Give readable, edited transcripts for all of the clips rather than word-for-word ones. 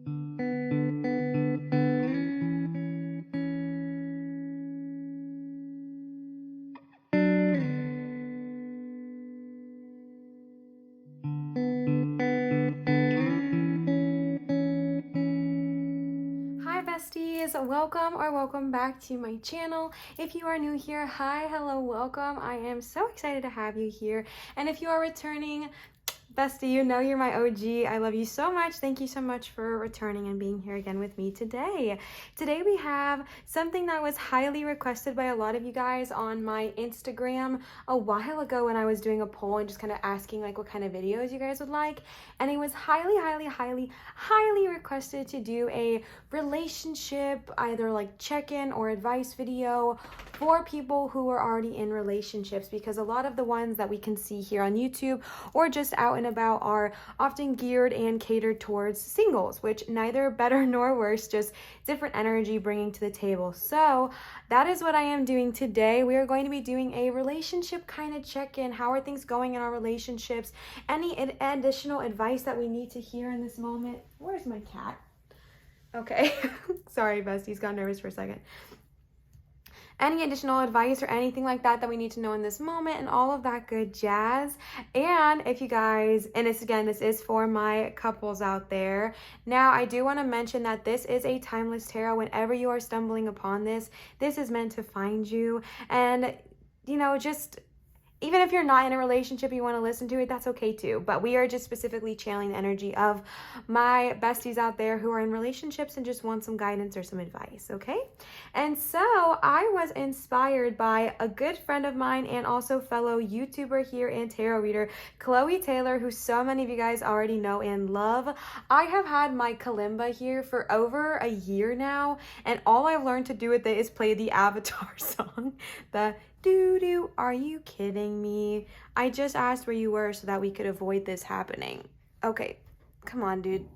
Hi besties, welcome back to my channel. If you are new here, hi, hello, welcome. I am so excited to have you here. And if you are returning, bestie, you know you're my OG. I love you so much. Thank you so much for returning and being here again with me today. Today we have something that was highly requested by a lot of you guys on my Instagram a while ago when I was doing a poll and just kind of asking like what kind of videos you guys would like. And it was highly requested to do a relationship, either like check-in or advice video for people who are already in relationships, because a lot of the ones that we can see here on YouTube or just out and about are often geared and catered towards singles, which neither better nor worse, just different energy bringing to the table. So that is what I am doing today. We are going to be doing a relationship kind of check-in. How are things going in our relationships? Any additional advice that we need to hear in this moment? Where's my cat? Okay. Sorry, besties, got nervous for a second. Any additional advice or anything like that that we need to know in this moment and all of that good jazz. And if you guys, and this is for my couples out there. Now, I do want to mention that this is a timeless tarot. Whenever you are stumbling upon this, this is meant to find you. And, you know, just even if you're not in a relationship, you want to listen to it, that's okay too. But we are just specifically channeling the energy of my besties out there who are in relationships and just want some guidance or some advice, okay? And so I was inspired by a good friend of mine and also fellow YouTuber here and tarot reader, Chloe Taylor, who so many of you guys already know and love. I have had my kalimba here for over a year now, and all I've learned to do with it is play the Avatar song, the doo-doo, are you kidding me? I just asked where you were so that we could avoid this happening. Okay, come on, dude.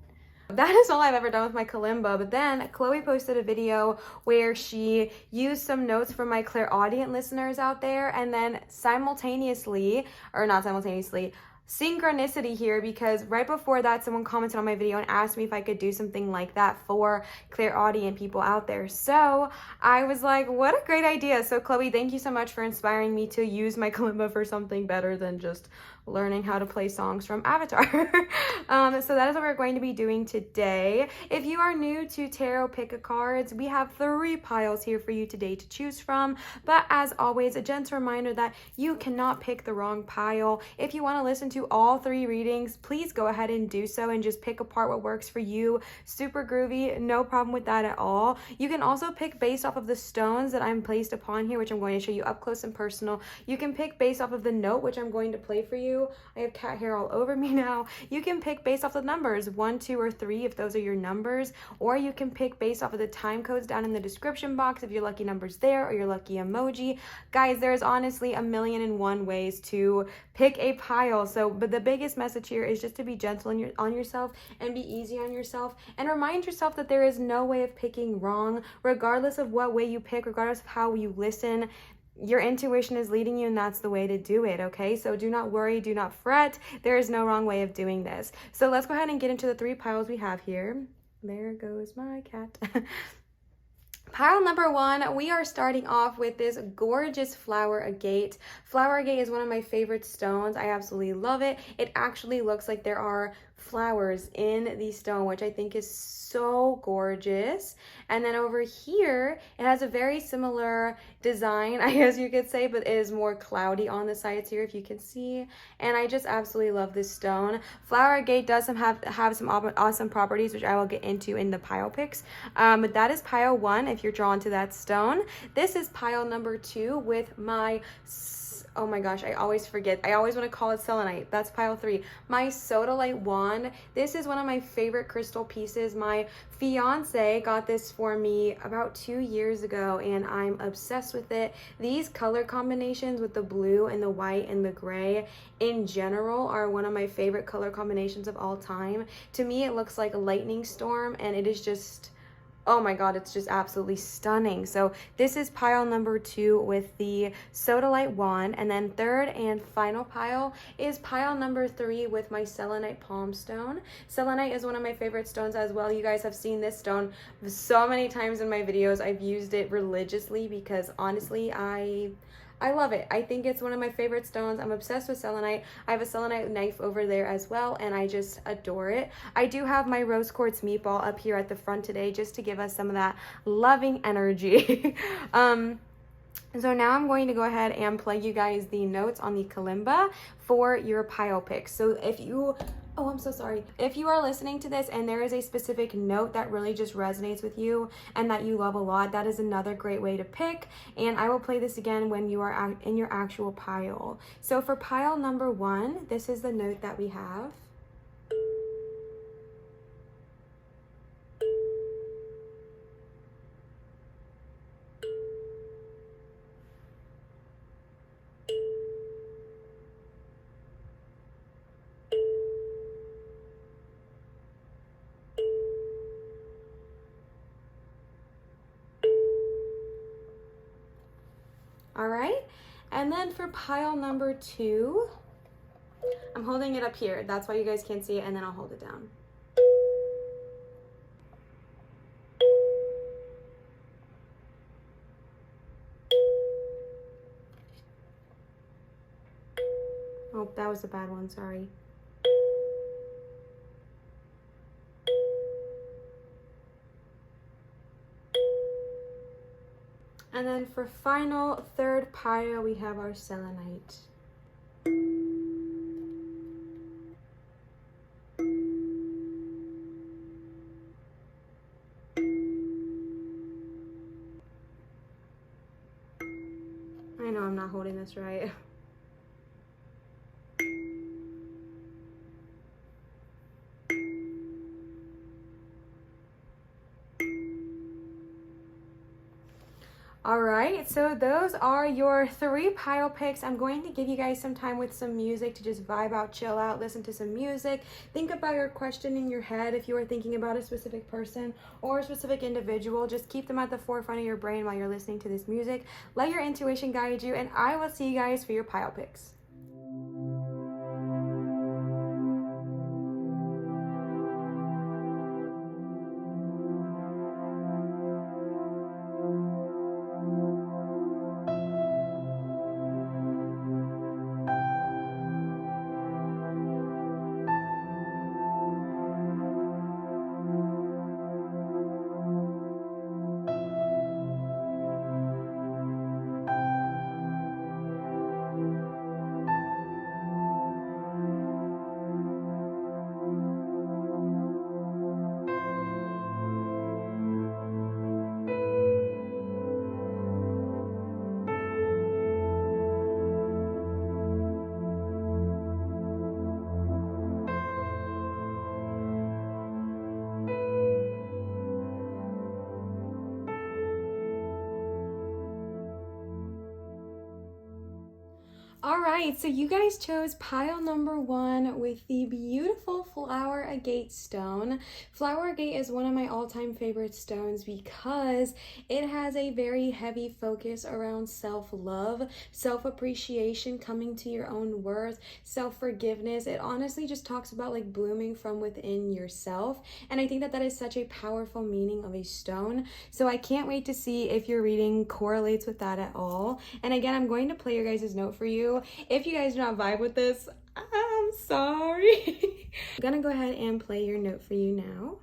That is all I've ever done with my kalimba. But then Chloe posted a video where she used some notes from my clairaudient listeners out there, and then synchronicity here, because right before that someone commented on my video and asked me if I could do something like that for clairaudient people out there. So I was like, what a great idea. So Chloe, thank you so much for inspiring me to use my kalimba for something better than just learning how to play songs from Avatar. So that is what we're going to be doing today. If you are new to tarot pick-a-cards, we have 3 piles here for you today to choose from. But as always, a gentle reminder that you cannot pick the wrong pile. If you want to listen to all 3 readings, please go ahead and do so and just pick apart what works for you. Super groovy, no problem with that at all. You can also pick based off of the stones that I'm placed upon here, which I'm going to show you up close and personal. You can pick based off of the note, which I'm going to play for you. I have cat hair all over me now. You can pick based off the numbers 1, 2, or 3 if those are your numbers, or you can pick based off of the time codes down in the description box if your lucky number's there or your lucky emoji. Guys, there's honestly 1,000,001 ways to pick a pile. But the biggest message here is just to be gentle on yourself and be easy on yourself, and remind yourself that there is no way of picking wrong, regardless of what way you pick, regardless of how you listen. Your intuition is leading you, and that's the way to do it, okay? So do not worry, do not fret. There is no wrong way of doing this. So let's go ahead and get into the 3 piles we have here. There goes my cat. Pile number 1, we are starting off with this gorgeous flower agate. Flower agate is one of my favorite stones. I absolutely love it. It actually looks like there are flowers in the stone, which I think is so gorgeous. And then over here, it has a very similar design, I guess you could say, but it is more cloudy on the sides here, if you can see. And I just absolutely love this stone. Flower agate does have some awesome properties, which I will get into in the pile picks. But that is pile 1 if you're drawn to that stone. This is pile number 2 with my, oh my gosh, I always forget. I always want to call it selenite. That's pile 3. My sodalite wand. This is one of my favorite crystal pieces. My fiance got this for me about 2 years ago, and I'm obsessed with it. These color combinations with the blue and the white and the gray in general are one of my favorite color combinations of all time. To me, it looks like a lightning storm, and it is just Oh my god, it's just absolutely stunning. So this is pile number 2 with the sodalite wand, and then third and final pile is pile number 3 with my selenite palm stone. Selenite is one of my favorite stones as well. You guys have seen this stone so many times in my videos. I've used it religiously because honestly, I love it. I think it's one of my favorite stones. I'm obsessed with selenite. I have a selenite knife over there as well, and I just adore it. I do have my rose quartz meatball up here at the front today just to give us some of that loving energy. So now I'm going to go ahead and play you guys the notes on the kalimba for your pile picks. So if you... Oh, I'm so sorry. If you are listening to this and there is a specific note that really just resonates with you and that you love a lot, that is another great way to pick. And I will play this again when you are in your actual pile. So for pile number 1, this is the note that we have. All right, and then for pile number 2, I'm holding it up here. That's why you guys can't see it, and then I'll hold it down. Oh, that was a bad one, sorry. And then for final third pile, we have our selenite. I know I'm not holding this right. All right, so those are your 3 pile picks. I'm going to give you guys some time with some music to just vibe out, chill out, listen to some music. Think about your question in your head. If you are thinking about a specific person or a specific individual, just keep them at the forefront of your brain while you're listening to this music. Let your intuition guide you, and I will see you guys for your pile picks. All right, so you guys chose pile number 1 with the beautiful flower agate stone. Flower agate is one of my all-time favorite stones because it has a very heavy focus around self-love, self-appreciation, coming to your own worth, self-forgiveness. It honestly just talks about like blooming from within yourself, and I think that that is such a powerful meaning of a stone. So I can't wait to see if your reading correlates with that at all. And again, I'm going to play your guys' note for you. If you guys do not vibe with this, I'm sorry. I'm gonna go ahead and play your note for you now.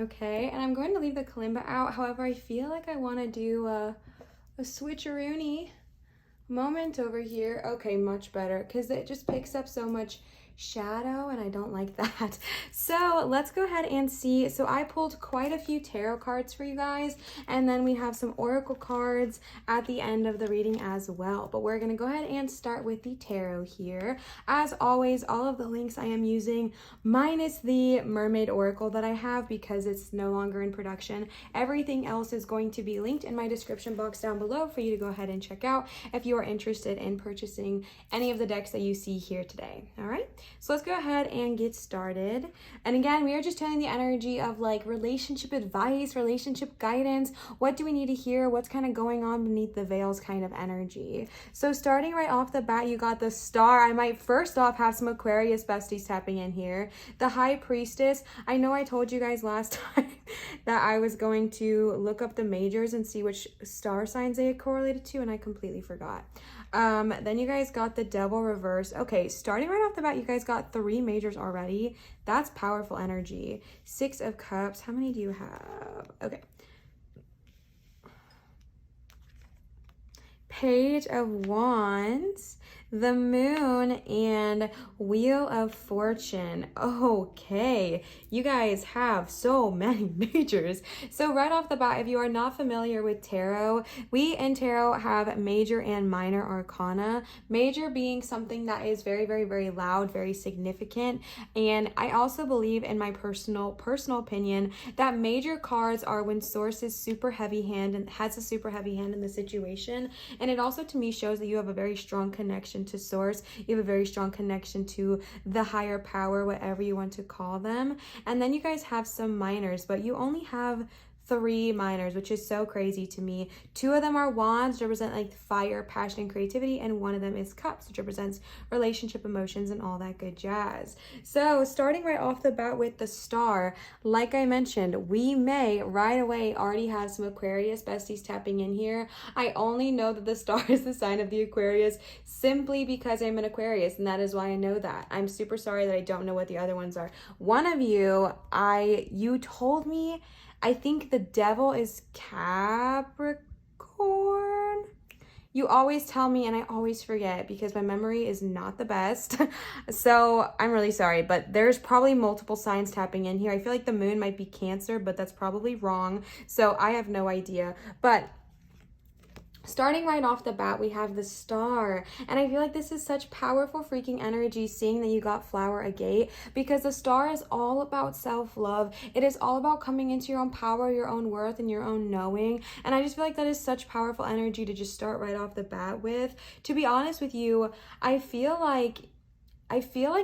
Okay, and I'm going to leave the kalimba out. However, I feel like I want to do a switcheroony moment over here. Okay, much better, because it just picks up so much shadow, and I don't like that. So let's go ahead and see. So I pulled quite a few tarot cards for you guys, and then we have some oracle cards at the end of the reading as well. But we're going to go ahead and start with the tarot here. As always, all of the links I am using, minus the mermaid oracle that I have because it's no longer in production. Everything else is going to be linked in my description box down below for you to go ahead and check out if you are interested in purchasing any of the decks that you see here today. All right, so let's go ahead and get started. And again, we are just telling the energy of like relationship advice, relationship guidance. What do we need to hear? What's kind of going on beneath the veils kind of energy? So starting right off the bat, you got the Star. I might first off have some Aquarius besties tapping in here. The High Priestess. I know I told you guys last time that I was going to look up the majors and see which star signs they had correlated to, and I completely forgot. Then you guys got the Devil reverse. Okay, starting right off the bat, you guys got 3 majors already. That's powerful energy. 6 of Cups. How many do you have? Okay. Page of Wands, the Moon, and Wheel of Fortune. Okay, you guys have so many majors. So right off the bat, if you are not familiar with tarot, we in tarot have major and minor arcana. Major being something that is very, very, very loud, very significant. And I also believe, in my personal opinion, that major cards are when source is super heavy hand and has a super heavy hand in the situation. And it also to me shows that you have a very strong connection to source. You have a very strong connection to the higher power, whatever you want to call them. And then you guys have some minors, but you only have 3 minors, which is so crazy to me. 2 of them are wands, represent like fire, passion, and creativity, and 1 of them is cups, which represents relationship, emotions, and all that good jazz. So starting right off the bat with the Star, like I mentioned, we may right away already have some Aquarius besties tapping in here. I only know that the Star is the sign of the Aquarius simply because I'm an Aquarius, and that is why I know that. I'm super sorry that I don't know what the other ones are. One of you, you told me, I think the Devil is Capricorn. You always tell me and I always forget because my memory is not the best. So I'm really sorry, but there's probably multiple signs tapping in here. I feel like the Moon might be Cancer, but that's probably wrong. So I have no idea. But starting right off the bat, we have the Star, and I feel like this is such powerful freaking energy, seeing that you got Flower Agate, because the Star is all about self-love. It is all about coming into your own power, your own worth, and your own knowing, and I just feel like that is such powerful energy to just start right off the bat with. To be honest with you, I feel like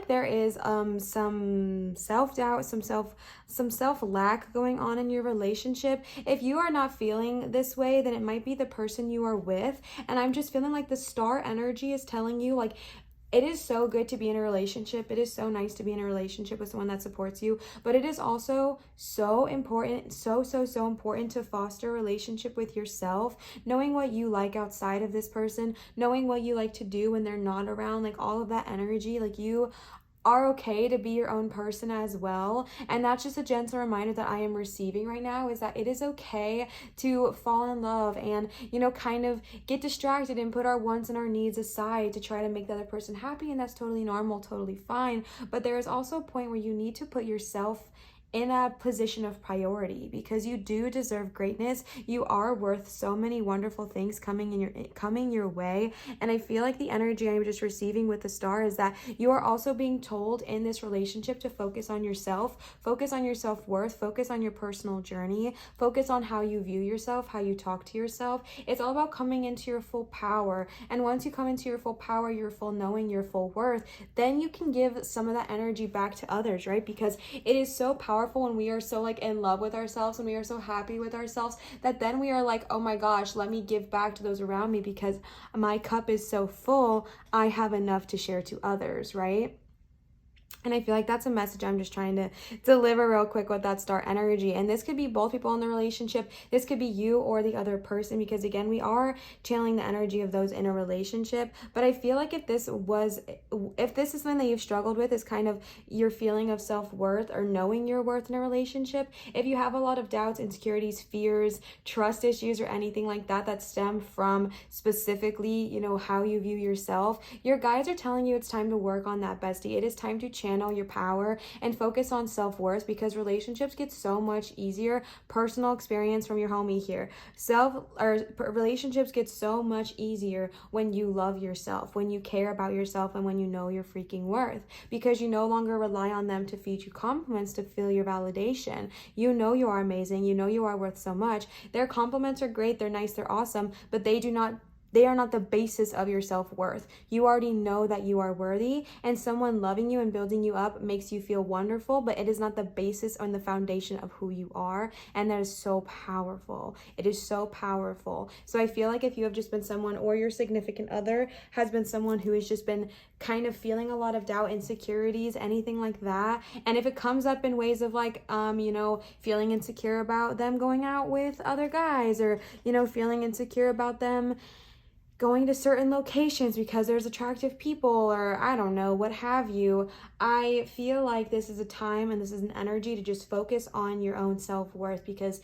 there is some self-doubt, some self-lack going on in your relationship. If you are not feeling this way, then it might be the person you are with. And I'm just feeling like the Star energy is telling you, like, it is so good to be in a relationship. It is so nice to be in a relationship with someone that supports you, but it is also so important, so important to foster a relationship with yourself, knowing what you like outside of this person, knowing what you like to do when they're not around, like all of that energy, like you are okay to be your own person as well. And that's just a gentle reminder that I am receiving right now, is that it is okay to fall in love and, you know, kind of get distracted and put our wants and our needs aside to try to make the other person happy. And that's totally normal, totally fine. But there is also a point where you need to put yourself in a position of priority, because you do deserve greatness. You are worth so many wonderful things coming your way. And I feel like the energy I'm just receiving with the Star is that you are also being told in this relationship to focus on yourself, focus on your self-worth, focus on your personal journey, focus on how you view yourself, how you talk to yourself. It's all about coming into your full power. And once you come into your full power, your full knowing, your full worth, then you can give some of that energy back to others, right? Because it is so powerful when we are so like in love with ourselves and we are so happy with ourselves that then we are like, oh my gosh, let me give back to those around me because my cup is so full. I have enough to share to others, right? And I feel like that's a message I'm just trying to deliver real quick with that star energy. And this could be both people in the relationship. This could be you or the other person, because again, we are channeling the energy of those in a relationship. But I feel like if this is something that you've struggled with, is kind of your feeling of self-worth or knowing your worth in a relationship. If you have a lot of doubts, insecurities, fears, trust issues, or anything like that that stem from specifically, you know, how you view yourself, your guides are telling you it's time to work on that, bestie. It is time to channel your power and focus on self-worth, because relationships get so much easier. Personal experience from your homie here. Relationships get so much easier when you love yourself, when you care about yourself, and when you know your freaking worth, because you no longer rely on them to feed you compliments to feel your validation. You know you are amazing. You know you are worth so much. Their compliments are great. They're nice. They're awesome, but they are not the basis of your self-worth. You already know that you are worthy, and someone loving you and building you up makes you feel wonderful, but it is not the basis or the foundation of who you are. And that is so powerful. It is so powerful. So I feel like if you have just been someone, or your significant other has been someone who has just been kind of feeling a lot of doubt, insecurities, anything like that, and if it comes up in ways of like, you know, feeling insecure about them going out with other guys, or, you know, feeling insecure about them going to certain locations because there's attractive people, or I don't know, what have you, I feel like this is a time and this is an energy to just focus on your own self-worth, because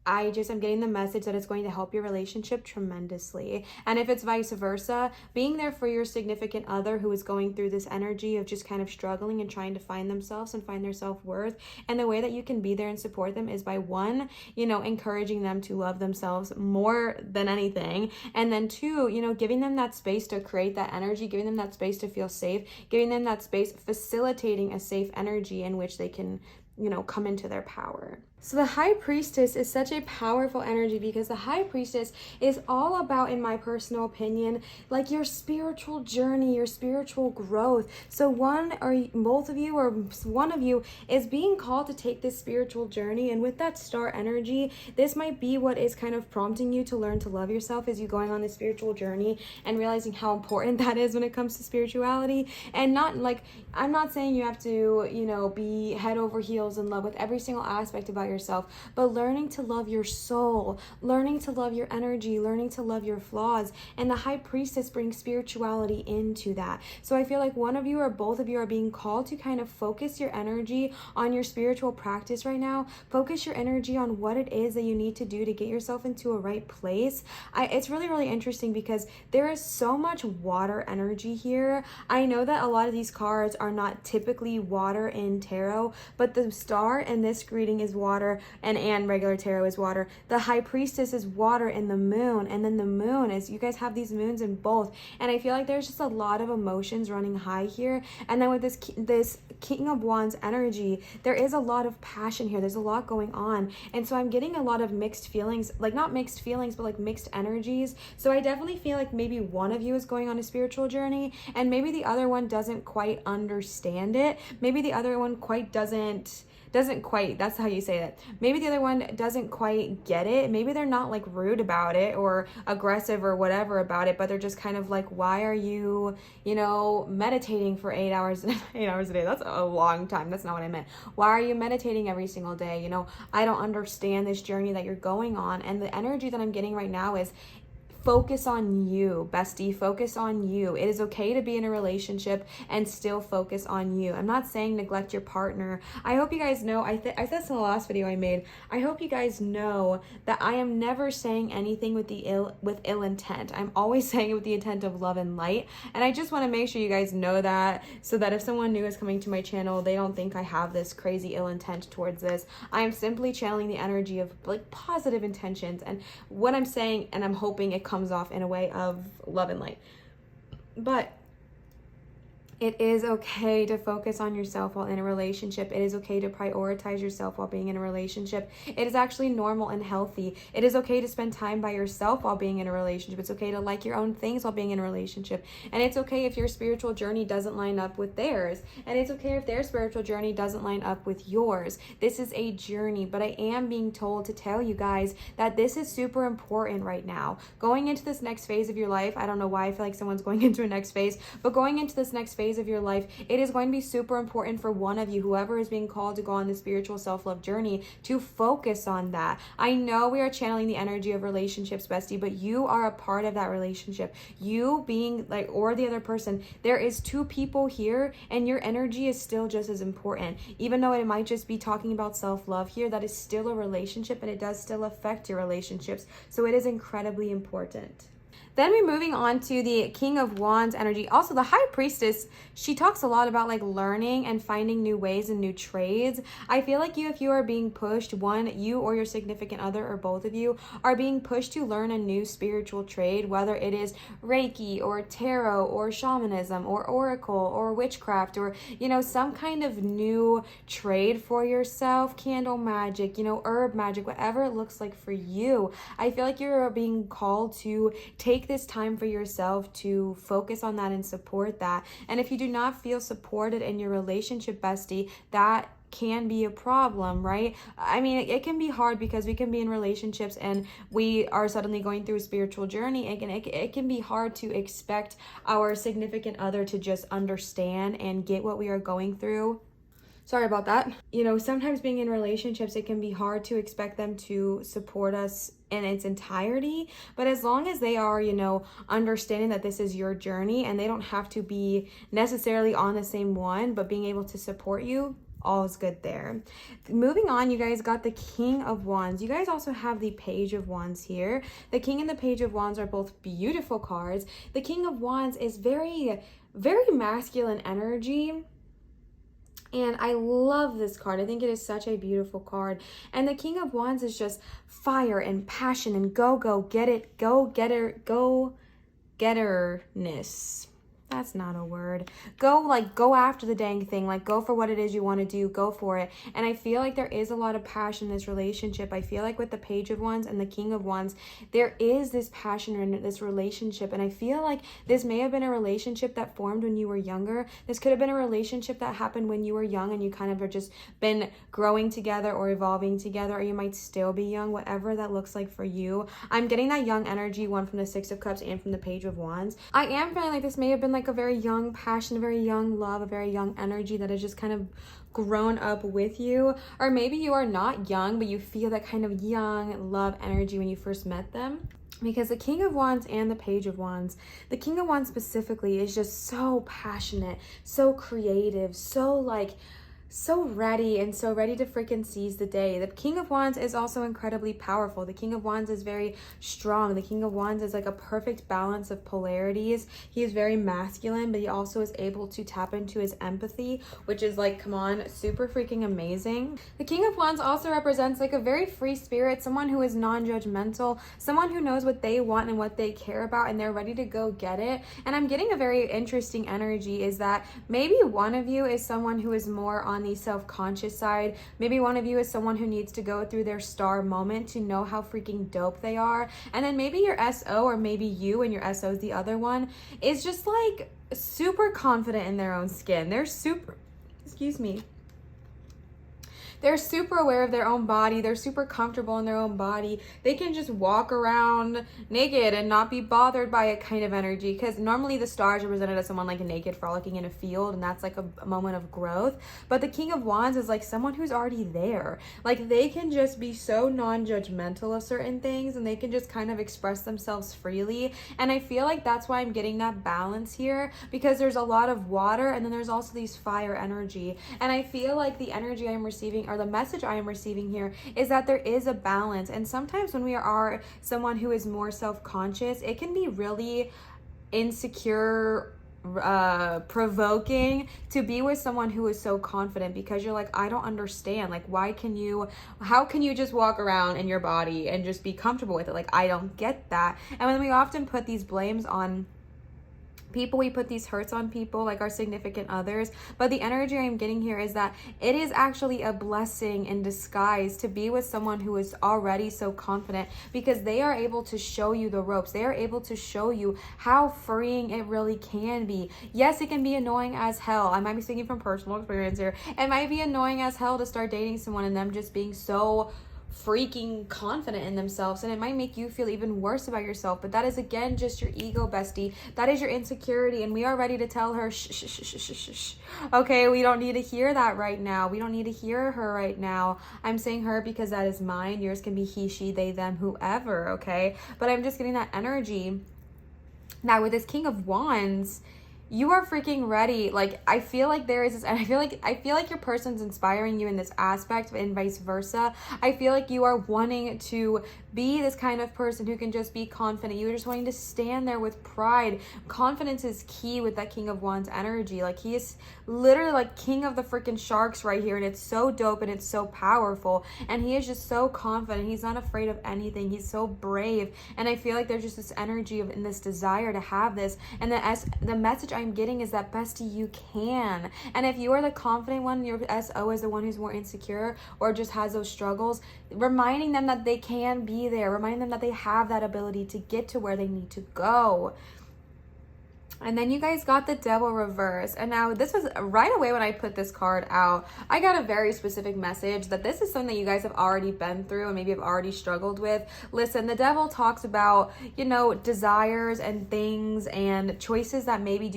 I'm getting the message that it's going to help your relationship tremendously. And if it's vice versa, being there for your significant other who is going through this energy of just kind of struggling and trying to find themselves and find their self-worth. And the way that you can be there and support them is by, one, you know, encouraging them to love themselves more than anything. And then two, you know, giving them that space to create that energy, giving them that space to feel safe, giving them that space, facilitating a safe energy in which they can, you know, come into their power. So the High Priestess is such a powerful energy, because the High Priestess is all about, in my personal opinion, like your spiritual journey, your spiritual growth. So one or both of you, or one of you, is being called to take this spiritual journey. And with that star energy, this might be what is kind of prompting you to learn to love yourself as you going on this spiritual journey, and realizing how important that is when it comes to spirituality. And not like, I'm not saying you have to, you know, be head over heels in love with every single aspect about yourself, but learning to love your soul, learning to love your energy, learning to love your flaws. And the High Priestess brings spirituality into that. So I feel like one of you or both of you are being called to kind of focus your energy on your spiritual practice right now. Focus your energy on what it is that you need to do to get yourself into a right place. It's really, really interesting, because there is so much water energy here. I know that a lot of these cards are not typically water in tarot, but the star in this reading is water, and regular tarot is water. The High Priestess is water in the moon, and then the moon is, you guys have these moons in both. And I feel like there's just a lot of emotions running high here. And then with this King of Wands energy, there is a lot of passion here. There's a lot going on. And so I'm getting a lot of mixed feelings, like not mixed feelings, but like mixed energies. So I definitely feel like maybe one of you is going on a spiritual journey, and maybe the other one doesn't quite understand it. Maybe the other one doesn't quite, that's how you say it. Maybe the other one doesn't quite get it. Maybe they're not like rude about it or aggressive or whatever about it, but they're just kind of like, why are you, you know, meditating for 8 hours a day? That's a long time. That's not what I meant. Why are you meditating every single day? You know, I don't understand this journey that you're going on. And the energy that I'm getting right now is, focus on you, bestie. Focus on you. It is okay to be in a relationship and still focus on you. I'm not saying neglect your partner. I hope you guys know, I said this in the last video I made, I hope you guys know that I am never saying anything with ill intent. I'm always saying it with the intent of love and light. And I just want to make sure you guys know that, so that if someone new is coming to my channel, they don't think I have this crazy ill intent towards this. I am simply channeling the energy of like positive intentions, and what I'm saying, and I'm hoping it comes off in a way of love and light. But it is okay to focus on yourself while in a relationship. It is okay to prioritize yourself while being in a relationship. It is actually normal and healthy. It is okay to spend time by yourself while being in a relationship. It's okay to like your own things while being in a relationship. And it's okay if your spiritual journey doesn't line up with theirs. And it's okay if their spiritual journey doesn't line up with yours. This is a journey, but I am being told to tell you guys that this is super important right now. Going into this next phase of your life, I don't know why I feel like someone's going into a next phase, but going into this next phase phase of your life, it is going to be super important for one of you, whoever is being called to go on the spiritual self-love journey, to focus on that. I know we are channeling the energy of relationships, bestie, but you are a part of that relationship. You being like, or the other person, there is two people here, and your energy is still just as important. Even though it might just be talking about self-love here, that is still a relationship, and it does still affect your relationships. So it is incredibly important. Then we're moving on to the King of Wands energy. Also, the High Priestess, she talks a lot about like learning and finding new ways and new trades. I feel like if you are being pushed, you or your significant other or both of you are being pushed to learn a new spiritual trade, whether it is Reiki or tarot or shamanism or oracle or witchcraft or, you know, some kind of new trade for yourself, candle magic, you know, herb magic, whatever it looks like for you. I feel like you're being called to take this time for yourself to focus on that and support that. And if you do not feel supported in your relationship, bestie, that can be a problem, right? I mean, it can be hard because we can be in relationships and we are suddenly going through a spiritual journey. It can be hard to expect our significant other to just understand and get what we are going through. Sorry about that. You know, sometimes being in relationships, it can be hard to expect them to support us in its entirety. But as long as they are, you know, understanding that this is your journey and they don't have to be necessarily on the same one, but being able to support you, all is good there. Moving on, you guys got the King of Wands. You guys also have the Page of Wands here. The King and the Page of Wands are both beautiful cards. The King of Wands is very, very masculine energy. And I love this card. I think it is such a beautiful card. And the King of Wands is just fire and passion and go get it, go getterness. That's not a word. Go after the dang thing. Like, go for what it is you want to do. Go for it. And I feel like there is a lot of passion in this relationship. I feel like with the Page of Wands and the King of Wands, there is this passion in this relationship. And I feel like this may have been a relationship that formed when you were younger. This could have been a relationship that happened when you were young and you kind of have just been growing together or evolving together, or you might still be young, whatever that looks like for you. I'm getting that young energy, one from the Six of Cups and from the Page of Wands. I am feeling like this may have been like a very young passion, a very young love, a very young energy that has just kind of grown up with you. Or maybe you are not young, but you feel that kind of young love energy when you first met them. Because the King of Wands and the Page of Wands, the King of Wands specifically is just so passionate, so creative, so ready to freaking seize the day. The King of Wands is also incredibly powerful. The King of Wands is very strong. The King of Wands is like a perfect balance of polarities. He is very masculine, but he also is able to tap into his empathy, which is like, come on, super freaking amazing. The King of Wands also represents like a very free spirit, someone who is non-judgmental, someone who knows what they want and what they care about, and they're ready to go get it. And I'm getting a very interesting energy is that maybe one of you is someone who is more on the self-conscious side. Maybe one of you is someone who needs to go through their star moment to know how freaking dope they are. And then maybe your SO, or maybe you and your SO is the other one, is just like super confident in their own skin. They're super aware of their own body. They're super comfortable in their own body. They can just walk around naked and not be bothered by it kind of energy. Because normally the stars are presented as someone like naked frolicking in a field, and that's like a moment of growth. But the King of Wands is like someone who's already there. Like, they can just be so non-judgmental of certain things, and they can just kind of express themselves freely. And I feel like that's why I'm getting that balance here, because there's a lot of water and then there's also these fire energy. And I feel like the energy I'm receiving, or the message I am receiving here, is that there is a balance. And sometimes when we are someone who is more self-conscious, it can be really insecure, provoking to be with someone who is so confident, because you're like, I don't understand, like, how can you just walk around in your body and just be comfortable with it? Like, I don't get that. And when we often put these blames on people, we put these hurts on people, like our significant others. But the energy I'm getting here is that it is actually a blessing in disguise to be with someone who is already so confident, because they are able to show you the ropes. They are able to show you how freeing it really can be. Yes, it can be annoying as hell. I might be speaking from personal experience here. It might be annoying as hell to start dating someone and them just being so freaking confident in themselves, and it might make you feel even worse about yourself. But that is, again, just your ego, bestie. That is your insecurity, and we are ready to tell her, shh, shh, shh, shh, shh, shh. Okay, we don't need to hear that right now. We don't need to hear her right now. I'm saying her because that is mine. Yours can be he, she, they, them, whoever, okay? But I'm just getting that energy. Now, with this King of Wands, you are freaking ready. Like, I feel like there is this, and I feel like your person's inspiring you in this aspect, and vice versa. I feel like you are wanting to be this kind of person who can just be confident. You're just wanting to stand there with pride. Confidence is key with that King of Wands energy. Like, he is literally like king of the freaking sharks right here, and it's so dope and it's so powerful, and he is just so confident. He's not afraid of anything. He's so brave, and I feel like there's just this energy of, and this desire to have this, and the message I'm getting is that, bestie, you can. And if you are the confident one, your SO is the one who's more insecure or just has those struggles, reminding them that they can be there, reminding them that they have that ability to get to where they need to go. And then you guys got the Devil reverse. And now this was right away when I put this card out, I got a very specific message that this is something that you guys have already been through and maybe have already struggled with. Listen, the Devil talks about, you know, desires and things and choices that maybe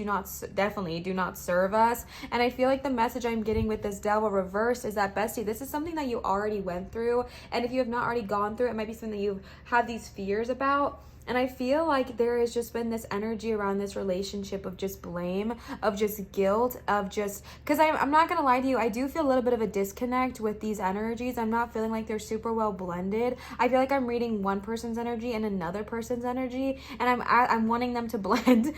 definitely do not serve us. And I feel like the message I'm getting with this Devil reverse is that, bestie, this is something that you already went through. And if you have not already gone through it, might be something that you've had these fears about. And I feel like there has just been this energy around this relationship of just blame, of just guilt, of just, because I'm not going to lie to you, I do feel a little bit of a disconnect with these energies. I'm not feeling like they're super well blended. I feel like I'm reading one person's energy and another person's energy, and I'm wanting them to blend.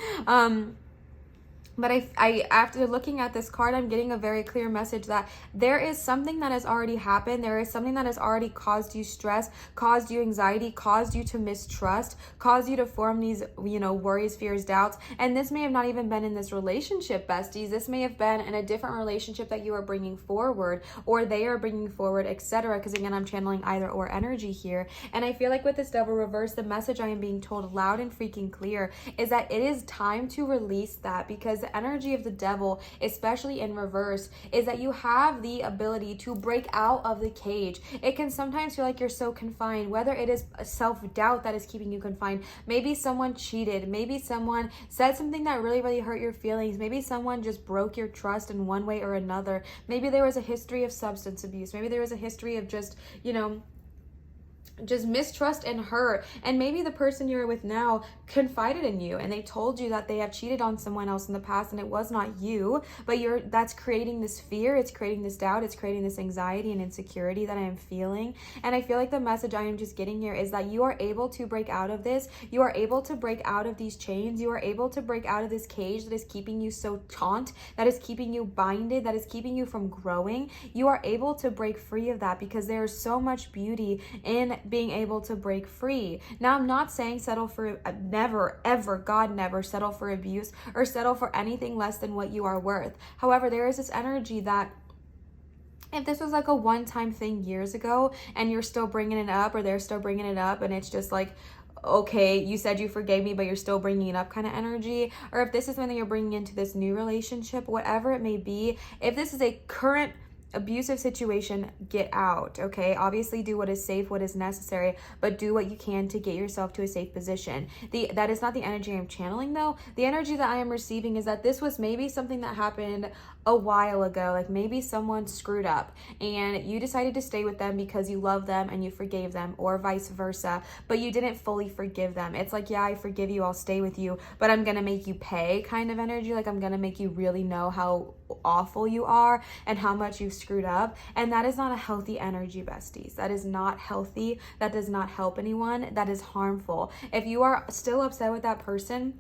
But I after looking at this card, I'm getting a very clear message that there is something that has already happened. There is something that has already caused you stress, caused you anxiety, caused you to mistrust, caused you to form these, you know, worries, fears, doubts. And this may have not even been in this relationship, besties. This may have been in a different relationship that you are bringing forward, or they are bringing forward, etc. Because again, I'm channeling either or energy here. And I feel like with this Devil reverse, the message I am being told loud and freaking clear is that it is time to release that, because the energy of the Devil, especially in reverse, is that you have the ability to break out of the cage. It can sometimes feel like you're so confined, whether it is self-doubt that is keeping you confined. Maybe someone cheated. Maybe someone said something that really, really hurt your feelings. Maybe someone just broke your trust in one way or another. Maybe there was a history of substance abuse. Maybe there was a history of just, you know, just mistrust and hurt. And maybe the person you're with now confided in you and they told you that they have cheated on someone else in the past and it was not you, but that's creating this fear, it's creating this doubt, it's creating this anxiety and insecurity that I am feeling. And I feel like the message I am just getting here is that you are able to break out of this. You are able to break out of these chains. You are able to break out of this cage that is keeping you so taut, that is keeping you binded, that is keeping you from growing. You are able to break free of that because there is so much beauty in being able to break free. Now, I'm not saying settle for, never, ever, God, never settle for abuse or settle for anything less than what you are worth. However, there is this energy that if this was like a one-time thing years ago and you're still bringing it up, or they're still bringing it up, and it's just like, okay, you said you forgave me, but you're still bringing it up kind of energy, or if this is something you're bringing into this new relationship, whatever it may be, if this is a current abusive situation, get out, okay? Obviously do what is safe, what is necessary, but do what you can to get yourself to a safe position. That is not the energy I'm channeling though. The energy that I am receiving is that this was maybe something that happened a while ago, like maybe someone screwed up and you decided to stay with them because you love them and you forgave them, or vice versa, but you didn't fully forgive them. It's like, yeah, I forgive you, I'll stay with you, but I'm gonna make you pay kind of energy. Like, I'm gonna make you really know how awful you are and how much you've screwed up. And that is not a healthy energy, besties. That is not healthy. That does not help anyone. That is harmful. If you are still upset with that person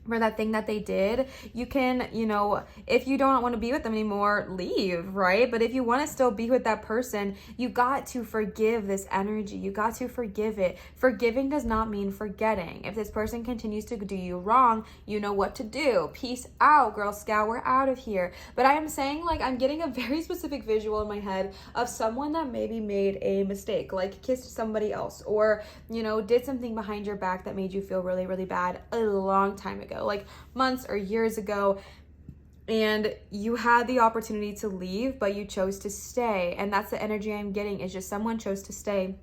for that thing that they did, you can, you know, if you don't want to be with them anymore, leave, right? But if you want to still be with that person, you got to forgive this energy. You got to forgive it. Forgiving does not mean forgetting. If this person continues to do you wrong, you know what to do. Peace out, Girl Scout, we're out of here. But I am saying, like, I'm getting a very specific visual in my head of someone that maybe made a mistake, like kissed somebody else, or, you know, did something behind your back that made you feel really, really bad a long time ago, like months or years ago. and you had the opportunity to leave, but you chose to stay. And that's the energy I'm getting, is just someone chose to stay.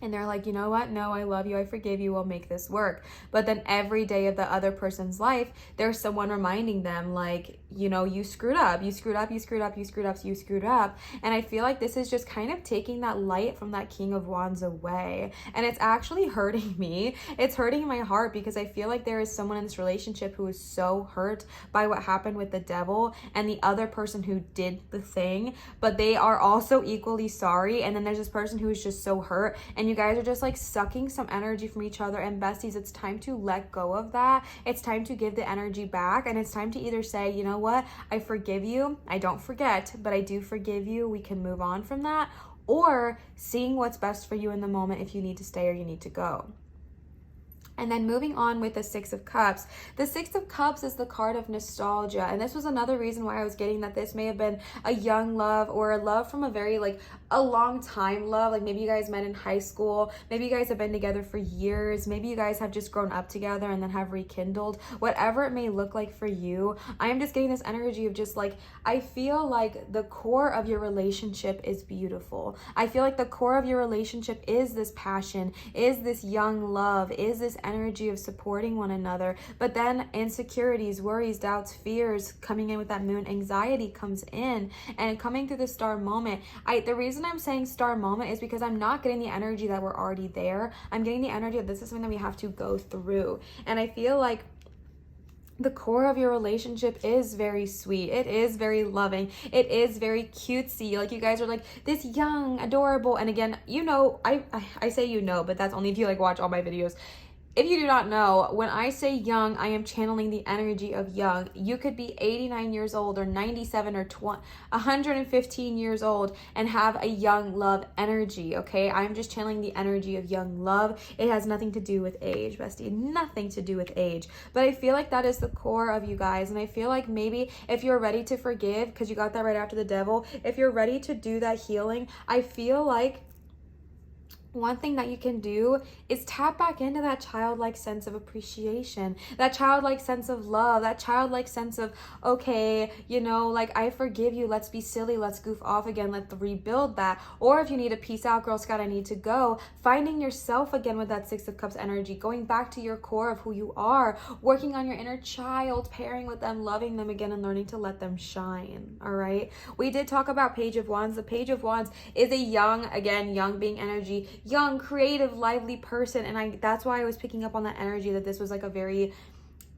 And they're like, you know what? No, I love you. I forgive you. We'll make this work. But then every day of the other person's life, there's someone reminding them, like, you know, you screwed up. You screwed up. You screwed up. You screwed up. You screwed up. And I feel like this is just kind of taking that light from that King of Wands away. And it's actually hurting me. It's hurting my heart, because I feel like there is someone in this relationship who is so hurt by what happened with the devil and the other person who did the thing, but they are also equally sorry. And then there's this person who is just so hurt, and you guys are just like sucking some energy from each other. And besties, it's time to let go of that. It's time to give the energy back, and it's time to either say, you know what, I forgive you. I don't forget, but I do forgive you. We can move on from that. Or seeing what's best for you in the moment, if you need to stay or you need to go. And then moving on with the Six of Cups. The Six of Cups is the card of nostalgia. And this was another reason why I was getting that this may have been a young love, or a love from a very, like, a long time love. Like, maybe you guys met in high school. Maybe you guys have been together for years. Maybe you guys have just grown up together and then have rekindled. Whatever it may look like for you, I am just getting this energy of just like, I feel like the core of your relationship is beautiful. I feel like the core of your relationship is this passion, is this young love, is this energy of supporting one another. But then insecurities, worries, doubts, fears coming in with that moon, anxiety comes in, and coming through the star moment. The reason I'm saying star moment is because I'm not getting the energy that we're already there. I'm getting the energy that this is something that we have to go through. And I feel like the core of your relationship is very sweet. It is very loving. It is very cutesy. Like, you guys are like this young, adorable. And again, you know, I say you know, but that's only if you like watch all my videos. If you do not know, when I say young, I am channeling the energy of young. You could be 89 years old, or 97, or 115 years old and have a young love energy, okay? I'm just channeling the energy of young love. It has nothing to do with age, bestie. Nothing to do with age. But I feel like that is the core of you guys. And I feel like maybe if you're ready to forgive, because you got that right after the devil, if you're ready to do that healing, I feel like one thing that you can do is tap back into that childlike sense of appreciation, that childlike sense of love, that childlike sense of, okay, you know, like, I forgive you. Let's be silly. Let's goof off again. Let's rebuild that. Or if you need a peace out, Girl Scout, I need to go. Finding yourself again with that Six of Cups energy, going back to your core of who you are, working on your inner child, pairing with them, loving them again, and learning to let them shine. All right. We did talk about Page of Wands. The Page of Wands is a young, again, young being energy, young, creative, lively person. And that's why I was picking up on that energy, that this was like a very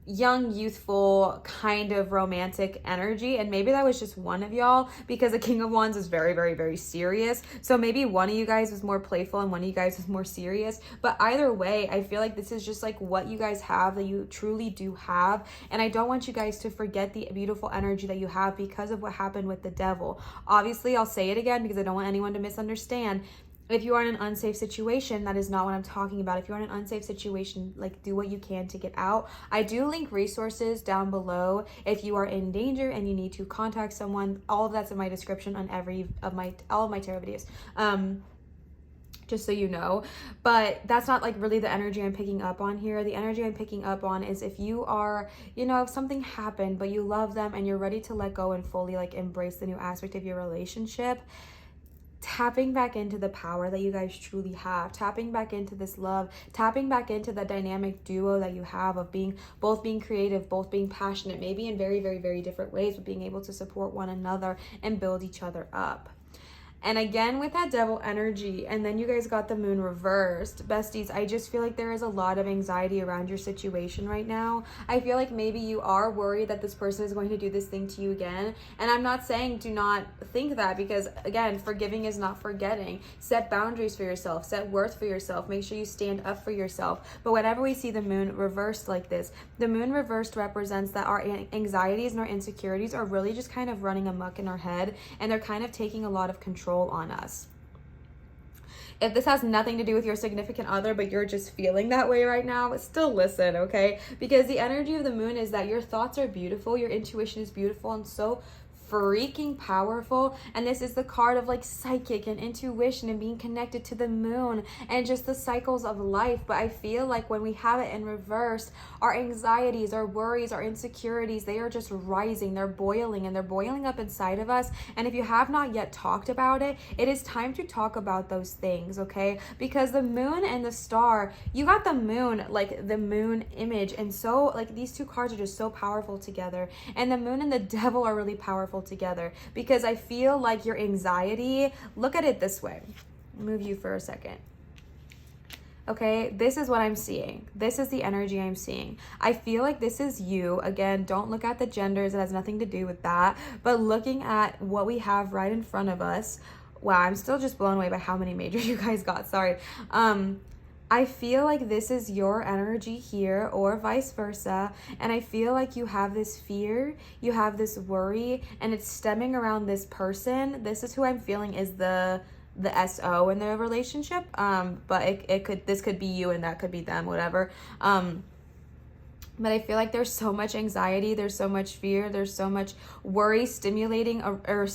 young, youthful, kind of romantic energy. And maybe that was just one of y'all, because the King of Wands is very, very, very serious. So maybe one of you guys was more playful and one of you guys was more serious. But either way, I feel like this is just like what you guys have, that you truly do have. And I don't want you guys to forget the beautiful energy that you have because of what happened with the devil. Obviously, I'll say it again because I don't want anyone to misunderstand. If you are in an unsafe situation, that is not what I'm talking about. If you're in an unsafe situation, like, do what you can to get out. I do link resources down below if you are in danger and you need to contact someone. All of that's in my description on all of my tarot videos. Just so you know. But that's not like really the energy I'm picking up on here. The energy I'm picking up on is if you are, you know, if something happened but you love them and you're ready to let go and fully like embrace the new aspect of your relationship, tapping back into the power that you guys truly have, tapping back into this love, tapping back into the dynamic duo that you have of both being creative, both being passionate, maybe in very, very, very different ways, but being able to support one another and build each other up. And again, with that devil energy, and then you guys got the moon reversed. Besties, I just feel like there is a lot of anxiety around your situation right now. I feel like maybe you are worried that this person is going to do this thing to you again. And I'm not saying do not think that, because again, forgiving is not forgetting. Set boundaries for yourself, set worth for yourself, make sure you stand up for yourself. But whenever we see the moon reversed like this, the moon reversed represents that our anxieties and our insecurities are really just kind of running amok in our head, and they're kind of taking a lot of control on us. If this has nothing to do with your significant other, but you're just feeling that way right now, still listen, okay? Because the energy of the moon is that your thoughts are beautiful, your intuition is beautiful, and so freaking powerful. And this is the card of like psychic and intuition and being connected to the moon and just the cycles of life. But I feel like when we have it in reverse, our anxieties, our worries, our insecurities, they are just rising, they're boiling, and they're boiling up inside of us. And if you have not yet talked about it, it is time to talk about those things, okay? Because the moon and the star, you got the moon, like the moon image, and so like these two cards are just so powerful together. And the moon and the devil are really powerful together, because I feel like your anxiety, look at it this way, move you for a second. Okay, this is what I'm seeing. This is the energy I'm seeing. I feel like this is you. Again, don't look at the genders. It has nothing to do with that. But looking at what we have right in front of us. Wow, I'm still just blown away by how many majors you guys got. Sorry. I feel like this is your energy here, or vice versa. And I feel like you have this fear, you have this worry, and it's stemming around this person. This is who I'm feeling is the SO in their relationship. But this could be you and that could be them, whatever. But I feel like there's so much anxiety, there's so much fear, there's so much worry stimulating or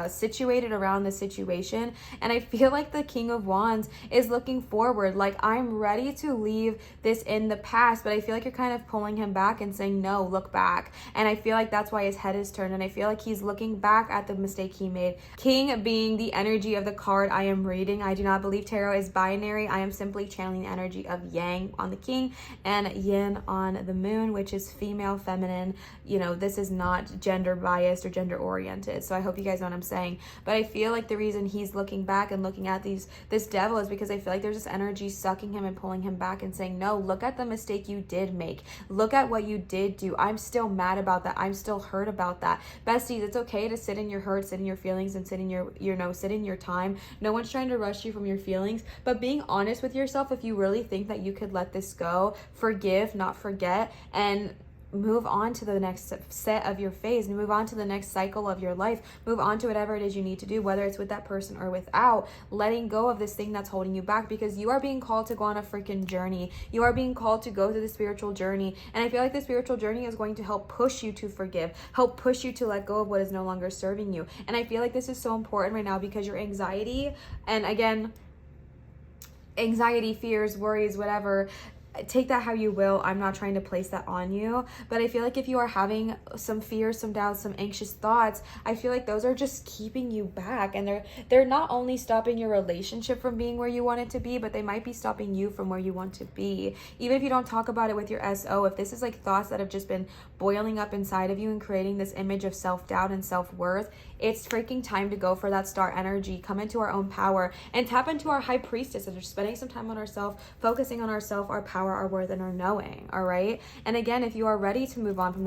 situated around the situation. And I feel like the King of Wands is looking forward, like I'm ready to leave this in the past, but I feel like you're kind of pulling him back and saying, no, look back. And I feel like that's why his head is turned, and I feel like he's looking back at the mistake he made. King being the energy of the card I am reading. I do not believe tarot is binary. I am simply channeling the energy of yang on the king and yin on the moon, which is female, feminine. You know, this is not gender biased or gender oriented. So I hope you guys know what I'm saying. But I feel like the reason he's looking back and looking at this devil is because I feel like there's this energy sucking him and pulling him back and saying, no, look at the mistake you did make. Look at what you did do. I'm still mad about that. I'm still hurt about that. Besties, it's okay to sit in your hurt, sit in your feelings, and sit in sit in your time. No one's trying to rush you from your feelings, but being honest with yourself, if you really think that you could let this go, forgive, not forget, and move on to the next set of your phase, and move on to the next cycle of your life, move on to whatever it is you need to do, whether it's with that person or without, letting go of this thing that's holding you back, because you are being called to go on a freaking journey. You are being called to go through the spiritual journey, and I feel like the spiritual journey is going to help push you to forgive, help push you to let go of what is no longer serving you. And I feel like this is so important right now, because your anxiety, and again, anxiety, fears, worries, whatever, take that how you will. I'm not trying to place that on you, but I feel like if you are having some fears, some doubts, some anxious thoughts, I feel like those are just keeping you back, and they're not only stopping your relationship from being where you want it to be, but they might be stopping you from where you want to be. Even if you don't talk about it with your SO, if this is like thoughts that have just been boiling up inside of you and creating this image of self-doubt and self-worth, it's freaking time to go for that star energy, come into our own power, and tap into our high priestess, and just spending some time on ourselves, focusing on ourselves, our power, our worth, and our knowing. All right. And again, if you are ready to move on from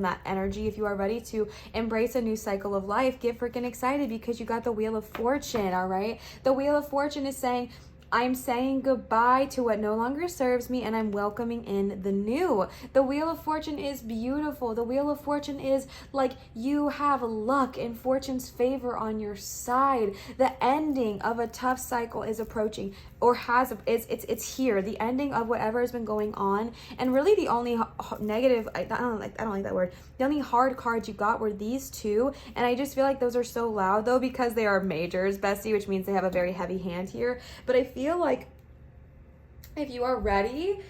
that energy, if you are ready to embrace a new cycle of life, get freaking excited, because you got the Wheel of Fortune. All right. The Wheel of Fortune is saying, I'm saying goodbye to what no longer serves me, and I'm welcoming in the new. The Wheel of Fortune is beautiful. The Wheel of Fortune is like you have luck and fortune's favor on your side. The ending of a tough cycle is approaching, or it's here. The ending of whatever has been going on, and really the only negative, I don't like that word. The only hard cards you got were these two, and I just feel like those are so loud though, because they are majors, bestie, which means they have a very heavy hand here. But I feel like if you are ready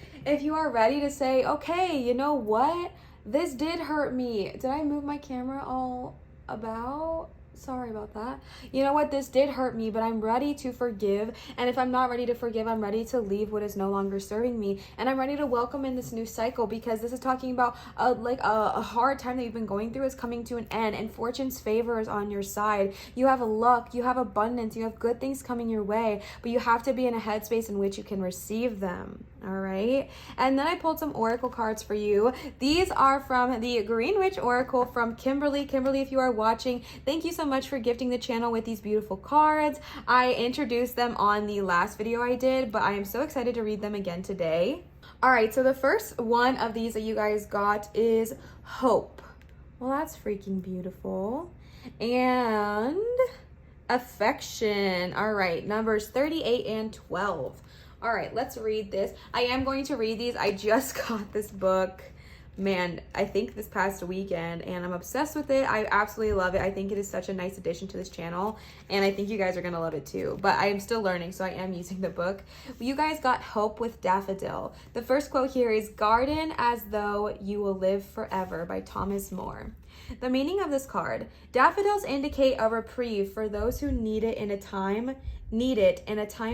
to say, okay, you know what? This did hurt me. Did I move my camera all about? Sorry about that. You know what? This did hurt me, but I'm ready to forgive. And if I'm not ready to forgive, I'm ready to leave what is no longer serving me. And I'm ready to welcome in this new cycle, because this is talking about a hard time that you've been going through is coming to an end, and fortune's favor is on your side. You have luck, you have abundance, you have good things coming your way, but you have to be in a headspace in which you can receive them. All right. And then I pulled some oracle cards for you. These are from the Green Witch Oracle from Kimberly. Kimberly, if you are watching, thank you so much for gifting the channel with these beautiful cards. I introduced them on the last video I did, but I am so excited to read them again today. All right. So the first one of these that you guys got is Hope. Well, that's freaking beautiful. And Affection. All right. Numbers 38 and 12. All right, let's read this. I am going to read these. I just got this book man, I think this past weekend, and I'm obsessed with it. I absolutely love it. I think it is such a nice addition to this channel, and I think you guys are gonna love it too. But I am still learning, so I am using the book. You guys got Hope with Daffodil. The first quote here is "Garden as though you will live forever" by Thomas More. The meaning of this card: daffodils indicate a reprieve for those who need it in a time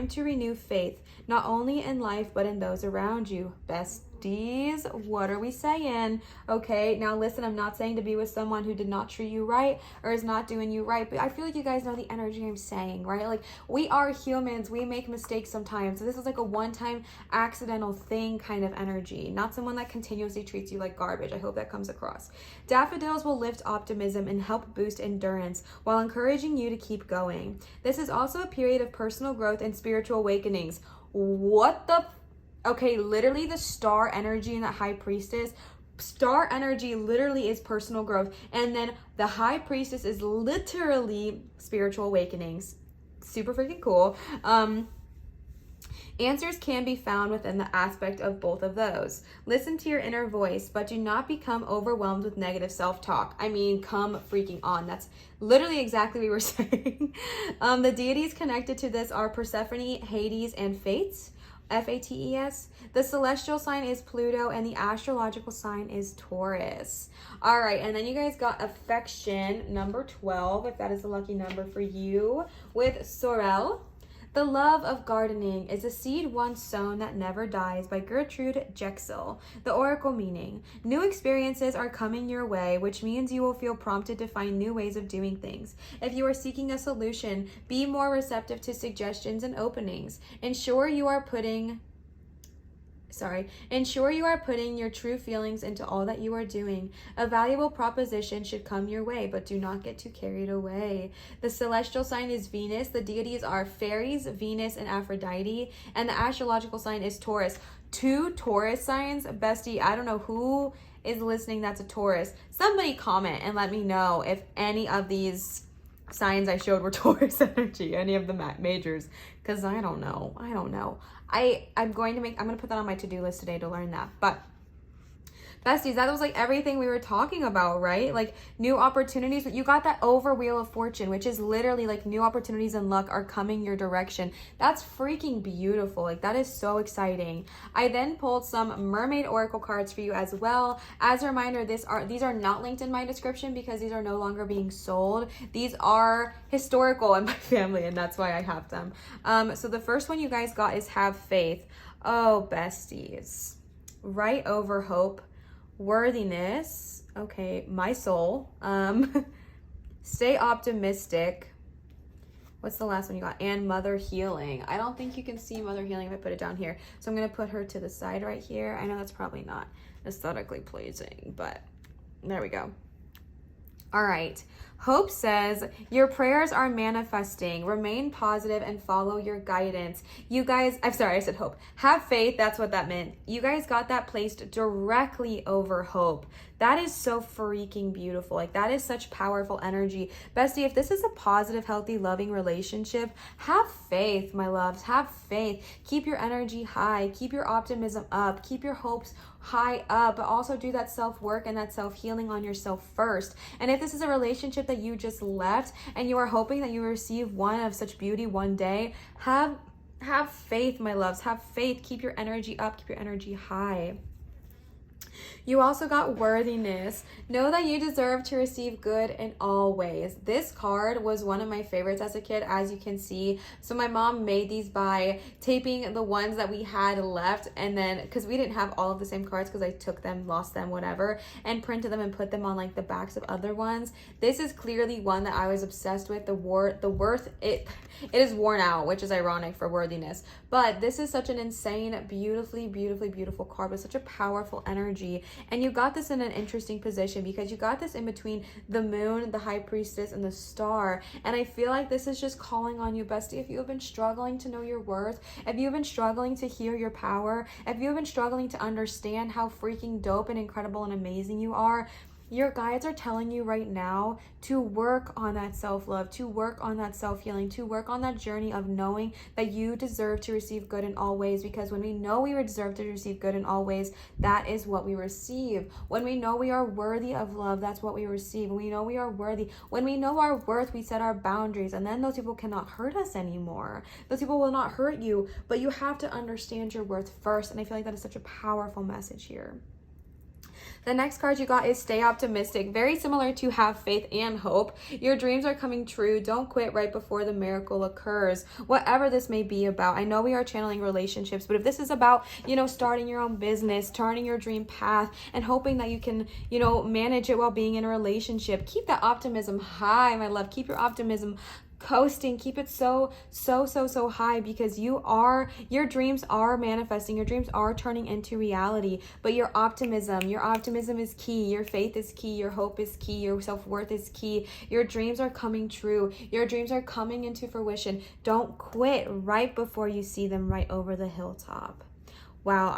to renew faith, not only in life but in those around you. Besties, what are we saying? Okay, now listen, I'm not saying to be with someone who did not treat you right or is not doing you right, but I feel like you guys know the energy I'm saying, right? Like, we are humans, we make mistakes sometimes. So this is like a one-time accidental thing kind of energy, not someone that continuously treats you like garbage. I hope that comes across. Daffodils will lift optimism and help boost endurance while encouraging you to keep going. This is also a period of personal growth and spiritual awakenings. What the okay, literally the star energy in that high priestess, star energy literally is personal growth, and then the high priestess is literally spiritual awakenings. Super freaking cool. Answers can be found within the aspect of both of those. Listen to your inner voice, but do not become overwhelmed with negative self-talk. I mean, come freaking on. That's literally exactly what we were saying. The deities connected to this are Persephone, Hades, and Fates. Fates. The celestial sign is Pluto, and the astrological sign is Taurus. All right, and then you guys got affection, number 12, if that is the lucky number for you, with Sorel. The love of gardening is a seed once sown that never dies by Gertrude Jexel. The oracle meaning: new experiences are coming your way, which means you will feel prompted to find new ways of doing things. If you are seeking a solution, be more receptive to suggestions and openings. Ensure you are putting your true feelings into all that you are doing. A valuable proposition should come your way, but do not get too carried away. The celestial sign is Venus. The deities are fairies, Venus, and Aphrodite. And the astrological sign is Taurus. 2 Taurus signs. Bestie, I don't know who is listening that's a Taurus. Somebody comment and let me know if any of these signs I showed were Taurus energy, any of the majors, because I don't know. I'm going to put that on my to-do list today to learn that. But besties, that was like everything we were talking about, right? Like new opportunities. You got that over Wheel of Fortune, which is literally like new opportunities and luck are coming your direction. That's freaking beautiful. Like, that is so exciting. I then pulled some mermaid oracle cards for you as well. As a reminder, these are not linked in my description because these are no longer being sold. These are historical in my family, and that's why I have them. So the first one you guys got is Have Faith. Oh, besties. Right over hope. Worthiness. Okay, my soul. Stay optimistic. What's the last one you got? And Mother Healing. I don't think you can see Mother Healing if I put it down here. So I'm going to put her to the side right here. I know that's probably not aesthetically pleasing, but there we go. All right. Hope says, your prayers are manifesting. Remain positive and follow your guidance. You guys, I'm sorry, I said hope. Have faith. That's what that meant. You guys got that placed directly over hope. That is so freaking beautiful. Like, that is such powerful energy. Bestie, if this is a positive, healthy, loving relationship, have faith, my loves. Have faith. Keep your energy high. Keep your optimism up. Keep your hopes high up, but also do that self-work and that self-healing on yourself first. And if this is a relationship that you just left and you are hoping that you receive one of such beauty one day, have faith, my loves. Have faith. Keep your energy up. Keep your energy high. You also got worthiness. Know that you deserve to receive good in all ways. This card was one of my favorites as a kid, as you can see. So my mom made these by taping the ones that we had left, and then because we didn't have all of the same cards because I took them, lost them, whatever, and printed them and put them on like the backs of other ones. This is clearly one that I was obsessed with. It is worn out, which is ironic for worthiness. But this is such an insane, beautifully, beautifully beautiful card with such a powerful energy. And you got this in an interesting position because you got this in between the moon, the high priestess, and the star. And I feel like this is just calling on you, bestie. If you have been struggling to know your worth, if you've been struggling to hear your power, if you've been struggling to understand how freaking dope and incredible and amazing you are, Your guides are telling you right now to work on that self-love, to work on that self-healing, to work on that journey of knowing that you deserve to receive good in all ways, because when we know we deserve to receive good in all ways, that is what we receive. When we know we are worthy of love, that's what we receive. When we know we are worthy, when we know our worth, we set our boundaries, and then those people cannot hurt us anymore. Those people will not hurt you, but you have to understand your worth first, and I feel like that is such a powerful message here. The next card you got is stay optimistic. Very similar to have faith and hope. Your dreams are coming true. Don't quit right before the miracle occurs. Whatever this may be about. I know we are channeling relationships, but if this is about, starting your own business, starting your dream path, and hoping that you can, manage it while being in a relationship, keep that optimism high, my love. Keep your optimism coasting. Keep it so high, because your dreams are manifesting. Your dreams are turning into reality, but your optimism is key. Your faith is key. Your hope is key. Your self-worth is key. Your dreams are coming true. Your dreams are coming into fruition. Don't quit right before you see them right over the hilltop. Wow,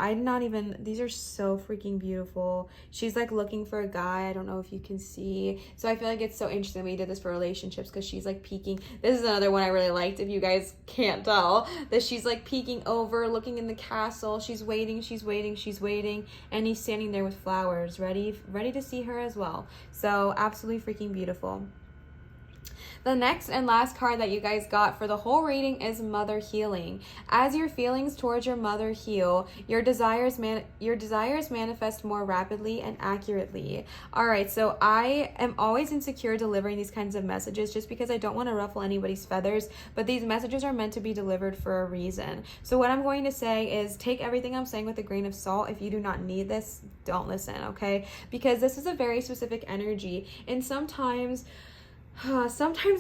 these are so freaking beautiful. She's like looking for a guy. I don't know if you can see. So I feel like it's so interesting we did this for relationships, because she's like peeking. This is another one I really liked, if you guys can't tell, that she's like peeking over, looking in the castle. She's waiting, and he's standing there with flowers, ready to see her as well. So absolutely freaking beautiful. The next and last card that you guys got for the whole reading is Mother Healing. As your feelings towards your mother heal, your desires manifest more rapidly and accurately. All right, so I am always insecure delivering these kinds of messages, just because I don't want to ruffle anybody's feathers, but these messages are meant to be delivered for a reason. So what I'm going to say is take everything I'm saying with a grain of salt. If you do not need this, don't listen, okay? Because this is a very specific energy, and sometimes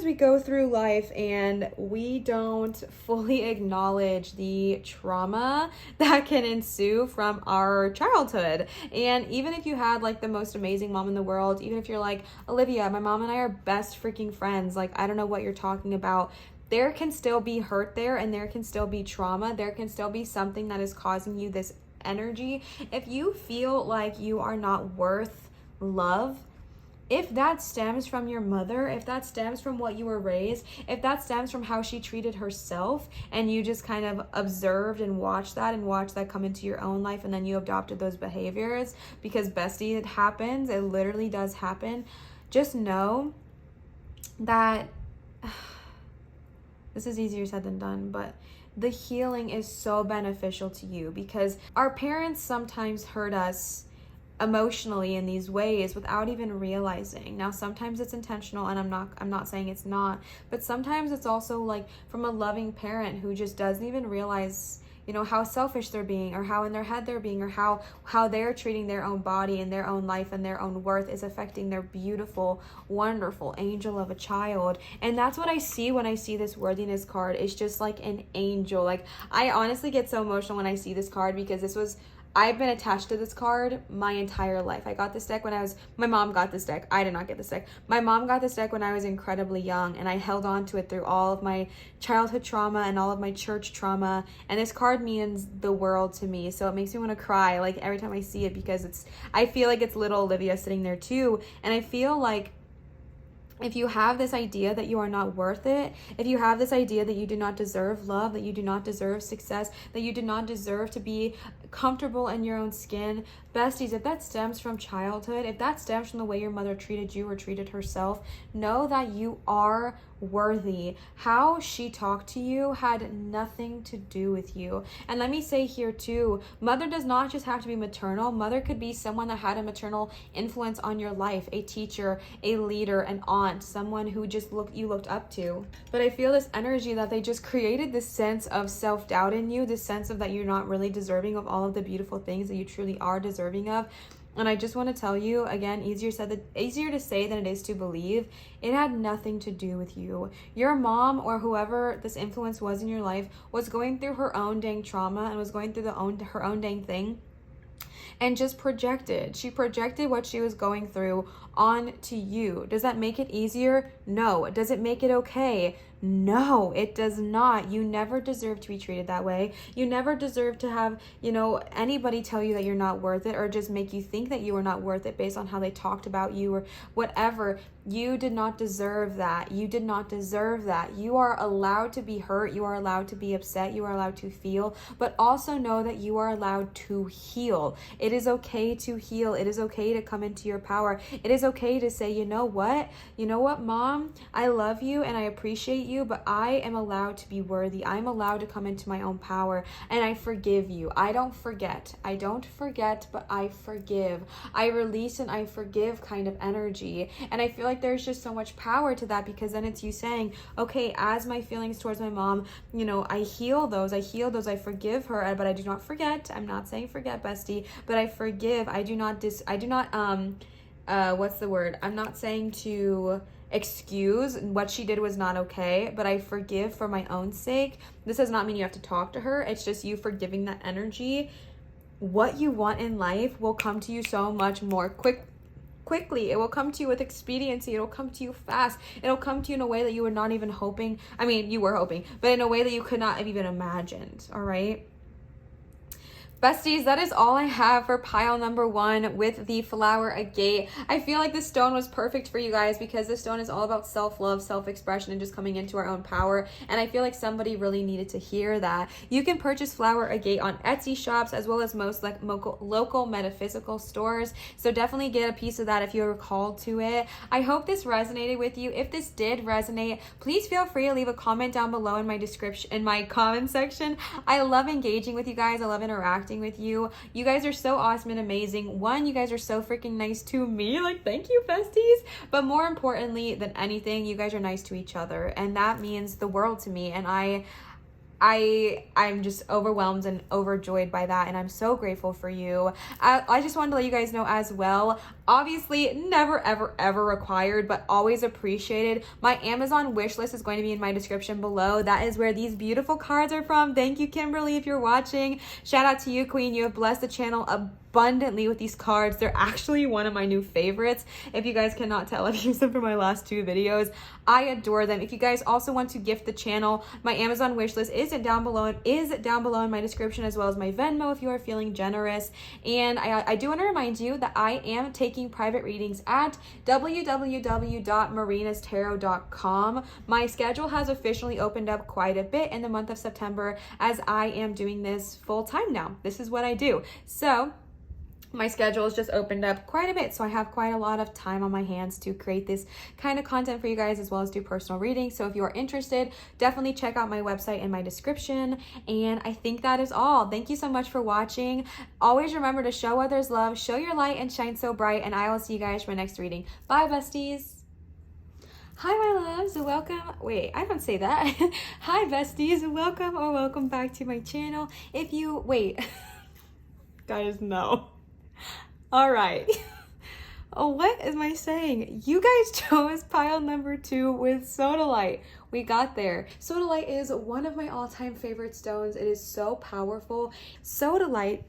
we go through life and we don't fully acknowledge the trauma that can ensue from our childhood. And even if you had like the most amazing mom in the world, even if you're like, Olivia, my mom and I are best freaking friends, like I don't know what you're talking about, there can still be hurt there, and there can still be trauma. There can still be something that is causing you this energy. If you feel like you are not worth love, if that stems from your mother, if that stems from what you were raised, if that stems from how she treated herself, and you just kind of observed and watched that come into your own life, and then you adopted those behaviors, because bestie, it happens, it literally does happen. Just know that this is easier said than done, but the healing is so beneficial to you, because our parents sometimes hurt us emotionally in these ways without even realizing. Now, sometimes it's intentional, and I'm not saying it's not, but sometimes it's also like from a loving parent who just doesn't even realize, how selfish they're being, or how in their head they're being, or how they're treating their own body and their own life and their own worth is affecting their beautiful, wonderful angel of a child. And that's what I see when I see this worthiness card. It's just like an angel. Like, I honestly get so emotional when I see this card, because I've been attached to this card my entire life. I got this deck my mom got this deck. I did not get this deck. My mom got this deck when I was incredibly young, and I held on to it through all of my childhood trauma and all of my church trauma. And this card means the world to me. So it makes me want to cry, like, every time I see it, because I feel like it's little Olivia sitting there too. And I feel like if you have this idea that you are not worth it, if you have this idea that you do not deserve love, that you do not deserve success, that you do not deserve to be comfortable in your own skin, besties, if that stems from childhood, if that stems from the way your mother treated you or treated herself, know that you are worthy. How she talked to you had nothing to do with you. And let me say here too, mother does not just have to be maternal. Mother could be someone that had a maternal influence on your life, a teacher, a leader, an aunt, someone who just you looked up to. But I feel this energy that they just created this sense of self-doubt in you, this sense of that you're not really deserving of all of the beautiful things that you truly are deserving of. And I just want to tell you, again, easier to say than it is to believe, it had nothing to do with you. Your mom, or whoever this influence was in your life, was going through her own dang trauma and was going through her own dang thing, and just projected. She projected what she was going through onto you. Does that make it easier? No. Does it make it okay? No, it does not. You never deserve to be treated that way. You never deserve to have, anybody tell you that you're not worth it, or just make you think that you are not worth it based on how they talked about you or whatever. You did not deserve that. You did not deserve that. You are allowed to be hurt. You are allowed to be upset. You are allowed to feel, but also know that you are allowed to heal. It is okay to heal. It is okay to come into your power. It is okay to say, you know what, Mom, I love you and I appreciate you, but I am allowed to be worthy. I'm allowed to come into my own power, and I forgive you. I don't forget, but I forgive. I release and I forgive kind of energy. And I feel like there's just so much power to that, because then it's you saying, okay, as my feelings towards my mom, I heal those, I forgive her, but I do not forget. I'm not saying forget, bestie, but I forgive. I do not what's the word? I'm not saying to excuse. What she did was not okay, but I forgive for my own sake. This does not mean you have to talk to her. It's just you forgiving that energy. What you want in life will come to you so much more quickly. It will come to you with expediency. It'll come to you fast. It'll come to you in a way that you were not even hoping. I mean, you were hoping, but in a way that you could not have even imagined. All right. Besties, that is all I have for pile number 1 with the flower agate. I feel like this stone was perfect for you guys, because this stone is all about self-love, self-expression, and just coming into our own power. And I feel like somebody really needed to hear that. You can purchase flower agate on Etsy shops, as well as most local metaphysical stores. So definitely get a piece of that if you are called to it. I hope this resonated with you. If this did resonate, please feel free to leave a comment down below in my description, in my comment section. I love engaging with you guys. I love interacting with you. You guys are so awesome and amazing. One, you guys are so freaking nice to me. Like, thank you, besties. But more importantly than anything, you guys are nice to each other, and that means the world to me. And I'm just overwhelmed and overjoyed by that, and I'm so grateful for you. I just wanted to let you guys know as well, obviously never ever required, but always appreciated. My Amazon wish list is going to be in my description below. That is where these beautiful cards are from. Thank you, Kimberly, if you're watching. Shout out to you, Queen. You have blessed the channel abundantly with these cards. They're actually one of my new favorites. If you guys cannot tell, I've used them for my last 2 videos. I adore them. If you guys also want to gift the channel, my Amazon wish list is down below in my description, as well as my Venmo if you are feeling generous. And I do want to remind you that I am taking private readings at www.marinastarot.com. My schedule has officially opened up quite a bit in the month of September, as I am doing this full time now. This is what I do. So my schedule has just opened up quite a bit, so I have quite a lot of time on my hands to create this kind of content for you guys, as well as do personal readings. So if you are interested, definitely check out my website in my description. And I think that is all. Thank you so much for watching. Always remember to show others love, show your light, and shine so bright. And I will see you guys for my next reading. Bye, besties. Hi, my loves. Welcome. Wait, I don't say that. Hi, besties. Welcome back to my channel. If you wait, guys, no. All right. Oh, what am I saying? You guys chose pile number 2 with sodalite. We got there. Sodalite is one of my all-time favorite stones. It is so powerful. Sodalite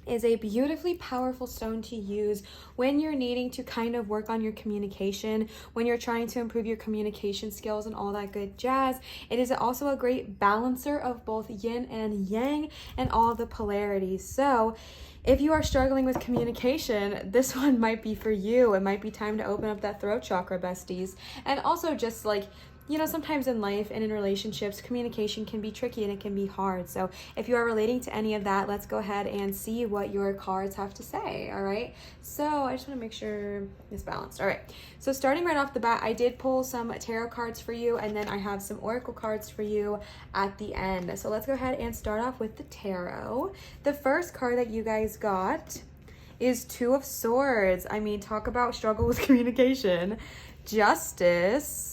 is a beautifully powerful stone to use when you're needing to kind of work on your communication, when you're trying to improve your communication skills and all that good jazz. It is also a great balancer of both yin and yang and all the polarities. So if you are struggling with communication, this one might be for you. It might be time to open up that throat chakra, besties. And also just like, sometimes in life and in relationships, communication can be tricky and it can be hard. So if you are relating to any of that, let's go ahead and see what your cards have to say. All right. So I just want to make sure it's balanced. All right. So starting right off the bat, I did pull some tarot cards for you, and then I have some oracle cards for you at the end. So let's go ahead and start off with the tarot. The first card that you guys got is 2 of Swords. I mean, talk about struggle with communication. Justice.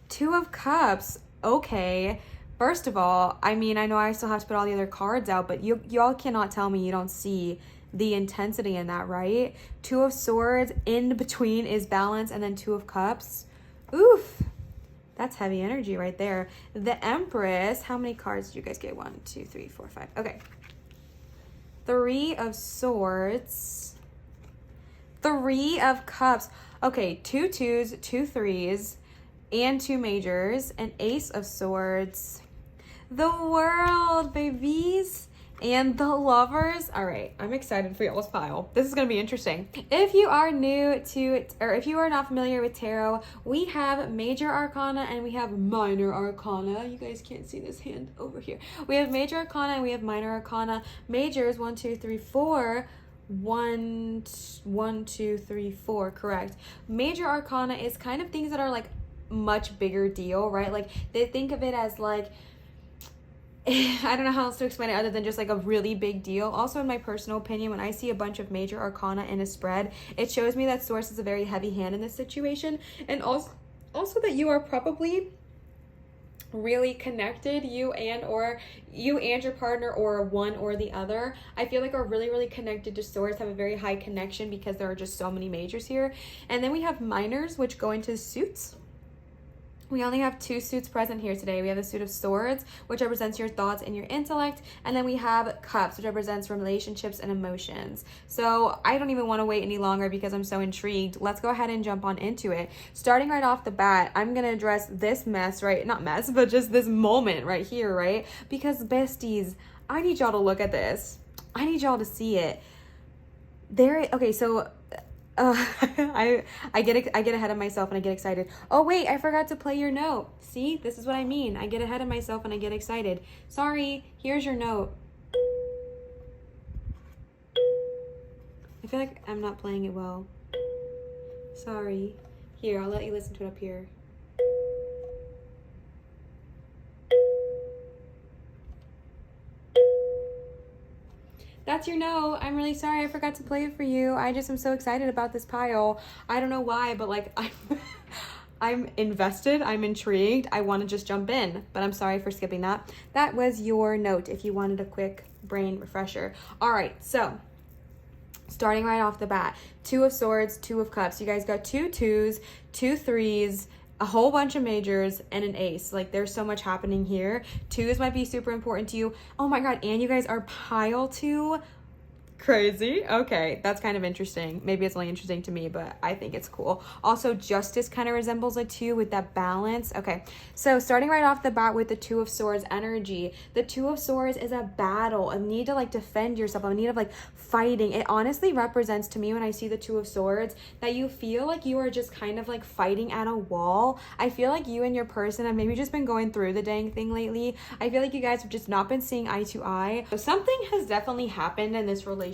2 of Cups. Okay. First of all, I mean, I know I still have to put all the other cards out, but y'all cannot tell me you don't see the intensity in that, right? 2 of Swords, in between is Balance, and then 2 of Cups. Oof. That's heavy energy right there. The Empress. How many cards did you guys get? 1, 2, 3, 4, 5. Okay. 3 of Swords. 3 of Cups. Okay, 2 2s, 2 3s. and 2 majors, an Ace of Swords, the World, babies, and the Lovers. All right, I'm excited for y'all's pile. This is gonna be interesting. If you are new to, or if you are not familiar with tarot, we have major arcana and we have minor arcana. You guys can't see this hand over here. We have major arcana and we have minor arcana. Majors 1, 2, 3, 4. 1, 2, 3, 4, correct. Major arcana is kind of things that are like much bigger deal, right? Like they think of it as like, I don't know how else to explain it other than just like a really big deal. Also, in my personal opinion, when I see a bunch of major arcana in a spread, it shows me that Source is a very heavy hand in this situation, and also that you are probably really connected, you and your partner, or one or the other. I feel like are really connected to Source, have a very high connection because there are just so many majors here. And then we have minors, which go into suits. We only have 2 suits present here today. We have the suit of Swords, which represents your thoughts and your intellect, and then we have Cups, which represents relationships and emotions. So I don't even want to wait any longer because I'm so intrigued. Let's go ahead and jump on into it. Starting right off the bat, I'm going to address this mess, right? Not mess, but just this moment right here, right? Because besties, I need y'all to look at this. I need y'all to see it. Okay, so I get ahead of myself and I get excited. Oh wait, I forgot to play your note. See, this is what I mean. I get ahead of myself and I get excited. Sorry, here's your note. I feel like I'm not playing it well. Sorry. Here, I'll let you listen to it up here. That's your note. I'm really sorry I forgot to play it for you. I just am so excited about this pile. I don't know why, but like I'm invested. I'm intrigued. I want to just jump in, but I'm sorry for skipping that. That was your note if you wanted a quick brain refresher. All right, so starting right off the bat, 2 of Swords, 2 of Cups. You guys got 2 2s, 2 3s, a whole bunch of majors, and an ace. Like there's so much happening here. 2s might be super important to you. Oh my god, and you guys are pile 2. Crazy. Okay, that's kind of interesting. Maybe it's only interesting to me, but I think it's cool. Also, Justice kind of resembles a 2 with that balance. Okay, so starting right off the bat with the 2 of Swords energy, the 2 of Swords is a battle, a need to like defend yourself, a need of like fighting. It honestly represents to me when I see the 2 of Swords that you feel like you are just kind of like fighting at a wall. I feel like you and your person have maybe just been going through the dang thing lately. I feel like you guys have just not been seeing eye to eye. So something has definitely happened in this relationship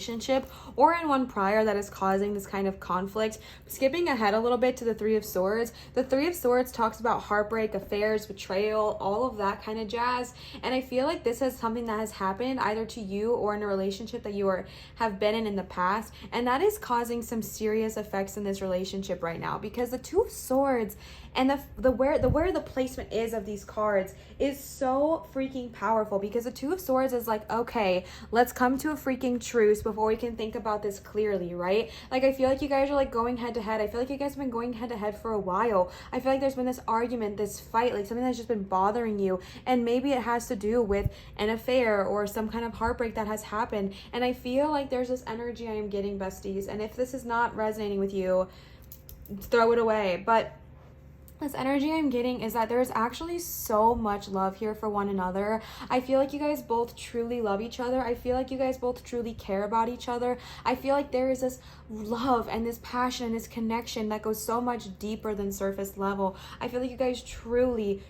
or in one prior that is causing this kind of conflict. Skipping ahead a little bit to the 3 of Swords, the 3 of Swords talks about heartbreak, affairs, betrayal, all of that kind of jazz. And I feel like this is something that has happened either to you or in a relationship that you have been in the past, and that is causing some serious effects in this relationship right now, because the 2 of Swords and where the placement is of these cards is so freaking powerful, because the 2 of Swords is like, okay, let's come to a freaking truce before we can think about this clearly, right? Like I feel like you guys are like going head to head. I feel like you guys have been going head to head for a while. I feel like there's been this argument, this fight, like something that's just been bothering you, and maybe it has to do with an affair or some kind of heartbreak that has happened. And I feel like there's this energy I am getting, besties, and if this is not resonating with you, throw it away. But this energy I'm getting is that there's actually so much love here for one another. I feel like you guys both truly love each other. I feel like you guys both truly care about each other. I feel like there is this love and this passion and this connection that goes so much deeper than surface level. I feel like you guys truly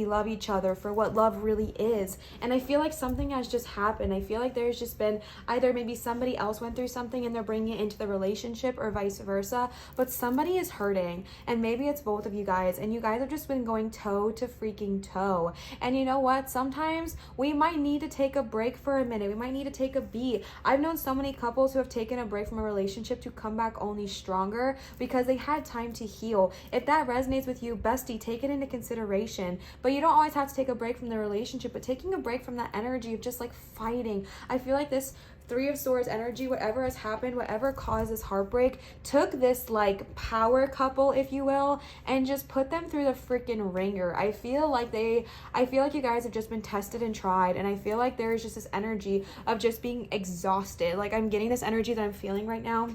love each other for what love really is. And I feel like something has just happened. I feel like there's just been either maybe somebody else went through something and they're bringing it into the relationship, or vice versa, but somebody is hurting, and maybe it's both of you guys, and you guys have just been going toe to freaking toe. And you know what, sometimes we might need to take a break for a minute. We might need to take a beat. I've known so many couples who have taken a break from a relationship to come back only stronger because they had time to heal. If that resonates with you, bestie, take it into consideration. But you don't always have to take a break from the relationship, but taking a break from that energy of just like fighting. I feel like this 3 of Swords energy, whatever has happened, whatever caused this heartbreak, took this like power couple, if you will, and just put them through the freaking ringer. I feel like you guys have just been tested and tried, and I feel like there is just this energy of just being exhausted. Like I'm getting this energy that I'm feeling right now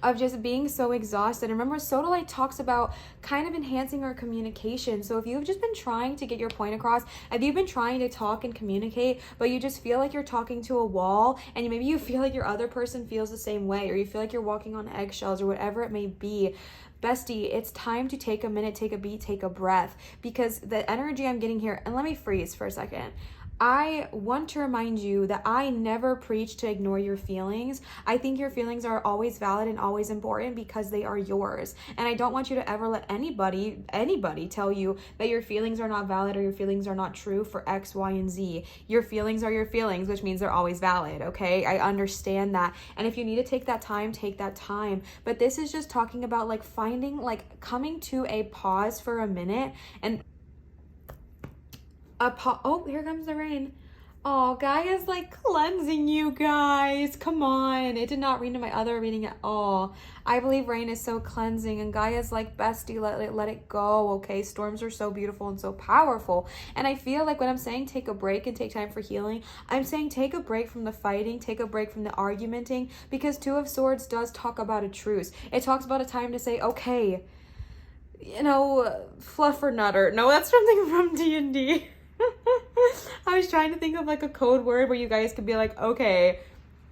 of just being so exhausted. And remember, sodalite talks about kind of enhancing our communication. So if you've just been trying to get your point across, if you've been trying to talk and communicate, but you just feel like you're talking to a wall, and maybe you feel like your other person feels the same way, or you feel like you're walking on eggshells, or whatever it may be, bestie, it's time to take a minute, take a beat, take a breath, because the energy I'm getting here, and let me freeze for a second. I want to remind you that I never preach to ignore your feelings. I think your feelings are always valid and always important because they are yours. And I don't want you to ever let anybody tell you that your feelings are not valid or your feelings are not true for X, Y, and Z. Your feelings are your feelings, which means they're always valid, okay? I understand that. And if you need to take that time, take that time. But this is just talking about like finding, like coming to a pause for a minute and oh, here comes the rain. Oh, Gaia's like cleansing you guys. Come on. It did not read to my other reading at all. I believe rain is so cleansing, and Gaia's like, bestie, let it go, okay? Storms are so beautiful and so powerful. And I feel like when I'm saying take a break and take time for healing, I'm saying take a break from the fighting, take a break from the argumenting, because Two of Swords does talk about a truce. It talks about a time to say, okay, you know, fluff or nutter. No, that's something from D&D. I was trying to think of like a code word where you guys could be like, okay,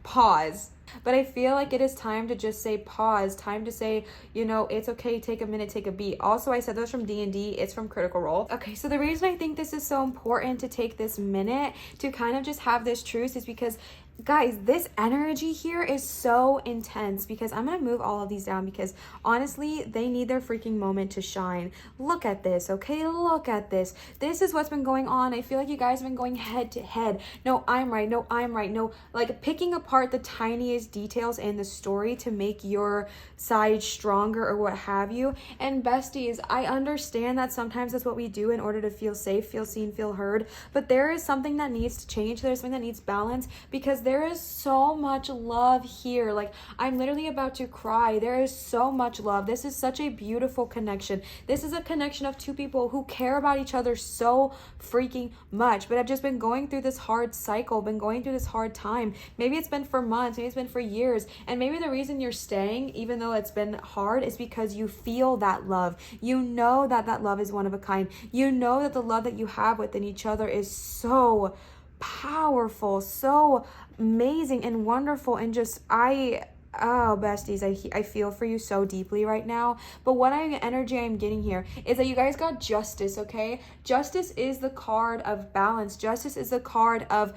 pause. But I feel like it is time to just say pause, time to say, you know, it's okay, take a minute, take a beat. Also, I said those from D&D, it's from Critical Role. Okay, so the reason I think this is so important to take this minute to kind of just have this truce is because, guys, this energy here is so intense, because I'm going to move all of these down because honestly, they need their freaking moment to shine. Look at this, okay? Look at this. This is what's been going on. I feel like you guys have been going head to head. No, I'm right. No, I'm right. No, like picking apart the tiniest details in the story to make your side stronger or what have you. And besties, I understand that sometimes that's what we do in order to feel safe, feel seen, feel heard. But there is something that needs to change. There's something that needs balance, because there is so much love here. Like, I'm literally about to cry. There is so much love. This is such a beautiful connection. This is a connection of two people who care about each other so freaking much, but have just been going through this hard cycle, been going through this hard time. Maybe it's been for months, maybe it's been for years, and maybe the reason you're staying, even though it's been hard, is because you feel that love. You know that that love is one of a kind. You know that the love that you have within each other is so powerful, so amazing and wonderful, and just oh, besties, I feel for you so deeply right now. But what energy I'm getting here is that you guys got Justice, okay? Justice is the card of balance. Justice is the card of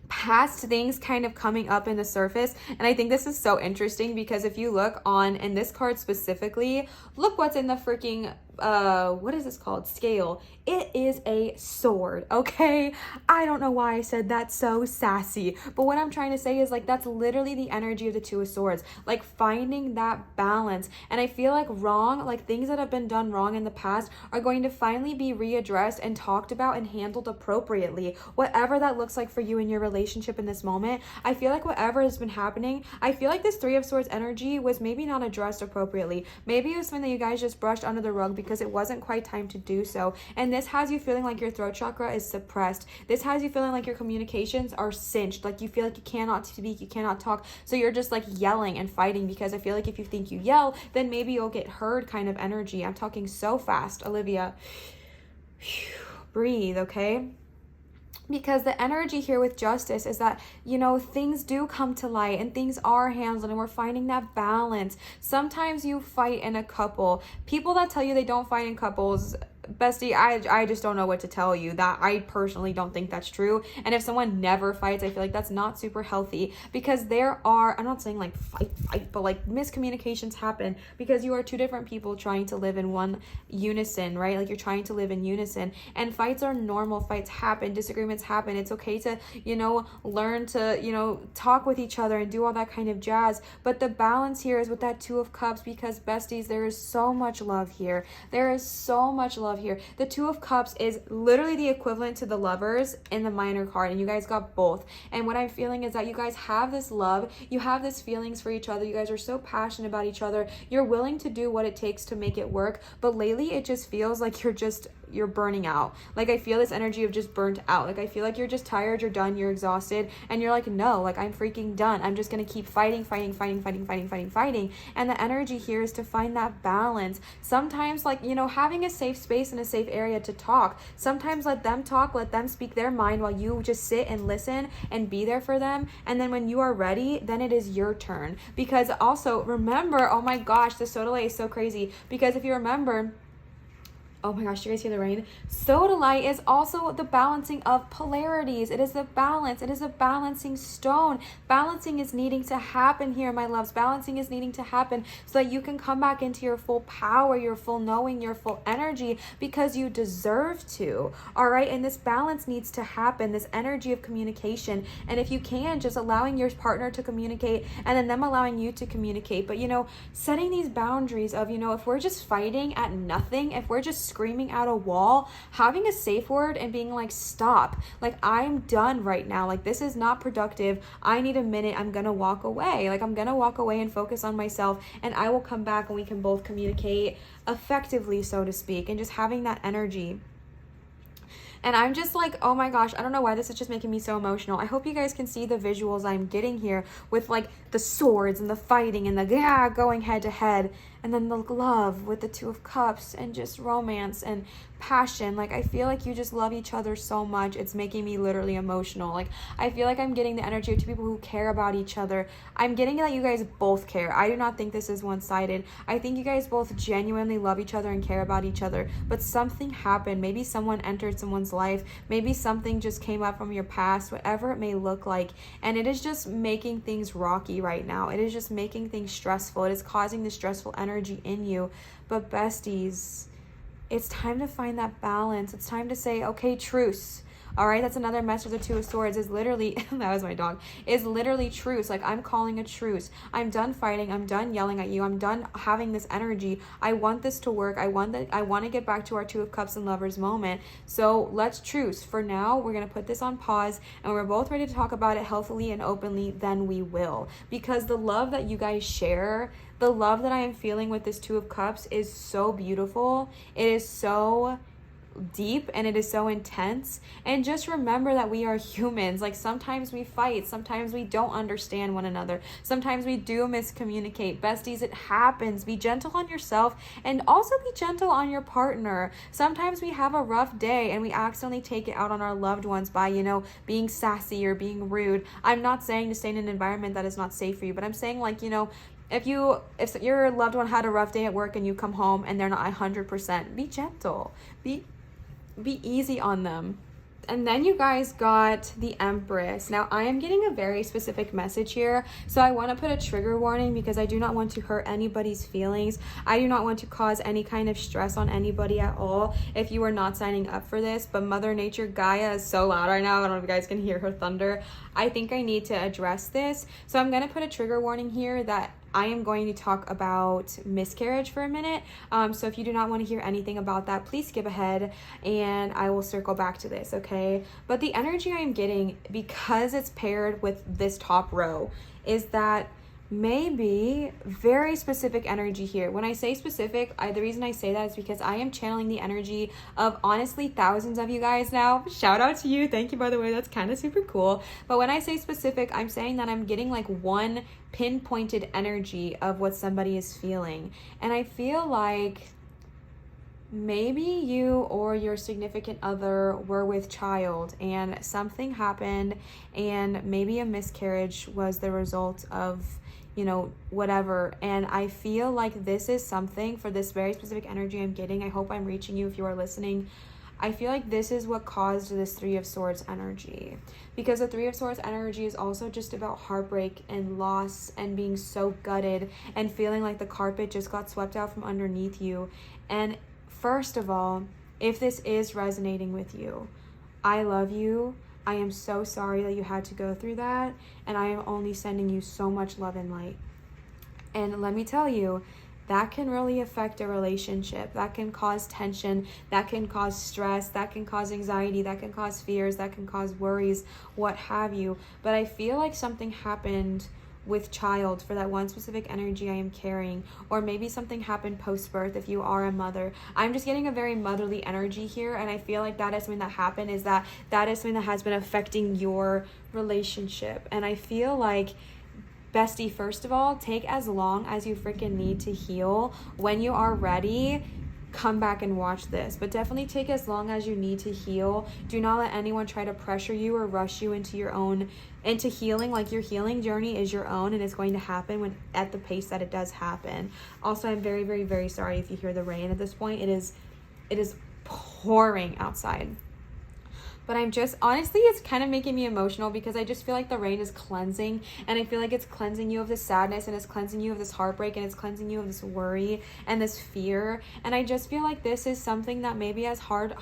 past things kind of coming up in the surface. And I think this is so interesting because if you look on, in this card specifically, look what's in the freaking what is this called? Scale. It is a sword, okay? I don't know why I said that so sassy, but what I'm trying to say is like that's literally the energy of the Two of Swords, like finding that balance. And I feel like things that have been done wrong in the past are going to finally be readdressed and talked about and handled appropriately, whatever that looks like for you in your relationship in this moment. I feel like whatever has been happening, I feel like this Three of Swords energy was maybe not addressed appropriately. Maybe it was something that you guys just brushed under the rug because it wasn't quite time to do so. And this has you feeling like your throat chakra is suppressed. This has you feeling like your communications are cinched, like you feel like you cannot speak, you cannot talk, so you're just like yelling and fighting, because I feel like if you think you yell, then maybe you'll get heard kind of energy. I'm talking so fast, Olivia. Breathe, okay? Because the energy here with Justice is that, you know, things do come to light and things are handled and we're finding that balance. Sometimes you fight in a couple. People that tell you they don't fight in couples, bestie, I just don't know what to tell you. That I personally don't think that's true. And if someone never fights, I feel like that's not super healthy, because there are, I'm not saying like fight, but like miscommunications happen because you are two different people trying to live in one unison, right? Like you're trying to live in unison, and fights are normal. Fights happen, disagreements happen. It's okay to, you know, learn to, you know, talk with each other and do all that kind of jazz. But the balance here is with that Two of Cups, because besties, there is so much love here. There is so much love here. The Two of Cups is literally the equivalent to the Lovers in the minor card, and you guys got both. And what I'm feeling is that you guys have this love, you have this feelings for each other, you guys are so passionate about each other, you're willing to do what it takes to make it work, but lately it just feels like you're just you're burning out. Like, I feel this energy of just burnt out. Like, I feel like you're just tired, you're done, you're exhausted, and you're like, no, like, I'm freaking done. I'm just gonna keep fighting. And the energy here is to find that balance. Sometimes, like, you know, having a safe space and a safe area to talk. Sometimes let them talk, let them speak their mind while you just sit and listen and be there for them. And then when you are ready, then it is your turn. Because also remember, oh my gosh, the sodalite is so crazy, because if you remember, oh my gosh, do you guys hear the rain? Sodalite is also the balancing of polarities. It is the balance. It is a balancing stone. Balancing is needing to happen here, my loves. Balancing is needing to happen so that you can come back into your full power, your full knowing, your full energy, because you deserve to. All right. And this balance needs to happen, this energy of communication. And if you can, just allowing your partner to communicate and then them allowing you to communicate. But, you know, setting these boundaries of, you know, if we're just fighting at nothing, if we're just screaming at a wall, having a safe word and being like, stop, like, I'm done right now, like, this is not productive, I need a minute, I'm gonna walk away, like, I'm gonna walk away and focus on myself, and I will come back and we can both communicate effectively, so to speak. And just having that energy. And I'm just like, oh my gosh, I don't know why this is just making me so emotional. I hope you guys can see the visuals I'm getting here with like the swords and the fighting and the going head to head. And then the love with the Two of Cups and just romance and passion. Like, I feel like you just love each other so much. It's making me literally emotional. Like, I feel like I'm getting the energy of two people who care about each other. I'm getting that you guys both care. I do not think this is one-sided. I think you guys both genuinely love each other and care about each other. But something happened. Maybe someone entered someone's life. Maybe something just came up from your past, whatever it may look like. And it is just making things rocky right now. It is just making things stressful. It is causing this stressful energy in you. But besties, it's time to find that balance. It's time to say, okay, truce. All right, that's another message of the Two of Swords is literally, that was my dog, is literally truce. Like, I'm calling a truce. I'm done fighting. I'm done yelling at you. I'm done having this energy. I want this to work. I want to get back to our Two of Cups and Lovers moment. So let's truce. For now, we're going to put this on pause, and we're both ready to talk about it healthily and openly. Then we will. Because the love that you guys share, the love that I am feeling with this Two of Cups is so beautiful. It is so deep and it is so intense. And just remember that we are humans. Like, sometimes we fight, sometimes we don't understand one another, sometimes we do miscommunicate. Besties, it happens. Be gentle on yourself and also be gentle on your partner. Sometimes we have a rough day and we accidentally take it out on our loved ones by, you know, being sassy or being rude. I'm not saying to stay in an environment that is not safe for you, but I'm saying, like, you know, if your loved one had a rough day at work and you come home and they're not 100%, be gentle, be easy on them. And then you guys got the Empress. Now, I am getting a very specific message here, so I want to put a trigger warning because I do not want to hurt anybody's feelings. I do not want to cause any kind of stress on anybody at all if you are not signing up for this. But Mother Nature, Gaia, is so loud right now. I don't know if you guys can hear her thunder. I think I need to address this. So I'm going to put a trigger warning here that I am going to talk about miscarriage for a minute. So if you do not want to hear anything about that, please skip ahead and I will circle back to this, okay? But the energy I am getting, because it's paired with this top row, is that maybe very specific energy here. When I say specific, the reason I say that is because I am channeling the energy of honestly thousands of you guys now. Shout out to you. Thank you, by the way. That's kind of super cool. But when I say specific, I'm saying that I'm getting like one pinpointed energy of what somebody is feeling. And I feel like maybe you or your significant other were with child and something happened and maybe a miscarriage was the result of, you know, whatever. And I feel like this is something for this very specific energy I'm getting. I hope I'm reaching you if you are listening. I feel like this is what caused this Three of Swords energy, because the Three of Swords energy is also just about heartbreak and loss and being so gutted and feeling like the carpet just got swept out from underneath you. And first of all, if this is resonating with you, I love you. I am so sorry that you had to go through that, and I am only sending you so much love and light. And let me tell you, that can really affect a relationship. That can cause tension, that can cause stress, that can cause anxiety, that can cause fears, that can cause worries, what have you. But I feel like something happened with child, for that one specific energy I am carrying, or maybe something happened post-birth if you are a mother. I'm just getting a very motherly energy here, and I feel like that is something that happened, is that is something that has been affecting your relationship. And I feel like, bestie, first of all, take as long as you freaking need to heal. When you are ready, come back and watch this, but definitely take as long as you need to heal. Do not let anyone try to pressure you or rush you into healing. Like, your healing journey is your own, and it's going to happen at the pace that it does happen. Also, I'm very, very, very sorry if you hear the rain at this point. It is pouring outside. But I'm just, honestly, it's kind of making me emotional, because I just feel like the rain is cleansing, and I feel like it's cleansing you of this sadness, and it's cleansing you of this heartbreak, and it's cleansing you of this worry and this fear. And I just feel like this is something that maybe has hard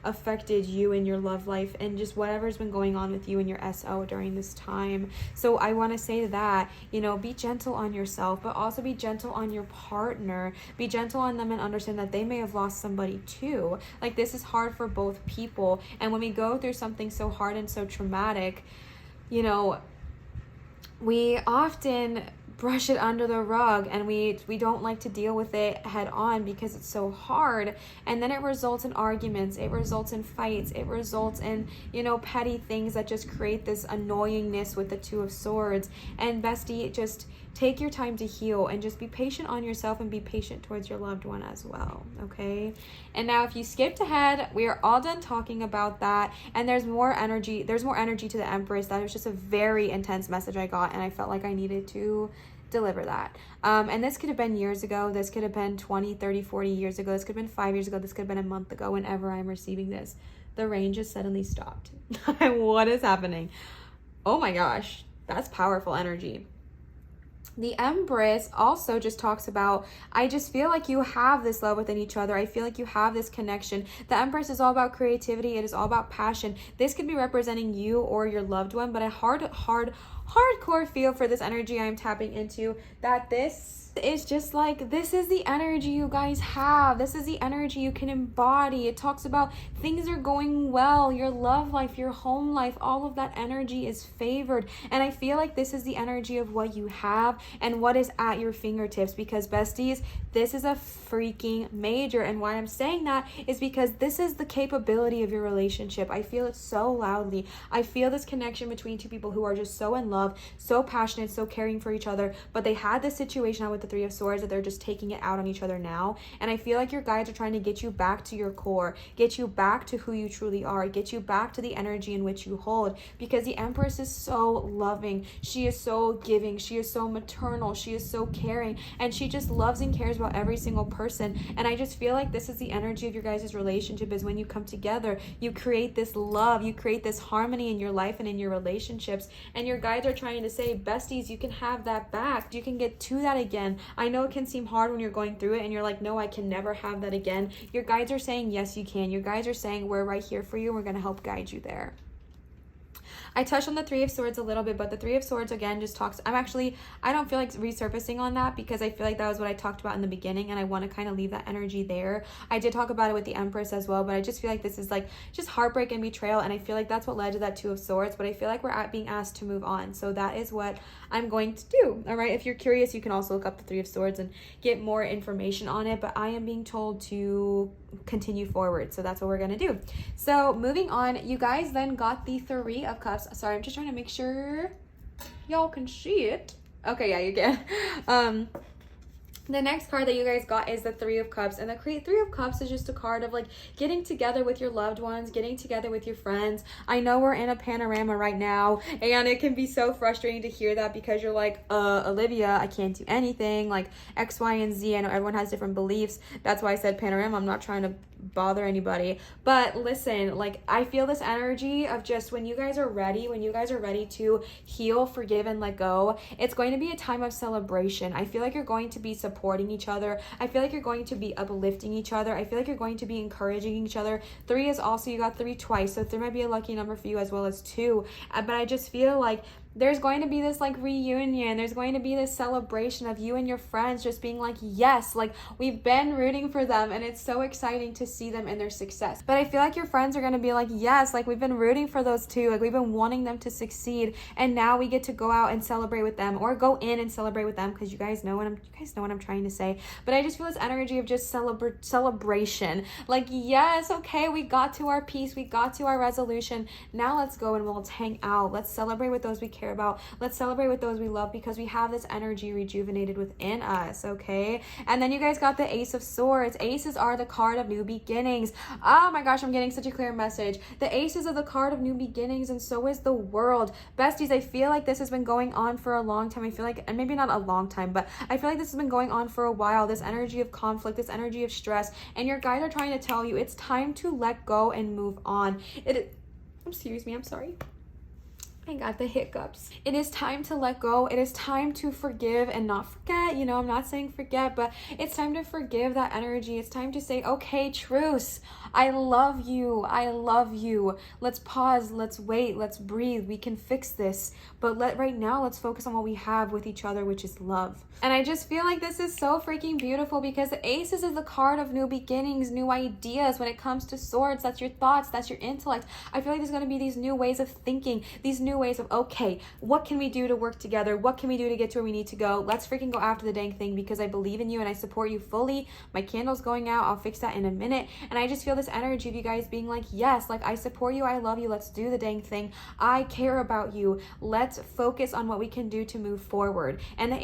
affected you in your love life, and just whatever's been going on with you and your SO during this time. So I want to say that, be gentle on yourself, but also be gentle on your partner. Be gentle on them, and understand that they may have lost somebody too. Like, this is hard for both people. And when we go through something so hard and so traumatic, we often brush it under the rug, and we don't like to deal with it head on, because it's so hard. And then it results in arguments, it results in fights, it results in petty things that just create this annoyingness with the Two of Swords. And bestie, just take your time to heal, and just be patient on yourself, and be patient towards your loved one as well, okay? And now, if you skipped ahead, we are all done talking about that, and there's more energy to the Empress. That was just a very intense message I got, and I felt like I needed to deliver that. And this could have been years ago, this could have been 20, 30, 40 years ago, this could have been 5 years ago, this could have been a month ago. Whenever I'm receiving this, the rain just suddenly stopped. What is happening? Oh my gosh, that's powerful energy. The Empress also just talks about, I just feel like you have this love within each other. I feel like you have this connection. The Empress is all about creativity. It is all about passion. This could be representing you or your loved one, but a hardcore feel for this energy I'm tapping into, that this is just like, this is the energy you guys have. This is the energy you can embody. It talks about things are going well, your love life, your home life, all of that energy is favored. And I feel like this is the energy of what you have and what is at your fingertips, because besties, this is a freaking major. And why I'm saying that is because this is the capability of your relationship. I feel it so loudly. I feel this connection between two people who are just so in love, so passionate, so caring for each other, but they had this situation with the Three of Swords that they're just taking it out on each other now. And I feel like your guides are trying to get you back to your core, get you back to who you truly are, get you back to the energy in which you hold, because the Empress is so loving, she is so giving, she is so maternal, she is so caring, and she just loves and cares about every single person. And I just feel like this is the energy of your guys' relationship, is when you come together, you create this love, you create this harmony in your life and in your relationships. And your guides are trying to say, besties, you can have that back, you can get to that again. I know it can seem hard when you're going through it and you're like, no, I can never have that again. Your guides are saying, yes, you can. Your guides are saying, we're right here for you. We're going to help guide you there. I touched on the Three of Swords a little bit, but the Three of Swords again just talks, I don't feel like resurfacing on that, because I feel like that was what I talked about in the beginning, and I want to kind of leave that energy there. I did talk about it with the Empress as well, but I just feel like this is like just heartbreak and betrayal, and I feel like that's what led to that Two of Swords, but I feel like we're being asked to move on. So that is what I'm going to do. All right, if you're curious, you can also look up the Three of Swords and get more information on it, but I am being told to continue forward, so that's what we're gonna do. So moving on, you guys then got the Three of Cups. Sorry, I'm just trying to make sure y'all can see it. Okay, yeah, you can. The next card that you guys got is the Three of Cups, and the Three of Cups is just a card of like getting together with your loved ones, getting together with your friends. I know we're in a panorama right now, and it can be so frustrating to hear that, because you're like, Olivia, I can't do anything, like X, Y, and Z. I know everyone has different beliefs. That's why I said panorama. I'm not trying to bother anybody, but listen, like, I feel this energy of just when you guys are ready to heal, forgive, and let go, it's going to be a time of celebration. I feel like you're going to be supporting each other. I feel like you're going to be uplifting each other. I feel like you're going to be encouraging each other. Three is also, you got three twice, so three might be a lucky number for you, as well as two. But I just feel like there's going to be this like reunion. There's going to be this celebration of you and your friends just being like, yes, like we've been rooting for them and it's so exciting to see them in their success. But I feel like your friends are going to be like, yes, like we've been rooting for those two. Like we've been wanting them to succeed and now we get to go out and celebrate with them, or go in and celebrate with them, because you guys know what I'm trying to say. But I just feel this energy of just celebration. Like, yes, okay, we got to our peace, we got to our resolution. Now let's go and let's hang out. Let's celebrate with those we care about. Let's celebrate with those we love, because we have this energy rejuvenated within us, okay? And then you guys got the Ace of Swords. Aces are the card of new beginnings. Oh my gosh, I'm getting such a clear message. The Aces are the card of new beginnings, and so is the World. Besties, I feel like this has been going on for a long time. I feel like, and maybe not a long time, but I feel like this has been going on for a while. This energy of conflict, this energy of stress, and your guides are trying to tell you it's time to let go and move on. Excuse me, I'm sorry. I got the hiccups. It is time to let go. It is time to forgive and not forget. You know, I'm not saying forget, but it's time to forgive that energy. It's time to say, okay, truce. I love you. I love you. Let's pause. Let's wait. Let's breathe. We can fix this. But right now, let's focus on what we have with each other, which is love. And I just feel like this is so freaking beautiful, because the Aces is the card of new beginnings, new ideas. When it comes to swords, that's your thoughts, that's your intellect. I feel like there's going to be these new ways of thinking, these new ways of, okay, what can we do to work together? What can we do to get to where we need to go? Let's freaking go after the dang thing, because I believe in you and I support you fully. My candle's going out. I'll fix that in a minute. And I just feel this energy of you guys being like, yes, like I support you. I love you. Let's do the dang thing. I care about you. Let's focus on what we can do to move forward. And the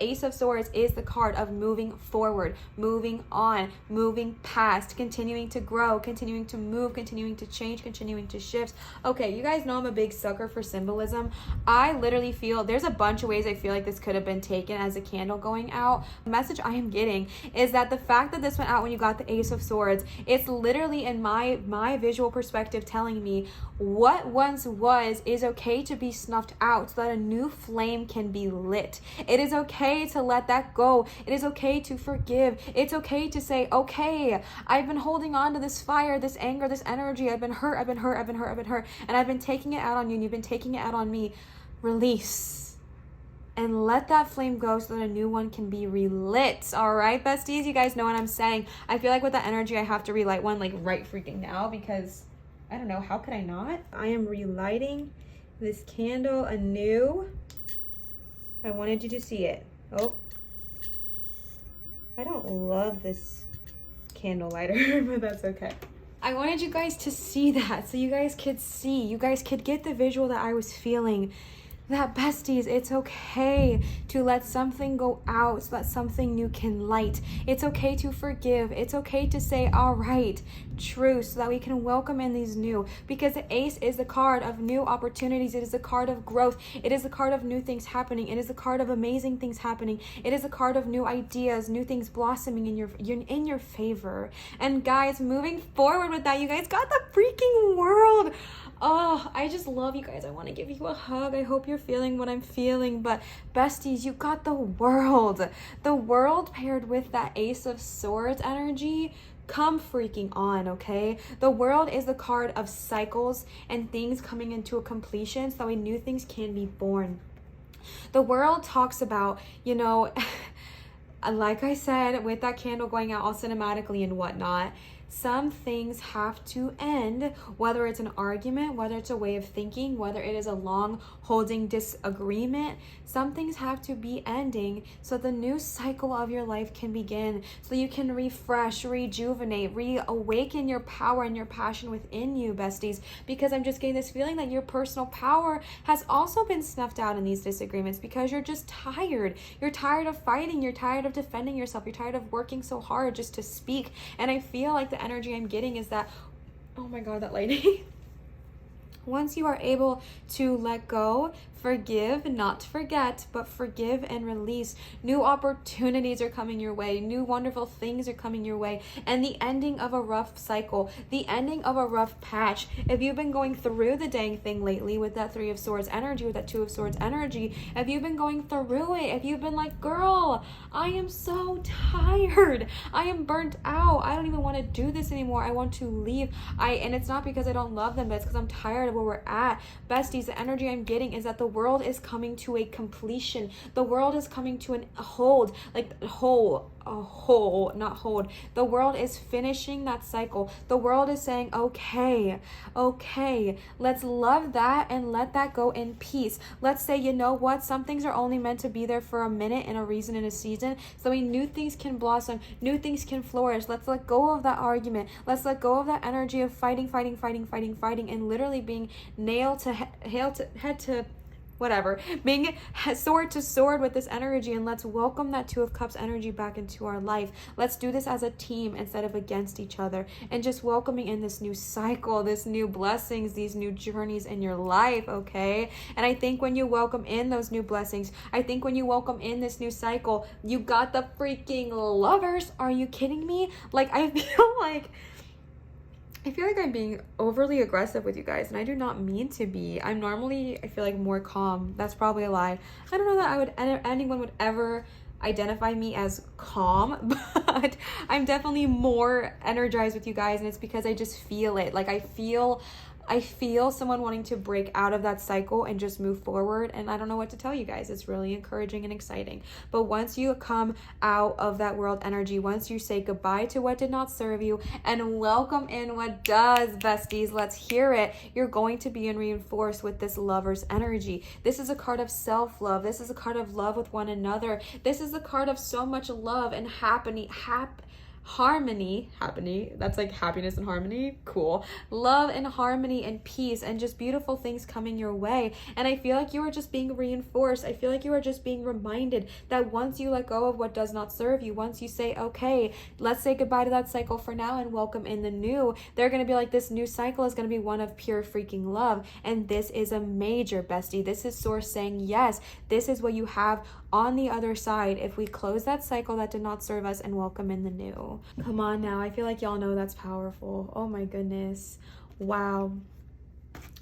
Ace of Swords is the card of moving forward, moving on, moving past, continuing to grow, continuing to move, continuing to change, continuing to shift. Okay, you guys know I'm a big sucker for symbolism. I literally feel there's a bunch of ways I feel like this could have been taken as a candle going out. The message I am getting is that the fact that this went out when you got the Ace of Swords, it's literally in my visual perspective telling me what once was is okay to be snuffed out so that a new flame can be lit. It is okay to let that go. It is okay to forgive. It's okay to say, okay, I've been holding on to this fire, this anger, this energy. I've been hurt, and I've been taking it out on you, and you've been taking it out on me. Release and let that flame go so that a new one can be relit. All right, besties, you guys know what I'm saying. I feel like with that energy, I have to relight one like right freaking now, because I don't know, how could I not? I am relighting this candle anew. I wanted you to see it. Oh, I don't love this candle lighter, but that's okay. I wanted you guys to see that, so you guys could see, you guys could get the visual that I was feeling. That, besties, it's okay to let something go out so that something new can light. It's okay to forgive. It's okay to say, all right, truce, so that we can welcome in these new, because the Ace is the card of new opportunities. It is the card of growth. It is the card of new things happening. It is the card of amazing things happening. It is the card of new ideas, new things blossoming in your favor. And guys, moving forward with that, you guys got the freaking World. Oh, I just love you guys. I want to give you a hug. I hope you're feeling what I'm feeling. But besties, you got the World. The World paired with that Ace of Swords energy. Come freaking on, okay? The World is the card of cycles and things coming into a completion so that way new things can be born. The World talks about, you know, like I said, with that candle going out all cinematically and whatnot, some things have to end, whether it's an argument, whether it's a way of thinking, whether it is a long holding disagreement. Some things have to be ending so the new cycle of your life can begin, so you can refresh, rejuvenate, reawaken your power and your passion within you, besties, because I'm just getting this feeling that your personal power has also been snuffed out in these disagreements because you're just tired. You're tired of fighting. You're tired of defending yourself. You're tired of working so hard just to speak. And I feel like the energy I'm getting is that, oh my god, that lady. Once you are able to let go, forgive, not forget, but forgive and release, new opportunities are coming your way, new wonderful things are coming your way, and the ending of a rough cycle, the ending of a rough patch. If you've been going through the dang thing lately with that Three of Swords energy, with that Two of Swords energy, if you've been going through it, if you've been like, girl, I am so tired, I am burnt out, I don't even want to do this anymore, I want to leave, and it's not because I don't love them, but it's because I'm tired of where we're at. Besties, the energy I'm getting is that the world is coming to a completion. The world is coming to a hold, like not hold. The world is finishing that cycle. The world is saying, okay, let's love that and let that go in peace. Let's say, you know what, some things are only meant to be there for a minute, and a reason, and a season, so new things can blossom, new things can flourish. Let's let go of that argument. Let's let go of that energy of fighting, and literally being nailed to head to whatever, being sword to sword with this energy. And let's welcome that Two of Cups energy back into our life. Let's do this as a team instead of against each other, and just welcoming in this new cycle, this new blessings, these new journeys in your life. Okay. And I think when you welcome in those new blessings, I think when you welcome in this new cycle, you got the freaking Lovers. Are you kidding me? Like, I feel like I'm being overly aggressive with you guys, and I do not mean to be. I'm normally, I feel like, more calm. That's probably a lie. I don't know that anyone would ever identify me as calm, but I'm definitely more energized with you guys, and it's because I just feel it. Like, I feel someone wanting to break out of that cycle and just move forward. And I don't know what to tell you guys. It's really encouraging and exciting. But once you come out of that world energy, once you say goodbye to what did not serve you and welcome in what does, besties, let's hear it. You're going to be reinforced with this Lovers energy. This is a card of self-love. This is a card of love with one another. This is the card of so much love and harmony. That's like happiness and harmony. Cool. Love and harmony and peace and just beautiful things coming your way. And I feel like you are just being reinforced. I feel like you are just being reminded that once you let go of what does not serve you, once you say, okay, let's say goodbye to that cycle for now and welcome in the new, they're going to be like, this new cycle is going to be one of pure freaking love. And this is a major, bestie. This is Source saying, yes, this is what you have on the other side if we close that cycle that did not serve us and welcome in the new. Come on now. I feel like y'all know that's powerful. Oh my goodness. Wow.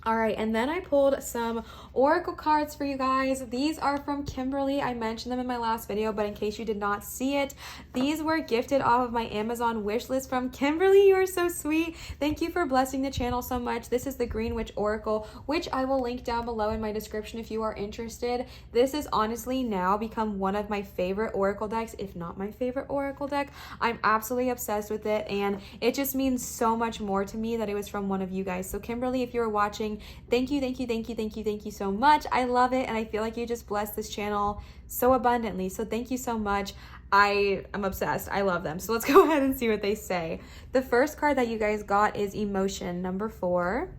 All right, and then I pulled some oracle cards for you guys. These are from Kimberly. I mentioned them in my last video, but in case you did not see it, these were gifted off of my Amazon wish list from Kimberly. You are so sweet. Thank you for blessing the channel so much. This is the Green Witch Oracle, which I will link down below in my description if you are interested. This has honestly now become one of my favorite oracle decks, if not my favorite oracle deck. I'm absolutely obsessed with it, and it just means so much more to me that it was from one of you guys. So Kimberly, if you're watching, thank you so much. I love it, and I feel like you just blessed this channel so abundantly, so thank you so much. I am obsessed. I love them. So let's go ahead and see what they say. The first card that you guys got is Emotion, number 4,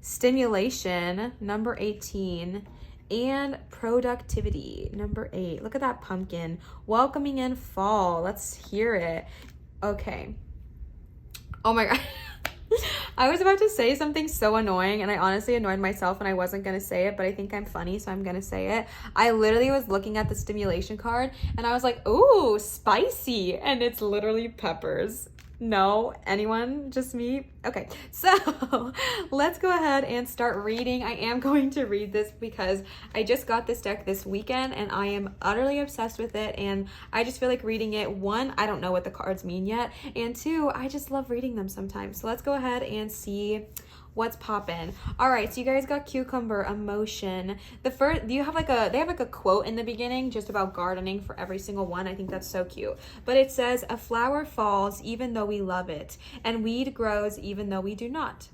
Stimulation, number 18, and Productivity, number 8. Look at that pumpkin. Welcoming in fall. Let's hear it. Okay. Oh my god. I was about to say something so annoying, and I honestly annoyed myself, and I wasn't going to say it, but I think I'm funny, so I'm going to say it. I literally was looking at the Stimulation card, and I was like, ooh, spicy, and it's literally peppers. No? Anyone? Just me? Okay, so let's go ahead and start reading. I am going to read this because I just got this deck this weekend and I am utterly obsessed with it, and I just feel like reading it. 1, I don't know what the cards mean yet, and 2, I just love reading them sometimes. So let's go ahead and see what's poppin'. All right, so you guys got Cucumber, Emotion. The first, they have like a quote in the beginning just about gardening for every single one. I think that's so cute. But it says, a flower falls even though we love it, and weed grows even though we do not.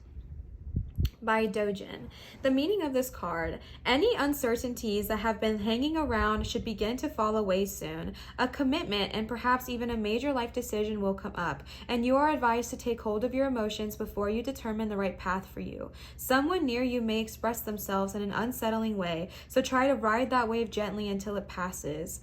By Dojin. The meaning of this card: any uncertainties that have been hanging around should begin to fall away soon. A commitment and perhaps even a major life decision will come up, and you are advised to take hold of your emotions before you determine the right path for you. Someone near you may express themselves in an unsettling way, so try to ride that wave gently until it passes.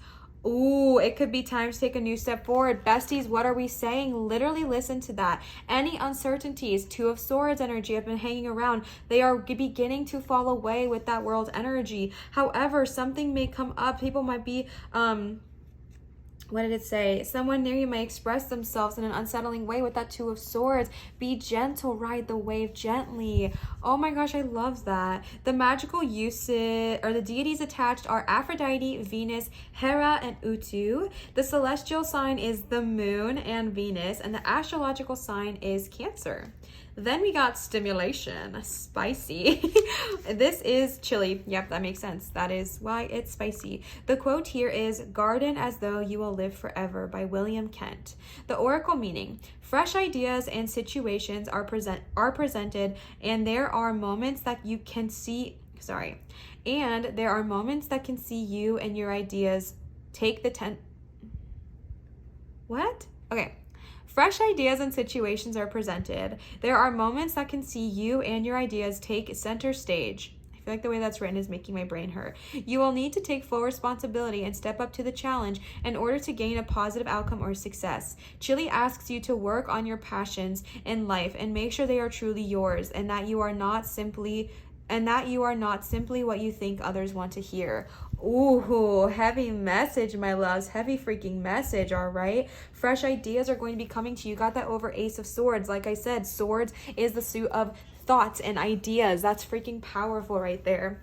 Ooh, it could be time to take a new step forward. Besties, what are we saying? Literally listen to that. Any uncertainties, 2 of Swords energy, have been hanging around. They are beginning to fall away with that world energy. However, something may come up. People might be, what did it say? Someone near you may express themselves in an unsettling way with that 2 of Swords. Be gentle, ride the wave gently. Oh my gosh, I love that. The magical usage, or the deities attached, are Aphrodite, Venus, Hera, and Utu. The celestial sign is the moon and Venus, and the astrological sign is Cancer. Then we got stimulation, spicy. This is chili. Yep, that makes sense. That is why it's spicy. The quote here is, "Garden as though you will live forever" by William Kent. The oracle meaning, fresh ideas and situations are presented, and there are moments that you can see, and there are moments that can see you and your ideas take the What? Okay. Fresh ideas and situations are presented. There are moments that can see you and your ideas take center stage. I feel like the way that's written is making my brain hurt. You will need to take full responsibility and step up to the challenge in order to gain a positive outcome or success. Chili asks you to work on your passions in life and make sure they are truly yours, and that you are not simply what you think others want to hear. Ooh, heavy message, my loves. Heavy freaking message, all right? Fresh ideas are going to be coming to you. Got that over Ace of Swords. Like I said, swords is the suit of thoughts and ideas. That's freaking powerful right there.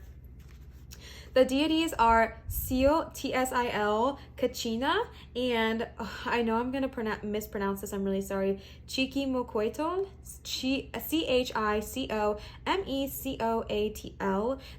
The deities are Tsil, Tsil, Kachina, and I know I'm going to mispronounce this. I'm really sorry. Chichimecoatl, Chicomecoatl.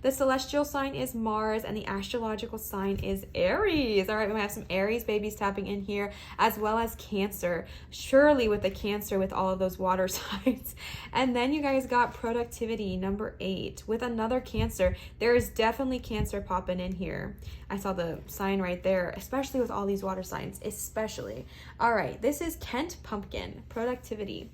The celestial sign is Mars, and the astrological sign is Aries. All right, we might have some Aries babies tapping in here, as well as Cancer. Surely with the Cancer, with all of those water signs. And then you guys got productivity, number 8, with another Cancer. There is definitely Cancer popping in here. I saw the sign right there, especially with all these water signs, especially. All right, this is Kent Pumpkin, productivity.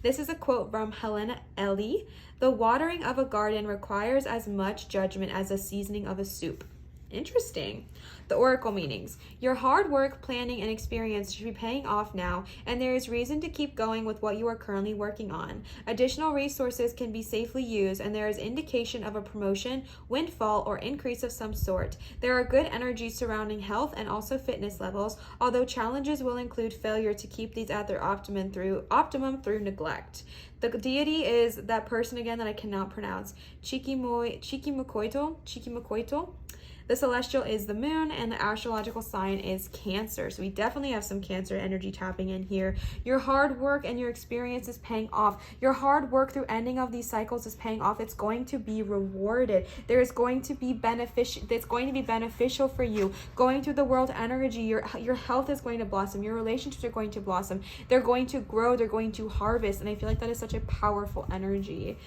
This is a quote from Helena Ellie. The watering of a garden requires as much judgment as the seasoning of a soup. Interesting. The oracle meanings. Your hard work, planning, and experience should be paying off now, and there is reason to keep going with what you are currently working on. Additional resources can be safely used, and there is indication of a promotion, windfall, or increase of some sort. There are good energies surrounding health and also fitness levels, although challenges will include failure to keep these at their optimum through neglect. The deity is that person again that I cannot pronounce. Chichimecoatl. The celestial is the moon, and the astrological sign is Cancer. So we definitely have some Cancer energy tapping in here. Your hard work and your experience is paying off. Your hard work through ending of these cycles is paying off. It's going to be rewarded. There is going to be it's going to be beneficial for you. Going through the world energy, your health is going to blossom. Your relationships are going to blossom. They're going to grow. They're going to harvest. And I feel like that is such a powerful energy.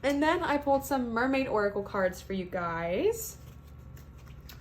And then I pulled some mermaid oracle cards for you guys.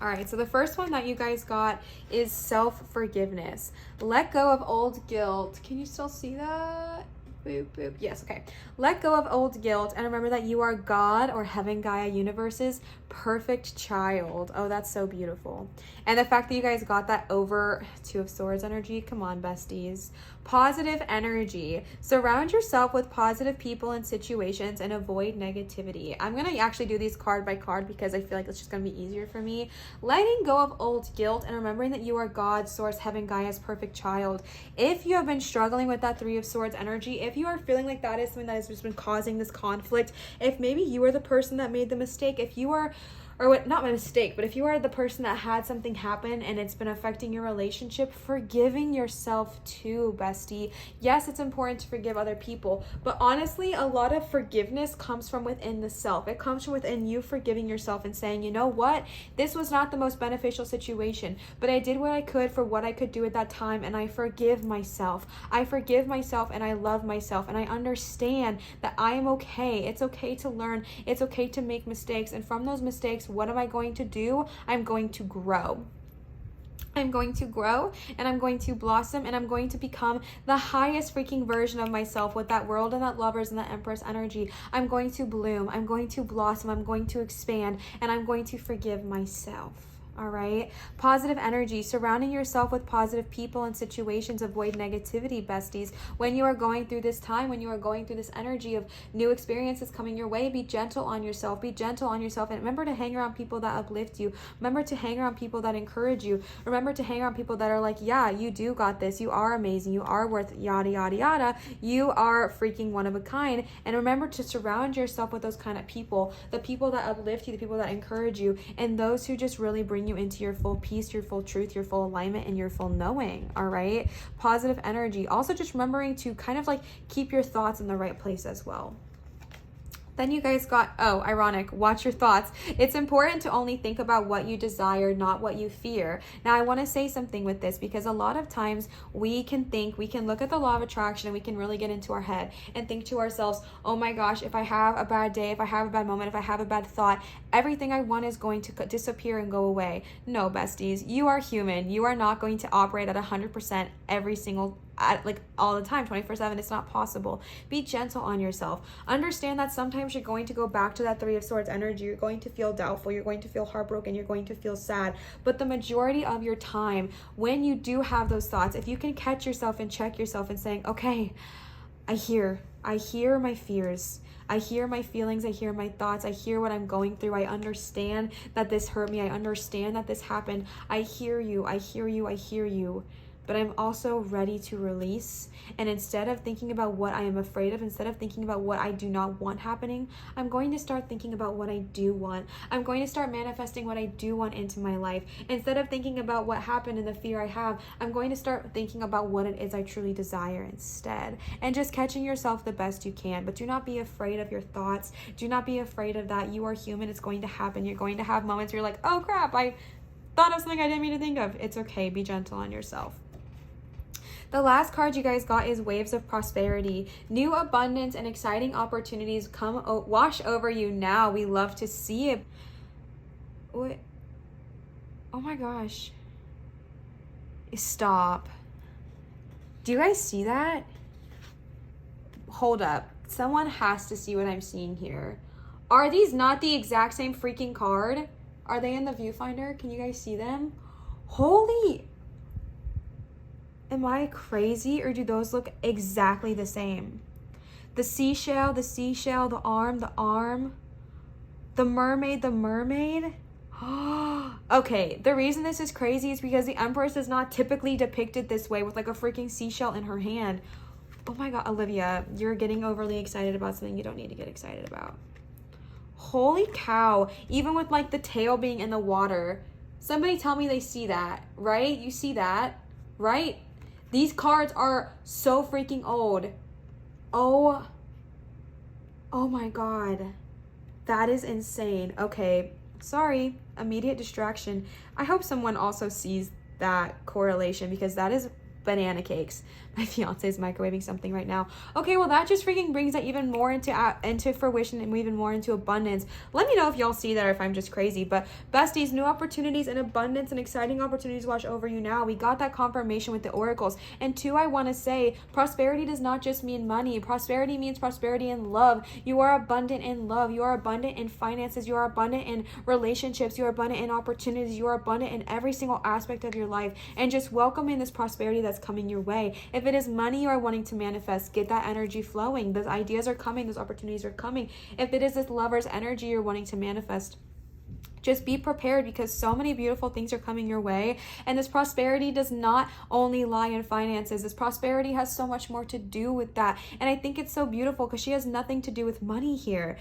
All right, so the first one that you guys got is self-forgiveness. Let go of old guilt. Can you still see that? Boop, boop. Yes, okay. Let go of old guilt and remember that you are God, or Heaven, Gaia, Universe's perfect child. Oh, that's so beautiful. And the fact that you guys got that over Two of Swords energy, come on, besties. Positive energy. Surround yourself with positive people and situations and avoid negativity. I'm going to actually do these card by card because I feel like it's just going to be easier for me. Letting go of old guilt and remembering that you are God, Source, Heaven, Gaia's perfect child. If you have been struggling with that Three of Swords energy, if you are feeling like that is something that has just been causing this conflict, if maybe you are the person that made the mistake, if you are, or what, not a mistake, but if you are the person that had something happen and it's been affecting your relationship, forgiving yourself too, bestie. Yes, it's important to forgive other people, but honestly, a lot of forgiveness comes from within the self. It comes from within you forgiving yourself and saying, you know what, this was not the most beneficial situation, but I did what I could for what I could do at that time, and I forgive myself. I forgive myself and I love myself, and I understand that I am okay. It's okay to learn. It's okay to make mistakes, and from those mistakes, what am I going to do? I'm going to grow. I'm going to grow, and I'm going to blossom, and I'm going to become the highest freaking version of myself with that world and that lovers and that empress energy. I'm going to bloom. I'm going to blossom. I'm going to expand, and I'm going to forgive myself. All right. Positive energy, surrounding yourself with positive people and situations. Avoid negativity, besties. When you are going through this time, when you are going through this energy of new experiences coming your way, be gentle on yourself. Be gentle on yourself. And remember to hang around people that uplift you. Remember to hang around people that encourage you. Remember to hang around people that are like, yeah, you do got this. You are amazing. You are worth yada, yada, yada. You are freaking one of a kind. And remember to surround yourself with those kind of people, the people that uplift you, the people that encourage you, and those who just really bring bring you into your full peace, your full truth, your full alignment, and your full knowing. All right. Positive energy. Also just remembering to kind of like keep your thoughts in the right place as well. Then you guys got, oh, ironic, watch your thoughts. It's important to only think about what you desire, not what you fear. Now, I want to say something with this because a lot of times we can look at the law of attraction and we can really get into our head and think to ourselves, oh my gosh, if I have a bad day, if I have a bad moment, if I have a bad thought, everything I want is going to disappear and go away. No, besties, you are human. You are not going to operate at 100% every single like all the time, 24/7. It's not possible. Be gentle on yourself. Understand that sometimes you're going to go back to that Three of Swords energy. You're going to feel doubtful. You're going to feel heartbroken. You're going to feel sad. But the majority of your time, when you do have those thoughts, if you can catch yourself and check yourself and saying, okay, I hear my fears. I hear my feelings. I hear my thoughts. I hear what I'm going through. I understand that this hurt me. I understand that this happened. I hear you. I hear you. I hear you. But I'm also ready to release. And instead of thinking about what I am afraid of, instead of thinking about what I do not want happening, I'm going to start thinking about what I do want. I'm going to start manifesting what I do want into my life. Instead of thinking about what happened and the fear I have, I'm going to start thinking about what it is I truly desire instead. And just catching yourself the best you can. But do not be afraid of your thoughts. Do not be afraid of that. You are human. It's going to happen. You're going to have moments where you're like, oh crap, I thought of something I didn't mean to think of. It's okay. Be gentle on yourself. The last card you guys got is Waves of Prosperity. New abundance and exciting opportunities wash over you now. We love to see it. What? Oh my gosh. Stop. Do you guys see that? Hold up. Someone has to see what I'm seeing here. Are these not the exact same freaking card? Are they in the viewfinder? Can you guys see them? Holy... Am I crazy, or do those look exactly the same? The seashell, the arm, the mermaid. Okay, the reason this is crazy is because the Empress is not typically depicted this way with like a freaking seashell in her hand. Oh my God, Olivia, you're getting overly excited about something you don't need to get excited about. Holy cow, even with like the tail being in the water. Somebody tell me they see that, right? You see that, right? These cards are so freaking old. Oh my God. That is insane. Okay, sorry, immediate distraction. I hope someone also sees that correlation because that is banana cakes. My fiance is microwaving something right now. Okay, well that just freaking brings that even more into fruition and even more into abundance. Let me know if y'all see that or if I'm just crazy. But besties, new opportunities and abundance and exciting opportunities wash over you now. We got that confirmation with the oracles. And two, I want to say prosperity does not just mean money. Prosperity means prosperity in love. You are abundant in love. You are abundant in finances. You are abundant in relationships. You are abundant in opportunities. You are abundant in every single aspect of your life. And just welcome in this prosperity that's coming your way. If it is money you are wanting to manifest, get that energy flowing. Those ideas are coming. Those opportunities are coming. If it is this lover's energy you're wanting to manifest, just be prepared because so many beautiful things are coming your way. And this prosperity does not only lie in finances. This prosperity has so much more to do with that. And I think it's so beautiful because she has nothing to do with money here.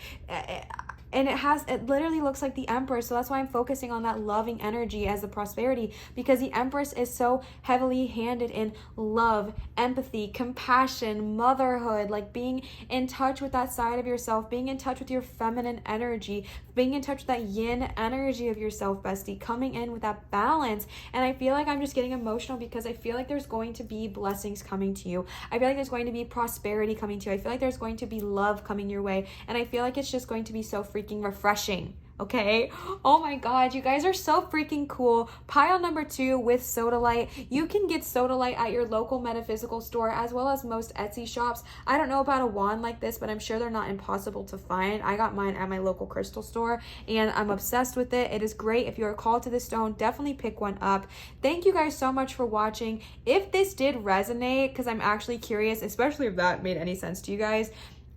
And it literally looks like the Empress. So that's why I'm focusing on that loving energy as the prosperity, because the Empress is so heavily handed in love, empathy, compassion, motherhood, like being in touch with that side of yourself, being in touch with your feminine energy, being in touch with that yin energy of yourself, bestie, coming in with that balance. And I feel like I'm just getting emotional because I feel like there's going to be blessings coming to you. I feel like there's going to be prosperity coming to you. I feel like there's going to be love coming your way. And I feel like it's just going to be so freaking refreshing. Okay. Oh my God, you guys are so freaking cool. Pile number 2 with Sodalite. You can get Sodalite at your local metaphysical store as well as most Etsy shops. I don't know about a wand like this, but I'm sure they're not impossible to find. I got mine at my local crystal store and I'm obsessed with it. It is great. If you're called to the stone, definitely pick one up. Thank you guys so much for watching. If this did resonate, because I'm actually curious, especially if that made any sense to you guys,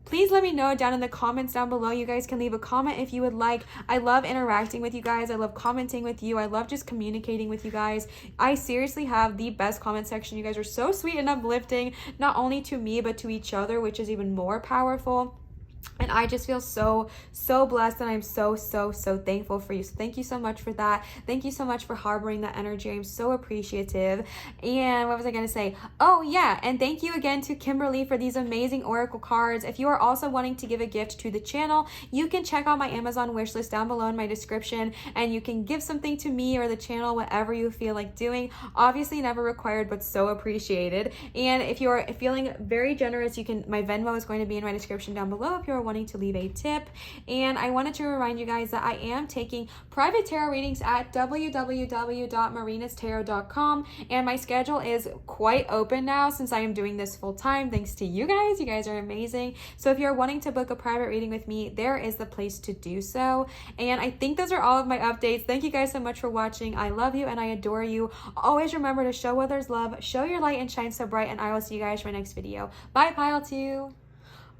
please let me know down in the comments down below. You guys can leave a comment if you would like. I love interacting with you guys. I love commenting with you. I love just communicating with you guys. I seriously have the best comment section. You guys are so sweet and uplifting, not only to me, but to each other, which is even more powerful. And I just feel so blessed, and I'm so thankful for you. So thank you so much for that. Thank you so much for harboring that energy. I'm so appreciative. And what was I going to say? Oh yeah, and thank you again to Kimberly for these amazing oracle cards. If you are also wanting to give a gift to the channel, you can check out my Amazon wish list down below in my description, and you can give something to me or the channel, whatever you feel like doing. Obviously never required, but so appreciated. And if you're feeling very generous, you can, my Venmo is going to be in my description down below if you're wanting to leave a tip. And I wanted to remind you guys that I am taking private tarot readings at www.marinastarot.com, and my schedule is quite open now since I am doing this full time thanks to you guys. You guys are amazing. So if you're wanting to book a private reading with me, there is the place to do so. And I think those are all of my updates. Thank you guys so much for watching. I love you and I adore you. Always remember to show others love, show your light, and shine so bright, and I will see you guys for my next video. Bye, pile 2.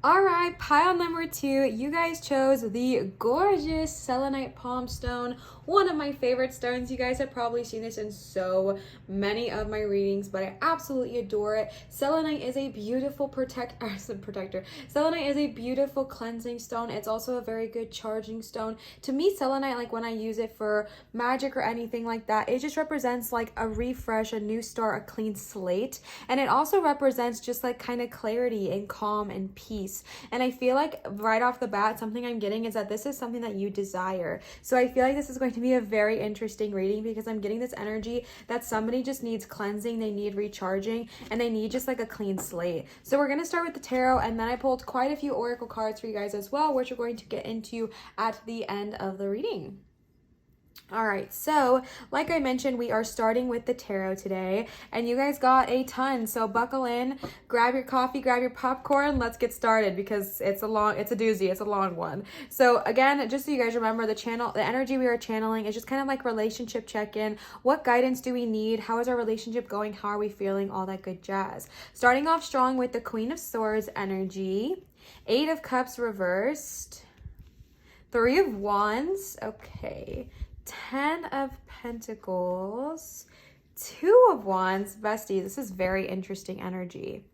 All right, pile number 2, you guys chose the gorgeous selenite palm stone, one of my favorite stones. You guys have probably seen this in so many of my readings, but I absolutely adore it. Selenite is a beautiful protector. Selenite is a beautiful cleansing stone. It's also a very good charging stone. To me, selenite, like when I use it for magic or anything like that, it just represents like a refresh, a new start, a clean slate. And it also represents just like kind of clarity and calm and peace. And I feel like right off the bat, something I'm getting is that this is something that you desire. So I feel like this is going to be a very interesting reading because I'm getting this energy that somebody just needs cleansing, they need recharging, and they need just like a clean slate. So we're going to start with the tarot, and then I pulled quite a few oracle cards for you guys as well, which we're going to get into at the end of the reading. All right, so like I mentioned, we are starting with the tarot today, and you guys got a ton, so buckle in, grab your coffee, grab your popcorn, let's get started because it's a doozy, it's a long one. So again, just so you guys remember, the energy we are channeling is just kind of like relationship check-in. What guidance do we need? How is our relationship going? How are we feeling? All that good jazz. Starting off strong with the Queen of Swords energy, 8 of Cups reversed, 3 of Wands, okay, 10 of Pentacles, 2 of Wands, bestie, this is very interesting energy.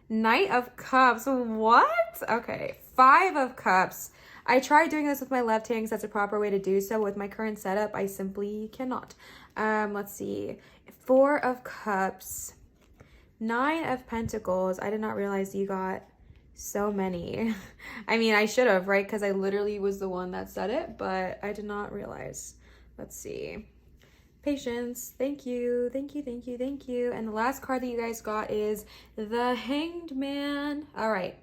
Knight of Cups, what? Okay, 5 of Cups. I tried doing this with my left hand because that's a proper way to do so. With my current setup, I simply cannot. Let's see, 4 of Cups, 9 of Pentacles. I did not realize you got so many. I mean, I should have, right? Because I literally was the one that said it, but I did not realize. Let's see. Patience. Thank you. Thank you. Thank you. Thank you. And the last card that you guys got is the Hanged Man. All right.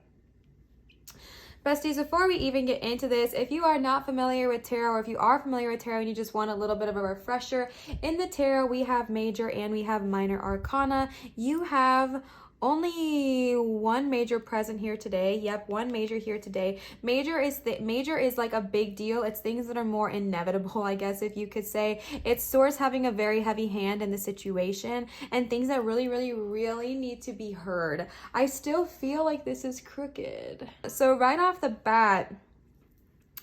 Besties, before we even get into this, if you are not familiar with tarot, or if you are familiar with tarot and you just want a little bit of a refresher, in the tarot we have major and we have minor arcana. You have only one major present here today. Yep, one major here today. Major is like a big deal. It's things that are more inevitable, I guess, if you could say. It's Source having a very heavy hand in the situation, and things that really need to be heard. I still feel like this is crooked. So right off the bat,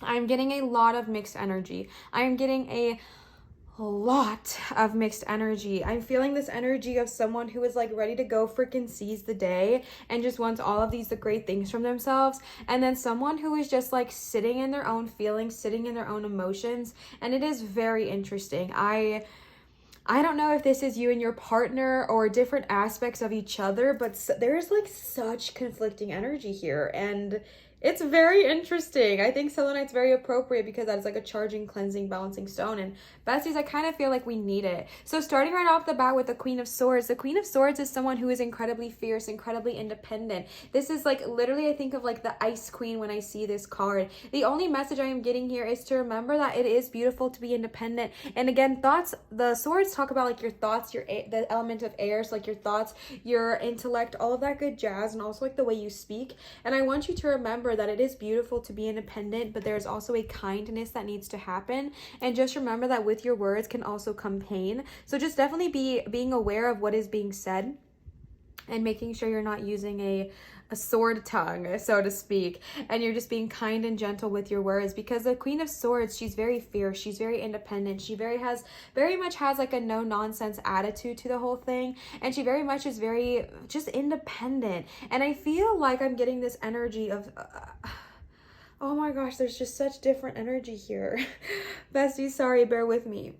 I'm getting a lot of mixed energy. I'm getting a lot of mixed energy. I'm feeling this energy of someone who is like ready to go freaking seize the day and just wants all of these great things from themselves, and then someone who is just like sitting in their own feelings, sitting in their own emotions, and it is very interesting. I don't know if this is you and your partner or different aspects of each other, but there's like such conflicting energy here, and it's very interesting. I think selenite's very appropriate because that's like a charging, cleansing, balancing stone. And besties, I kind of feel like we need it. So starting right off the bat with the Queen of Swords. The Queen of Swords is someone who is incredibly fierce, incredibly independent. This is like literally, I think of like the Ice Queen when I see this card. The only message I am getting here is to remember that it is beautiful to be independent. And again, thoughts, the swords talk about like your thoughts, the element of air, so like your thoughts, your intellect, all of that good jazz, and also like the way you speak. And I want you to remember that it is beautiful to be independent, but there's also a kindness that needs to happen. And just remember that with your words can also come pain. So just definitely being aware of what is being said and making sure you're not using a sword tongue, so to speak, and you're just being kind and gentle with your words, because the Queen of Swords, she's very fierce, she's very independent, she very much has like a no nonsense attitude to the whole thing, and she very much is very just independent. And I feel like I'm getting this energy of Oh my gosh, there's just such different energy here. Bestie, sorry, bear with me.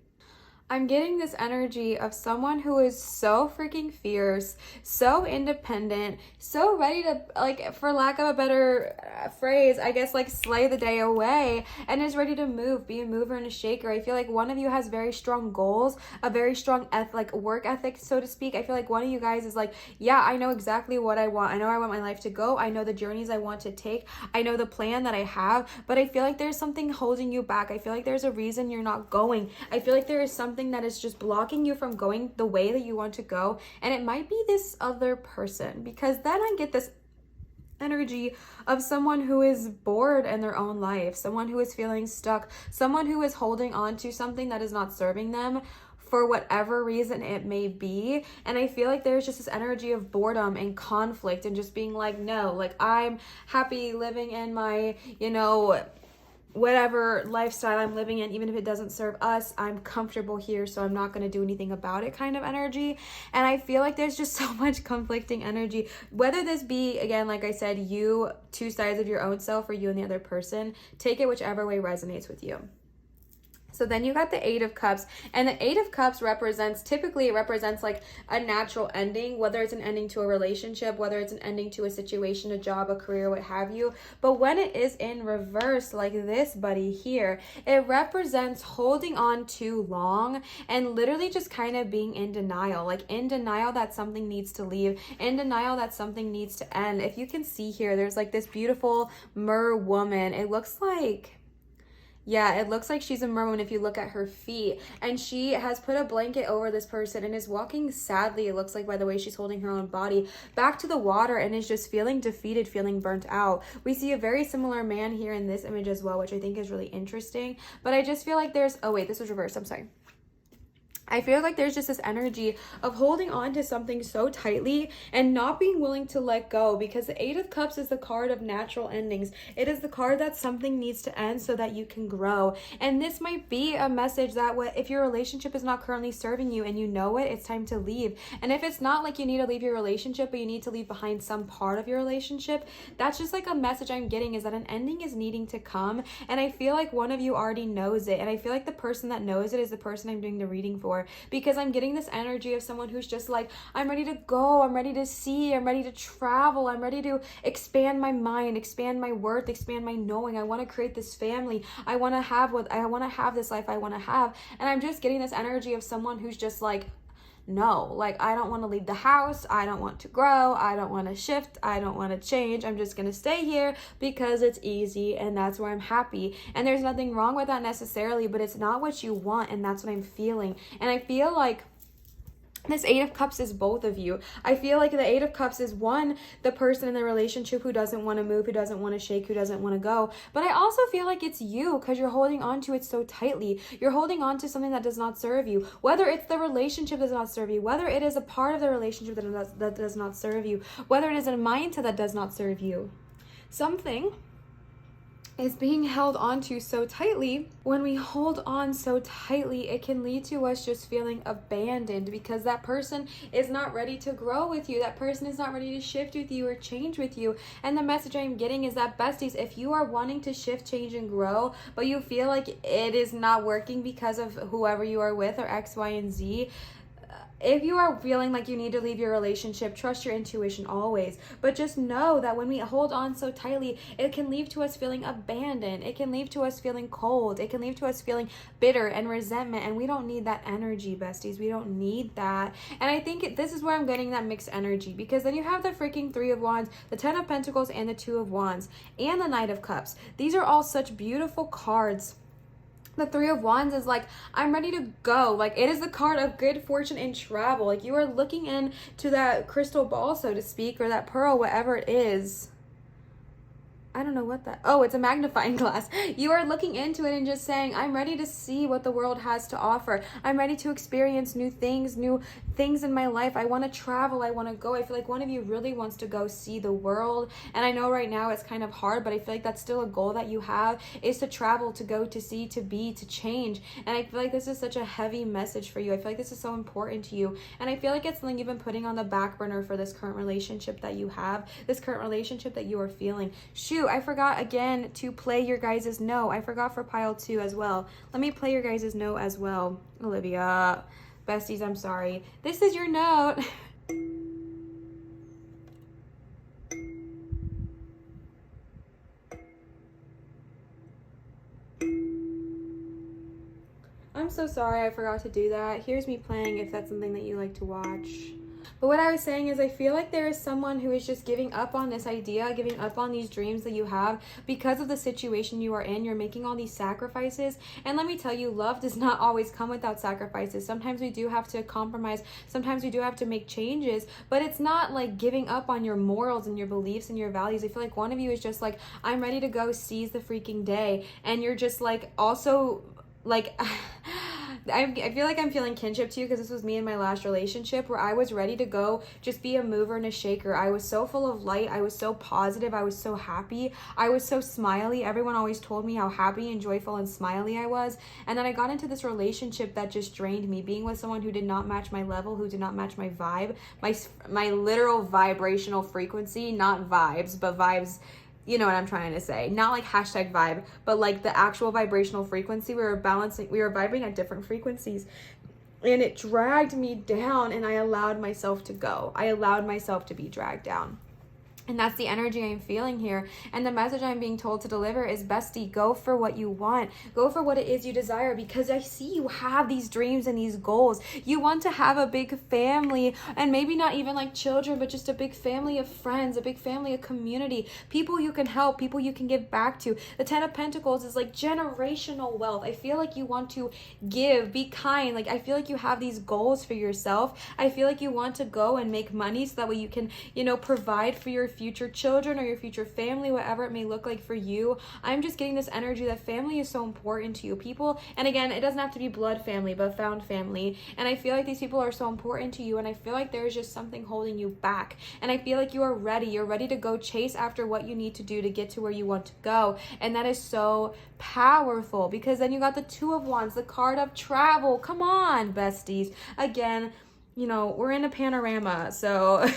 I'm getting this energy of someone who is so freaking fierce, so independent, so ready to, like, for lack of a better phrase, I guess, like, slay the day away, and is ready to move, be a mover and a shaker. I feel like one of you has very strong goals, a very strong work ethic, so to speak. I feel like one of you guys is like, yeah, I know exactly what I want. I know I want my life to go. I know the journeys I want to take. I know the plan that I have, but I feel like there's something holding you back. I feel like there's a reason you're not going. I feel like there is something that is just blocking you from going the way that you want to go, and it might be this other person, because then I get this energy of someone who is bored in their own life, someone who is feeling stuck, someone who is holding on to something that is not serving them for whatever reason it may be. And I feel like there's just this energy of boredom and conflict and just being like, no, like, I'm happy living in my, whatever lifestyle I'm living in, even if it doesn't serve us, I'm comfortable here, so I'm not going to do anything about it kind of energy. And I feel like there's just so much conflicting energy, whether this be, again, like I said, you, two sides of your own self, or you and the other person. Take it whichever way resonates with you. So then you got the Eight of Cups, and the Eight of Cups typically it represents like a natural ending, whether it's an ending to a relationship, whether it's an ending to a situation, a job, a career, what have you. But when it is in reverse, like this buddy here, it represents holding on too long and literally just kind of being in denial, like in denial that something needs to leave, in denial that something needs to end. If you can see here, there's like this beautiful mer woman. It looks like she's a mermaid if you look at her feet. And she has put a blanket over this person and is walking sadly, it looks like by the way she's holding her own body, back to the water, and is just feeling defeated, feeling burnt out. We see a very similar man here in this image as well, which I think is really interesting. But I just feel like there's, oh wait, this was reversed, I'm sorry. I feel like there's just this energy of holding on to something so tightly and not being willing to let go, because the Eight of Cups is the card of natural endings. It is the card that something needs to end so that you can grow. And this might be a message that if your relationship is not currently serving you and you know it, it's time to leave. And if it's not like you need to leave your relationship, but you need to leave behind some part of your relationship, that's just like a message I'm getting, is that an ending is needing to come. And I feel like one of you already knows it. And I feel like the person that knows it is the person I'm doing the reading for. Because I'm getting this energy of someone who's just like, I'm ready to go, I'm ready to see, I'm ready to travel, I'm ready to expand my mind, expand my worth, expand my knowing. I want to create this family. I want to have this life I want to have. And I'm just getting this energy of someone who's just like, no, like, I don't want to leave the house, I don't want to grow, I don't want to shift, I don't want to change, I'm just going to stay here because it's easy and that's where I'm happy. And there's nothing wrong with that necessarily, but it's not what you want, and that's what I'm feeling. And I feel like this Eight of Cups is both of you. I feel like the Eight of Cups is one, the person in the relationship who doesn't want to move, who doesn't want to shake, who doesn't want to go. But I also feel like it's you, because you're holding on to it so tightly. You're holding on to something that does not serve you. Whether it's the relationship that does not serve you, whether it is a part of the relationship that does not serve you, whether it is a mindset that does not serve you. Something is being held onto so tightly. When we hold on so tightly, it can lead to us just feeling abandoned, because that person is not ready to grow with you. That person is not ready to shift with you or change with you. And the message I'm getting is that, besties, if you are wanting to shift, change, and grow, but you feel like it is not working because of whoever you are with, or X, Y, and Z, if you are feeling like you need to leave your relationship, trust your intuition always. But just know that when we hold on so tightly, it can lead to us feeling abandoned. It can lead to us feeling cold. It can lead to us feeling bitter and resentment. And we don't need that energy, besties. We don't need that. And I think this is where I'm getting that mixed energy, because then you have the freaking Three of Wands, the Ten of Pentacles, and the Two of Wands, and the Knight of Cups. These are all such beautiful cards. The Three of Wands is like, I'm ready to go. Like, it is the card of good fortune and travel. Like, you are looking into that crystal ball, so to speak, or that pearl, whatever it is. I don't know what that, oh, it's a magnifying glass. You are looking into it and just saying, I'm ready to see what the world has to offer. I'm ready to experience new things in my life. I want to travel. I want to go. I feel like one of you really wants to go see the world. And I know right now it's kind of hard, but I feel like that's still a goal that you have, is to travel, to go, to see, to be, to change. And I feel like this is such a heavy message for you. I feel like this is so important to you. And I feel like it's something you've been putting on the back burner for this current relationship that you have, this current relationship that you are feeling. Shoot, 2, I forgot again to play your guys' no. I forgot for pile 2 as well. Let me play your guys' no as well. Olivia, besties, I'm sorry. This is your note. I'm so sorry I forgot to do that. Here's me playing if that's something that you like to watch. But what I was saying is I feel like there is someone who is just giving up on this idea, giving up on these dreams that you have because of the situation you are in. You're making all these sacrifices. And let me tell you, love does not always come without sacrifices. Sometimes we do have to compromise. Sometimes we do have to make changes. But it's not like giving up on your morals and your beliefs and your values. I feel like one of you is just like, I'm ready to go seize the freaking day. And you're just like also like... I feel like I'm feeling kinship to you because this was me in my last relationship where I was ready to go just be a mover and a shaker. I was so full of light. I was so positive. I was so happy. I was so smiley. Everyone always told me how happy and joyful and smiley I was. And then I got into this relationship that just drained me, being with someone who did not match my level, who did not match my vibe, my literal vibrational frequency, not vibes, but vibes. You know what I'm trying to say. Not like hashtag vibe, but like the actual vibrational frequency. We were vibrating at different frequencies. And it dragged me down and I allowed myself to go. I allowed myself to be dragged down. And that's the energy I'm feeling here. And the message I'm being told to deliver is, bestie, go for what you want. Go for what it is you desire, because I see you have these dreams and these goals. You want to have a big family, and maybe not even like children, but just a big family of friends, a big family of community, people you can help, people you can give back to. The 10 of Pentacles is like generational wealth. I feel like you want to give, be kind. Like I feel like you have these goals for yourself. I feel like you want to go and make money so that way you can, provide for your future children or your future family, whatever it may look like for you. I'm just getting this energy that family is so important to you, people. And again, it doesn't have to be blood family, but found family. And I feel like these people are so important to you, and I feel like there's just something holding you back. And I feel like you are ready. You're ready to go chase after what you need to do to get to where you want to go. And that is so powerful, because then you got the 2 of Wands, the card of travel. Come on, besties. Again, we're in a panorama. So,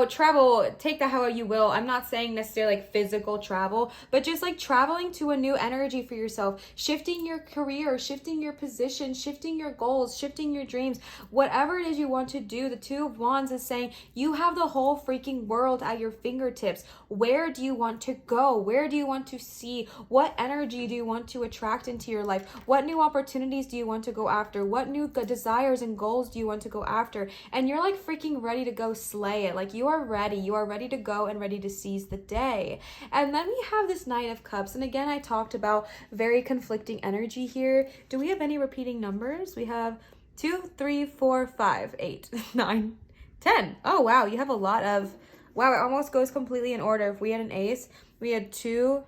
travel, take that how you will. I'm not saying necessarily like physical travel, but just like traveling to a new energy for yourself, shifting your career, shifting your position, shifting your goals, shifting your dreams, whatever it is you want to do. The 2 of Wands is saying you have the whole freaking world at your fingertips. Where do you want to go? Where do you want to see? What energy do you want to attract into your life? What new opportunities do you want to go after? What new desires and goals do you want to go after? And you're like freaking ready to go slay it. Like you are ready to go and ready to seize the day. And then we have this Knight of Cups. And again, I talked about very conflicting energy here. Do we have any repeating numbers? We have 2, 3, 4, 5, 8, 9, 10. Oh, wow. You have a lot of, wow, it almost goes completely in order. If we had an ace, we had 2,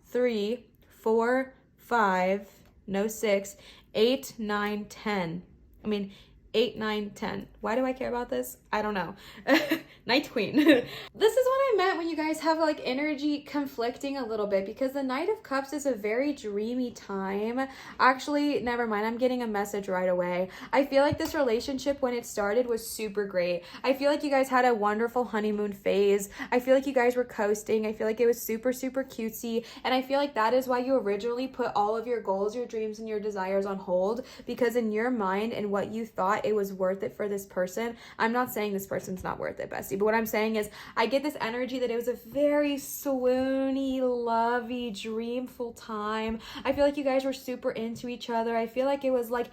3, 4, 5, no 6, 8, 9, 10. 8, 9, 10. Why do I care about this? I don't know. Night Queen. This is what I meant when you guys have like energy conflicting a little bit, because the Knight of Cups is a very dreamy time. Actually, never mind. I'm getting a message right away. I feel like this relationship when it started was super great. I feel like you guys had a wonderful honeymoon phase. I feel like you guys were coasting. I feel like it was super, super cutesy. And I feel like that is why you originally put all of your goals, your dreams, and your desires on hold, because in your mind and what you thought it was worth it for this person. I'm not saying this person's not worth it, bestie, but what I'm saying is I get this energy that it was a very swoony, lovey, dreamful time. I feel like you guys were super into each other. I feel like it was like,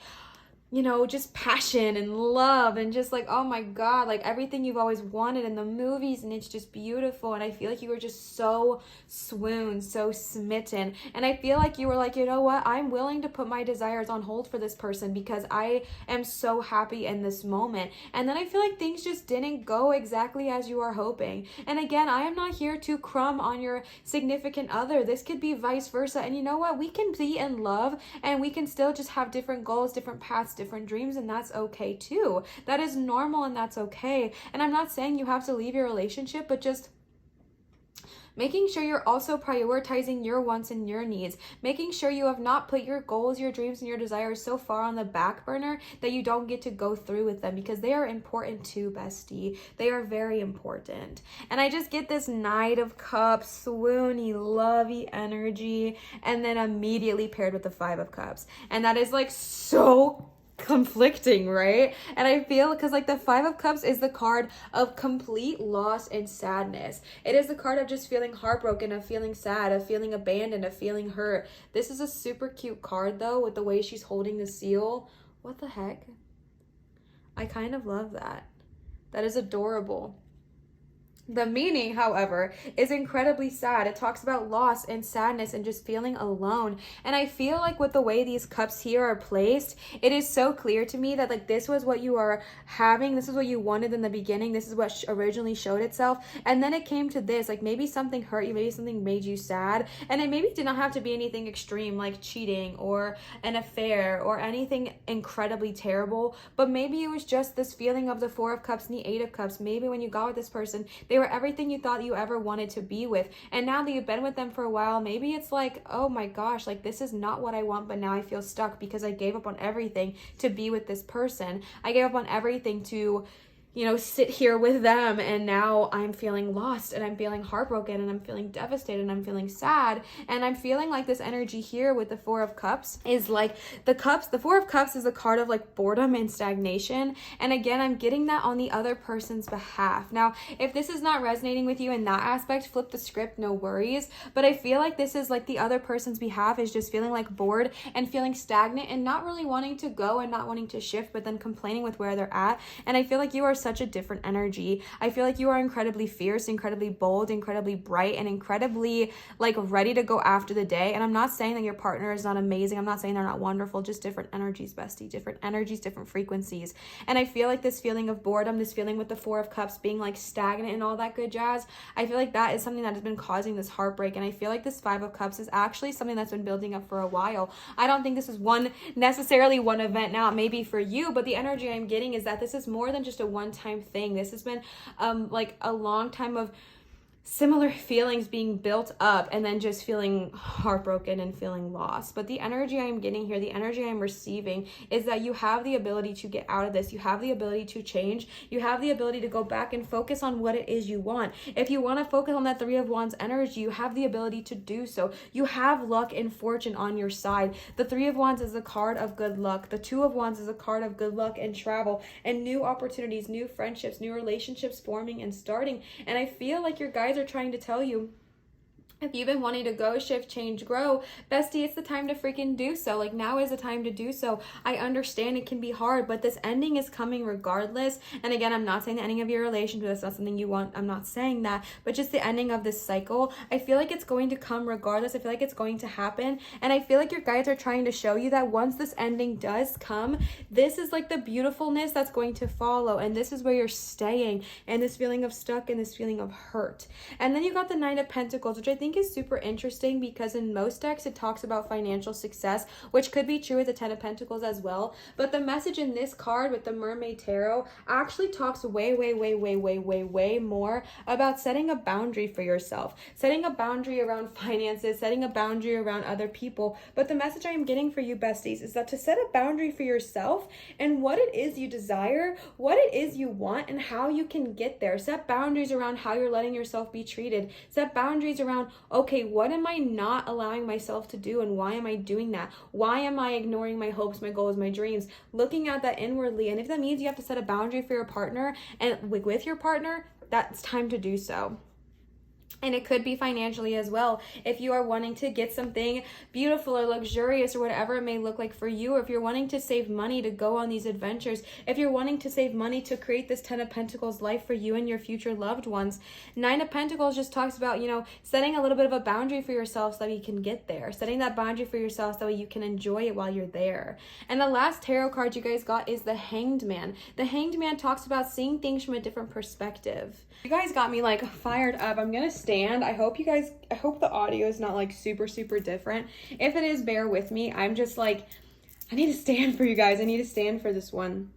just passion and love and just like, oh my God, like everything you've always wanted in the movies, and it's just beautiful. And I feel like you were just so swooned, so smitten. And I feel like you were like, you know what? I'm willing to put my desires on hold for this person because I am so happy in this moment. And then I feel like things just didn't go exactly as you are hoping. And again, I am not here to crumb on your significant other. This could be vice versa. And you know what? We can be in love and we can still just have different goals, different paths, different dreams, and that's okay too. That is normal and that's okay. And I'm not saying you have to leave your relationship, but just Making sure you're also prioritizing your wants and your needs. Making sure you have not put your goals, your dreams, and your desires so far on the back burner that you don't get to go through with them, because they are important too, bestie. They are very important. And I just get this Knight of Cups, swoony, lovey energy, and then immediately paired with the Five of Cups. And that is like so conflicting, right? And I feel, because like the Five of Cups is the card of complete loss and sadness. It is the card of just feeling heartbroken, of feeling sad, of feeling abandoned, of feeling hurt. This is a super cute card though, with the way she's holding the seal. What the heck? I kind of love that. That is adorable. The meaning, however, is incredibly sad. It talks about loss and sadness and just feeling alone. And I feel like with the way these cups here are placed, it is so clear to me that like this was what you are having. This is what you wanted in the beginning. This is what originally showed itself. And then it came to this, like maybe something hurt you, maybe something made you sad. And it maybe did not have to be anything extreme like cheating or an affair or anything incredibly terrible. But maybe it was just this feeling of the Four of Cups and the Eight of Cups. Maybe when you got with this person, they were everything you thought you ever wanted to be with, and now that you've been with them for a while, maybe it's like, oh my gosh, like this is not what I want, but now I feel stuck because I gave up on everything to be with this person. I gave up on everything to, you know, sit here with them, and now I'm feeling lost, and I'm feeling heartbroken, and I'm feeling devastated, and I'm feeling sad. And I'm feeling like this energy here with the Four of Cups is like the Four of Cups is a card of like boredom and stagnation. And again, I'm getting that on the other person's behalf. Now, if this is not resonating with you in that aspect, flip the script, no worries. But I feel like this is like the other person's behalf is just feeling like bored and feeling stagnant and not really wanting to go and not wanting to shift, but then complaining with where they're at. And I feel like you are such a different energy. I feel like you are incredibly fierce, incredibly bold, incredibly bright, and incredibly like ready to go after the day. And I'm not saying that your partner is not amazing. I'm not saying they're not wonderful, just different energies, bestie, different energies, different frequencies. And I feel like this feeling of boredom, this feeling with the Four of Cups being like stagnant and all that good jazz, I feel like that is something that has been causing this heartbreak. And I feel like this Five of Cups is actually something that's been building up for a while. I don't think this is necessarily one event. Now it may be for you, but the energy I'm getting is that this is more than just a one-time thing. This has been like a long time of similar feelings being built up and then just feeling heartbroken and feeling lost. But the energy I'm getting here, the energy I'm receiving is that you have the ability to get out of this. You have the ability to change. You have the ability to go back and focus on what it is you want. If you want to focus on that Three of Wands energy, you have the ability to do so. You have luck and fortune on your side. The Three of Wands is a card of good luck. The Two of Wands is a card of good luck and travel and new opportunities, new friendships, new relationships forming and starting. And I feel like your guys are trying to tell you, if you've been wanting to go, shift, change, grow, bestie, it's the time to freaking do so. Like now is the time to do so. I understand it can be hard, but this ending is coming regardless. And again, I'm not saying the ending of your relationship, that's not something you want. I'm not saying that, but just the ending of this cycle. I feel like it's going to come regardless. I feel like it's going to happen. And I feel like your guides are trying to show you that once this ending does come, this is like the beautifulness that's going to follow. And this is where you're staying, and this feeling of stuck and this feeling of hurt. And then you got the Nine of Pentacles, which I think is super interesting because in most decks it talks about financial success, which could be true with the Ten of Pentacles as well. But the message in this card with the Mermaid Tarot actually talks way more about setting a boundary for yourself, setting a boundary around finances, setting a boundary around other people. But the message I am getting for you, besties, is that to set a boundary for yourself and what it is you desire, what it is you want, and how you can get there. Set boundaries around how you're letting yourself be treated. Set boundaries around, okay, what am I not allowing myself to do, and why am I doing that? Why am I ignoring my hopes, my goals, my dreams? Looking at that inwardly. And if that means you have to set a boundary for your partner and with your partner, that's time to do so. And it could be financially as well. If you are wanting to get something beautiful or luxurious or whatever it may look like for you, or if you're wanting to save money to go on these adventures, if you're wanting to save money to create this Ten of Pentacles life for you and your future loved ones. Nine of Pentacles just talks about, you know, setting a little bit of a boundary for yourself so that you can get there. Setting that boundary for yourself so that you can enjoy it while you're there. And the last tarot card you guys got is the Hanged Man. The Hanged Man talks about seeing things from a different perspective. You guys got me like fired up. I'm gonna stand. I hope the audio is not like super different. If it is, bear with me. I'm just like, I need to stand for you guys. I need to stand for this one.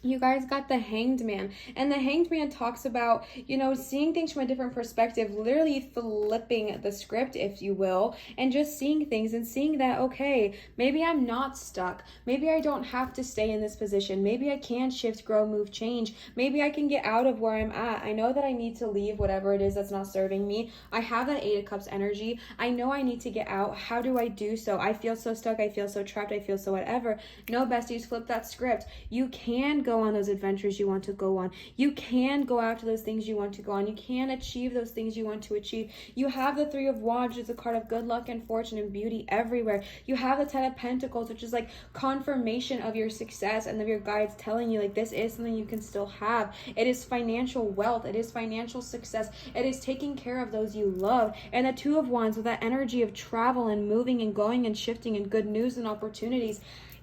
you guys got the Hanged Man, and the Hanged Man talks about, you know, seeing things from a different perspective, literally flipping the script, if you will, and just seeing things and seeing that, okay, maybe I'm not stuck. Maybe I don't have to stay in this position. Maybe I can shift, grow, move, change. Maybe I can get out of where I'm at. I know that I need to leave whatever it is that's not serving me. I have that 8 of Cups energy. I know I need to get out. How do I do so? I feel so stuck. I feel so trapped. I feel so whatever. No, besties, flip that script. You can go on those adventures you want to go on. You can go after those things you want to go on. You can achieve those things you want to achieve. You have the 3 of Wands, which is a card of good luck and fortune and beauty everywhere. You have the 10 of Pentacles, which is like confirmation of your success and of your guides telling you like this is something you can still have. It is financial wealth. It is financial success. It is taking care of those you love. And the 2 of Wands with that energy of travel and moving and going and shifting and good news and opportunities.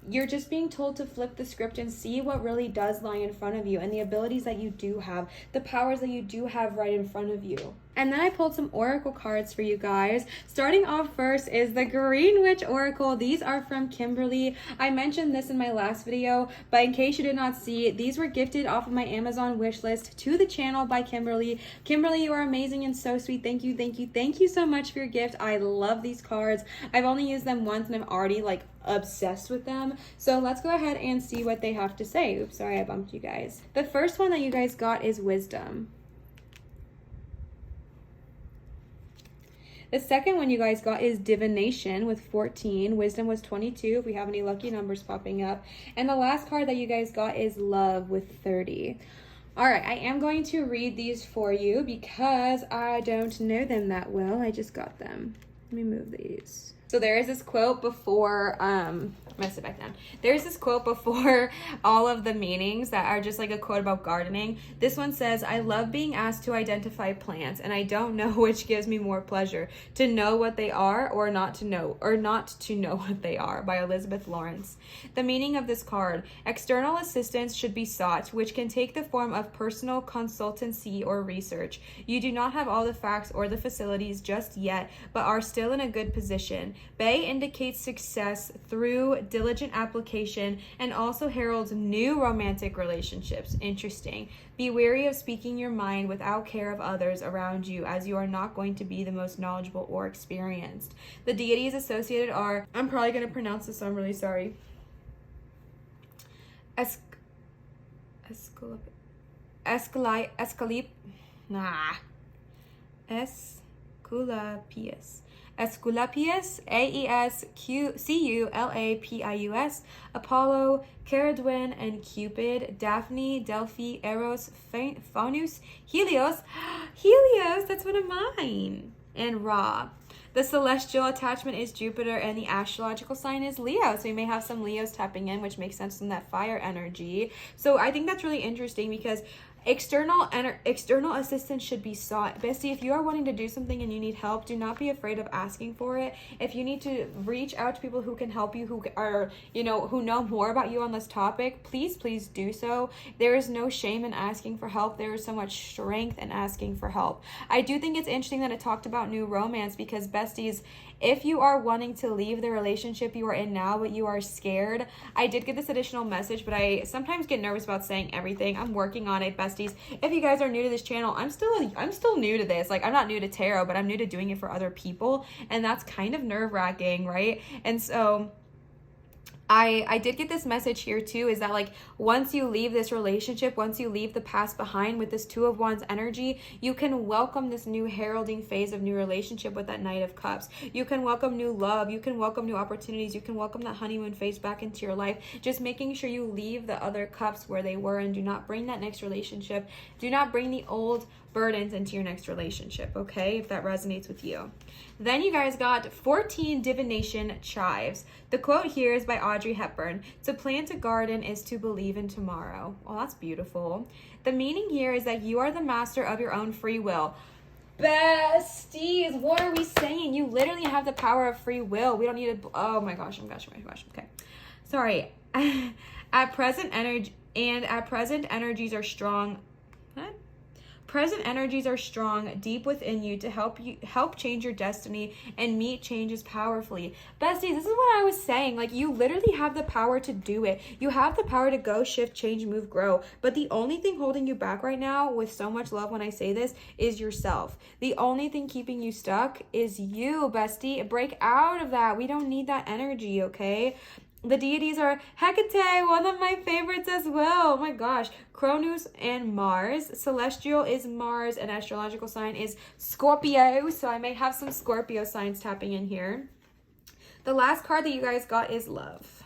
You're just being told to flip the script and see what really does lie in front of you and the abilities that you do have, the powers that you do have right in front of you. And then I pulled some oracle cards for you guys. Starting off first is the Green Witch Oracle. These are from Kimberly. I mentioned this in my last video, but in case you did not see, these were gifted off of my Amazon wish list to the channel by Kimberly. Kimberly, you are amazing and so sweet. Thank you, thank you, thank you so much for your gift. I love these cards. I've only used them once and I'm already like obsessed with them. So let's go ahead and see what they have to say. Oops, sorry I bumped you guys. The first one that you guys got is Wisdom. The second one you guys got is Divination with 14. Wisdom was 22 if we have any lucky numbers popping up. And the last card that you guys got is Love with 30. All right, I am going to read these for you because I don't know them that well. I just got them. Let me move these. So there is this quote before, I'm gonna sit back down. There's this quote before all of the meanings that are just like a quote about gardening. This one says, I love being asked to identify plants and I don't know which gives me more pleasure, to know what they are or not to know what they are, by Elizabeth Lawrence. The meaning of this card, external assistance should be sought, which can take the form of personal consultancy or research. You do not have all the facts or the facilities just yet, but are still in a good position. Bay indicates success through diligent application and also heralds new romantic relationships. Interesting. Be wary of speaking your mind without care of others around you, as you are not going to be the most knowledgeable or experienced. The deities associated are, I'm probably going to pronounce this, so I'm really sorry. Esculapius, Aesculapius, Apollo, Caradwin, and Cupid, Daphne, Delphi, Eros, Faunus, Helios, that's one of mine, and Ra. The celestial attachment is Jupiter, and the astrological sign is Leo. So we may have some Leos tapping in, which makes sense in that fire energy. So I think that's really interesting because external assistance should be sought. Bestie, if you are wanting to do something and you need help, do not be afraid of asking for it. If you need to reach out to people who can help you, who are, who know more about you on this topic, please do so. There is no shame in asking for help. There is so much strength in asking for help. I do think it's interesting that it talked about new romance because, besties, if you are wanting to leave the relationship you are in now, but you are scared, I did get this additional message, but I sometimes get nervous about saying everything. I'm working on it, besties. If you guys are new to this channel, I'm still new to this. Like, I'm not new to tarot, but I'm new to doing it for other people, and that's kind of nerve-wracking, right? And so I did get this message here too, is that like once you leave this relationship, once you leave the past behind with this 2 of Wands energy, you can welcome this new heralding phase of new relationship with that Knight of Cups. You can welcome new love. You can welcome new opportunities. You can welcome that honeymoon phase back into your life. Just making sure you leave the other cups where they were and do not bring that next relationship. Do not bring the old burdens into your next relationship, okay, if that resonates with you. Then you guys got 14 divination chives. The quote here is by Audrey Hepburn. To plant a garden is to believe in tomorrow. Well, that's beautiful. The meaning here is that you are the master of your own free will. Besties, what are we saying? You literally have the power of free will. We don't need to, oh my gosh, okay. Sorry. At present energies are strong. What? Present energies are strong deep within you to help change your destiny and meet changes powerfully. Besties, this is what I was saying. Like, you literally have the power to do it. You have the power to go, shift, change, move, grow. But the only thing holding you back right now, with so much love when I say this, is yourself. The only thing keeping you stuck is you, bestie. Break out of that. We don't need that energy, okay? The deities are Hecate, one of my favorites as well. Oh my gosh. Cronus and Mars. Celestial is Mars and astrological sign is Scorpio. So I may have some Scorpio signs tapping in here. The last card that you guys got is love.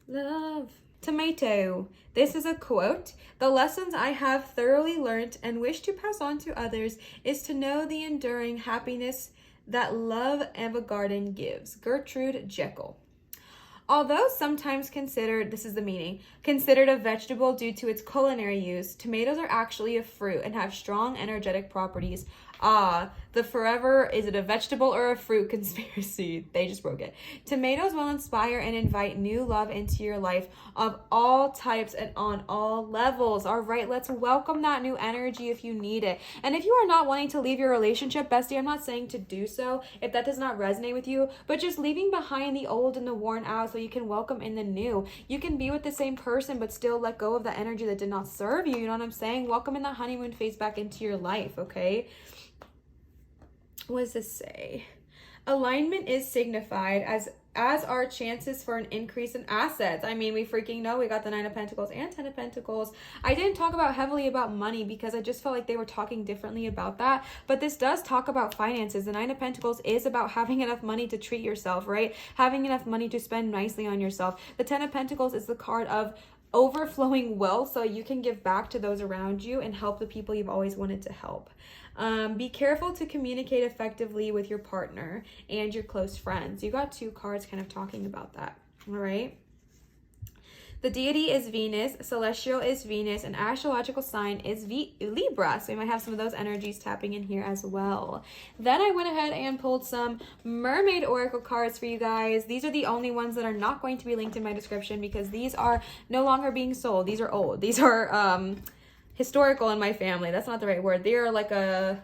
Love. Tomato. This is a quote. The lessons I have thoroughly learned and wish to pass on to others is to know the enduring happiness that love of a garden gives. Gertrude Jekyll. Although sometimes considered, this is the meaning, considered a vegetable due to its culinary use, tomatoes are actually a fruit and have strong energetic properties. The forever, is it a vegetable or a fruit conspiracy? They just broke it. Tomatoes will inspire and invite new love into your life of all types and on all levels. All right, let's welcome that new energy if you need it. And if you are not wanting to leave your relationship, bestie, I'm not saying to do so if that does not resonate with you, but just leaving behind the old and the worn out so you can welcome in the new. You can be with the same person but still let go of the energy that did not serve you. You know what I'm saying? Welcome in the honeymoon phase back into your life, okay? What does this say? Alignment is signified as are chances for an increase in assets. I mean, we freaking know we got the 9 of Pentacles and 10 of Pentacles. I didn't talk heavily about money because I just felt like they were talking differently about that. But this does talk about finances. The 9 of Pentacles is about having enough money to treat yourself, right? Having enough money to spend nicely on yourself. The 10 of Pentacles is the card of overflowing wealth so you can give back to those around you and help the people you've always wanted to help. Be careful to communicate effectively with your partner and your close friends. You got 2 cards kind of talking about that. All right. The deity is Venus, celestial is Venus, and astrological sign is Libra. So we might have some of those energies tapping in here as well. Then I went ahead and pulled some mermaid oracle cards for you guys. These are the only ones that are not going to be linked in my description because these are no longer being sold. These are old. These are historical in my family. That's not the right word. They are like a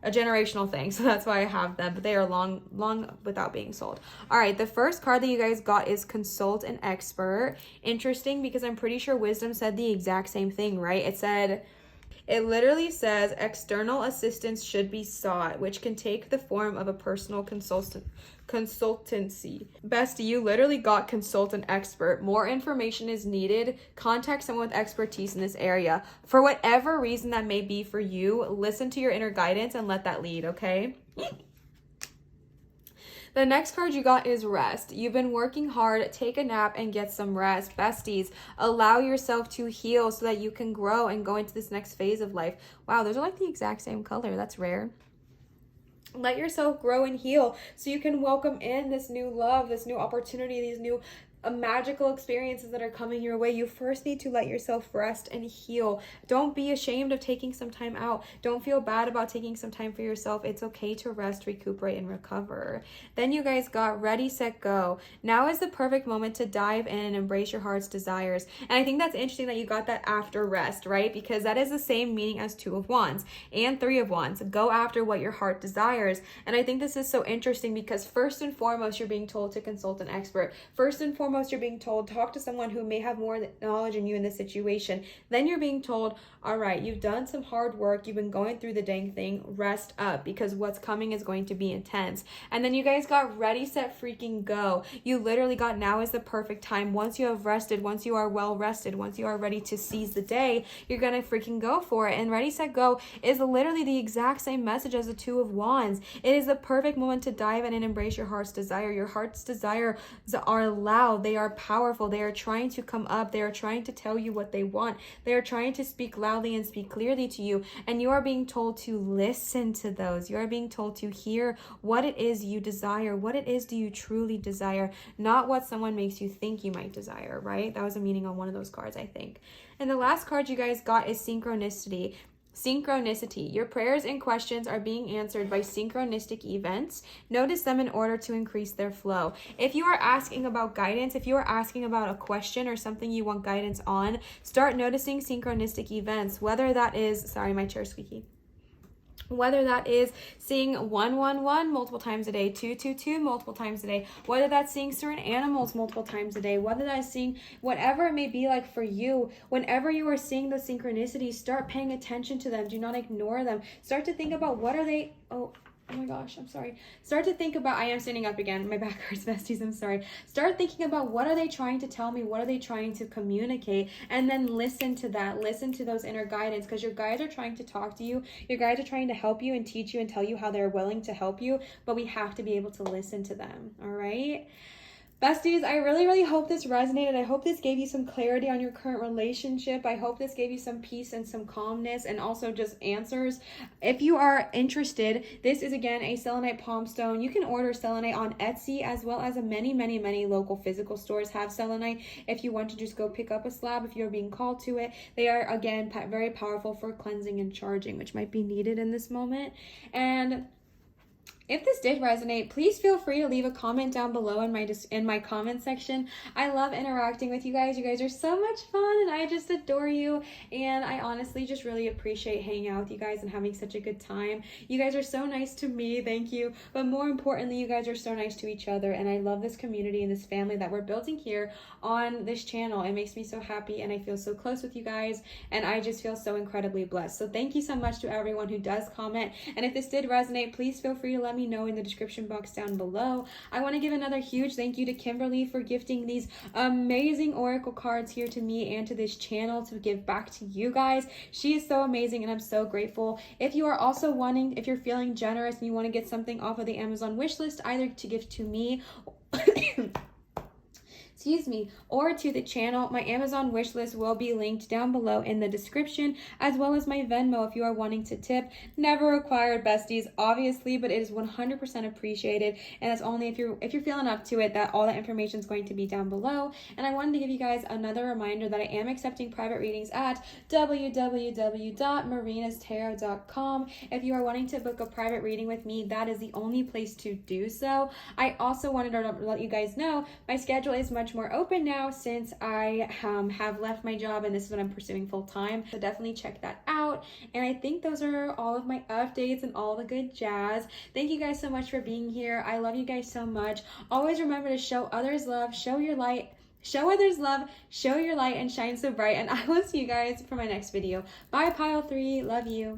generational thing, so that's why I have them, but they are long without being sold. All right, the first card that you guys got is Consult an Expert. Interesting because I'm pretty sure Wisdom said the exact same thing, right? It literally says external assistance should be sought, which can take the form of a personal consultancy. Bestie, you literally got Consult an Expert. More information is needed. Contact someone with expertise in this area. For whatever reason that may be for you, listen to your inner guidance and let that lead, okay? The next card you got is Rest. You've been working hard. Take a nap and get some rest. Besties, allow yourself to heal so that you can grow and go into this next phase of life. Wow, those are like the exact same color. That's rare. Let yourself grow and heal so you can welcome in this new love, this new opportunity, these new magical experiences that are coming your way. You first need to let yourself rest and heal. Don't be ashamed of taking some time out. Don't feel bad about taking some time for yourself. It's okay to rest, recuperate, and recover. Then you guys got Ready, Set, Go. Now is the perfect moment to dive in and embrace your heart's desires. And I think that's interesting that you got that after rest, right? Because that is the same meaning as 2 of Wands and 3 of Wands. Go after what your heart desires. And I think this is so interesting because first and foremost, you're being told to consult an expert. First and foremost, you're being told talk to someone who may have more knowledge than you in this situation. Then you're being told, all right, you've done some hard work, you've been going through the dang thing, rest up because what's coming is going to be intense. And then you guys got Ready, Set, freaking Go. You literally got now is the perfect time. Once you have rested, once you are well rested, once you are ready to seize the day, you're gonna freaking go for it. And Ready, Set, Go is literally the exact same message as the 2 of Wands. It is the perfect moment to dive in and embrace your heart's desire. Your heart's desires are loud. They are powerful. They are trying to come up. They are trying to tell you what they want. They are trying to speak loudly and speak clearly to you. And you are being told to listen to those. You are being told to hear what it is you desire. What it is do you truly desire, not what someone makes you think you might desire, right? That was a meaning on one of those cards, I think. And the last card you guys got is Synchronicity. Synchronicity. Your prayers and questions are being answered by synchronistic events. Notice them in order to increase their flow. If you are asking about guidance, if you are asking about a question or something you want guidance on, start noticing synchronistic events, whether that is, sorry, my chair's squeaky. Whether that is seeing 111 multiple times a day, 222 multiple times a day, whether that's seeing certain animals multiple times a day, whether that's seeing whatever it may be like for you, whenever you are seeing those synchronicities, start paying attention to them. Do not ignore them. Start to think about what are they, oh my gosh, I'm sorry. Start to think about, I am standing up again. My back hurts, besties, I'm sorry. Start thinking about what are they trying to tell me? What are they trying to communicate? And then listen to that. Listen to those inner guidance, because your guides are trying to talk to you. Your guides are trying to help you and teach you and tell you how they're willing to help you, but we have to be able to listen to them, all right? Besties, I really hope this resonated. I hope this gave you some clarity on your current relationship. I hope this gave you some peace and some calmness and also just answers. If you are interested, this is again a selenite palm stone. You can order selenite on Etsy, as well as many local physical stores have selenite. If you want to just go pick up a slab, if you're being called to it, they are again very powerful for cleansing and charging, which might be needed in this moment. And if this did resonate, please feel free to leave a comment down below in my comment section. I love interacting with you guys. You guys are so much fun and I just adore you. And I honestly just really appreciate hanging out with you guys and having such a good time. You guys are so nice to me, thank you. But more importantly, you guys are so nice to each other. And I love this community and this family that we're building here on this channel. It makes me so happy and I feel so close with you guys. And I just feel so incredibly blessed. So thank you so much to everyone who does comment. And if this did resonate, please feel free to let me know in the description box down below. I want to give another huge thank you to Kimberly for gifting these amazing oracle cards here to me and to this channel to give back to you guys. She is so amazing and I'm so grateful. If you are also wanting, if you're feeling generous and you want to get something off of the Amazon wish list, either to gift to me excuse me, or to the channel, my Amazon wish list will be linked down below in the description, as well as my Venmo if you are wanting to tip. Never required, besties, obviously, but it is 100% appreciated, and that's only if you're feeling up to it, that all that information is going to be down below. And I wanted to give you guys another reminder that I am accepting private readings at www.marinastarot.com. If you are wanting to book a private reading with me, that is the only place to do so. I also wanted to let you guys know my schedule is much more open now since I have left my job and this is what I'm pursuing full time. So definitely check that out. And I think those are all of my updates and all the good jazz. Thank you guys so much for being here. I love you guys so much. Always remember to show others love, show your light, show others love, show your light, and shine so bright. And I will see you guys for my next video. Bye, Pile 3. Love you.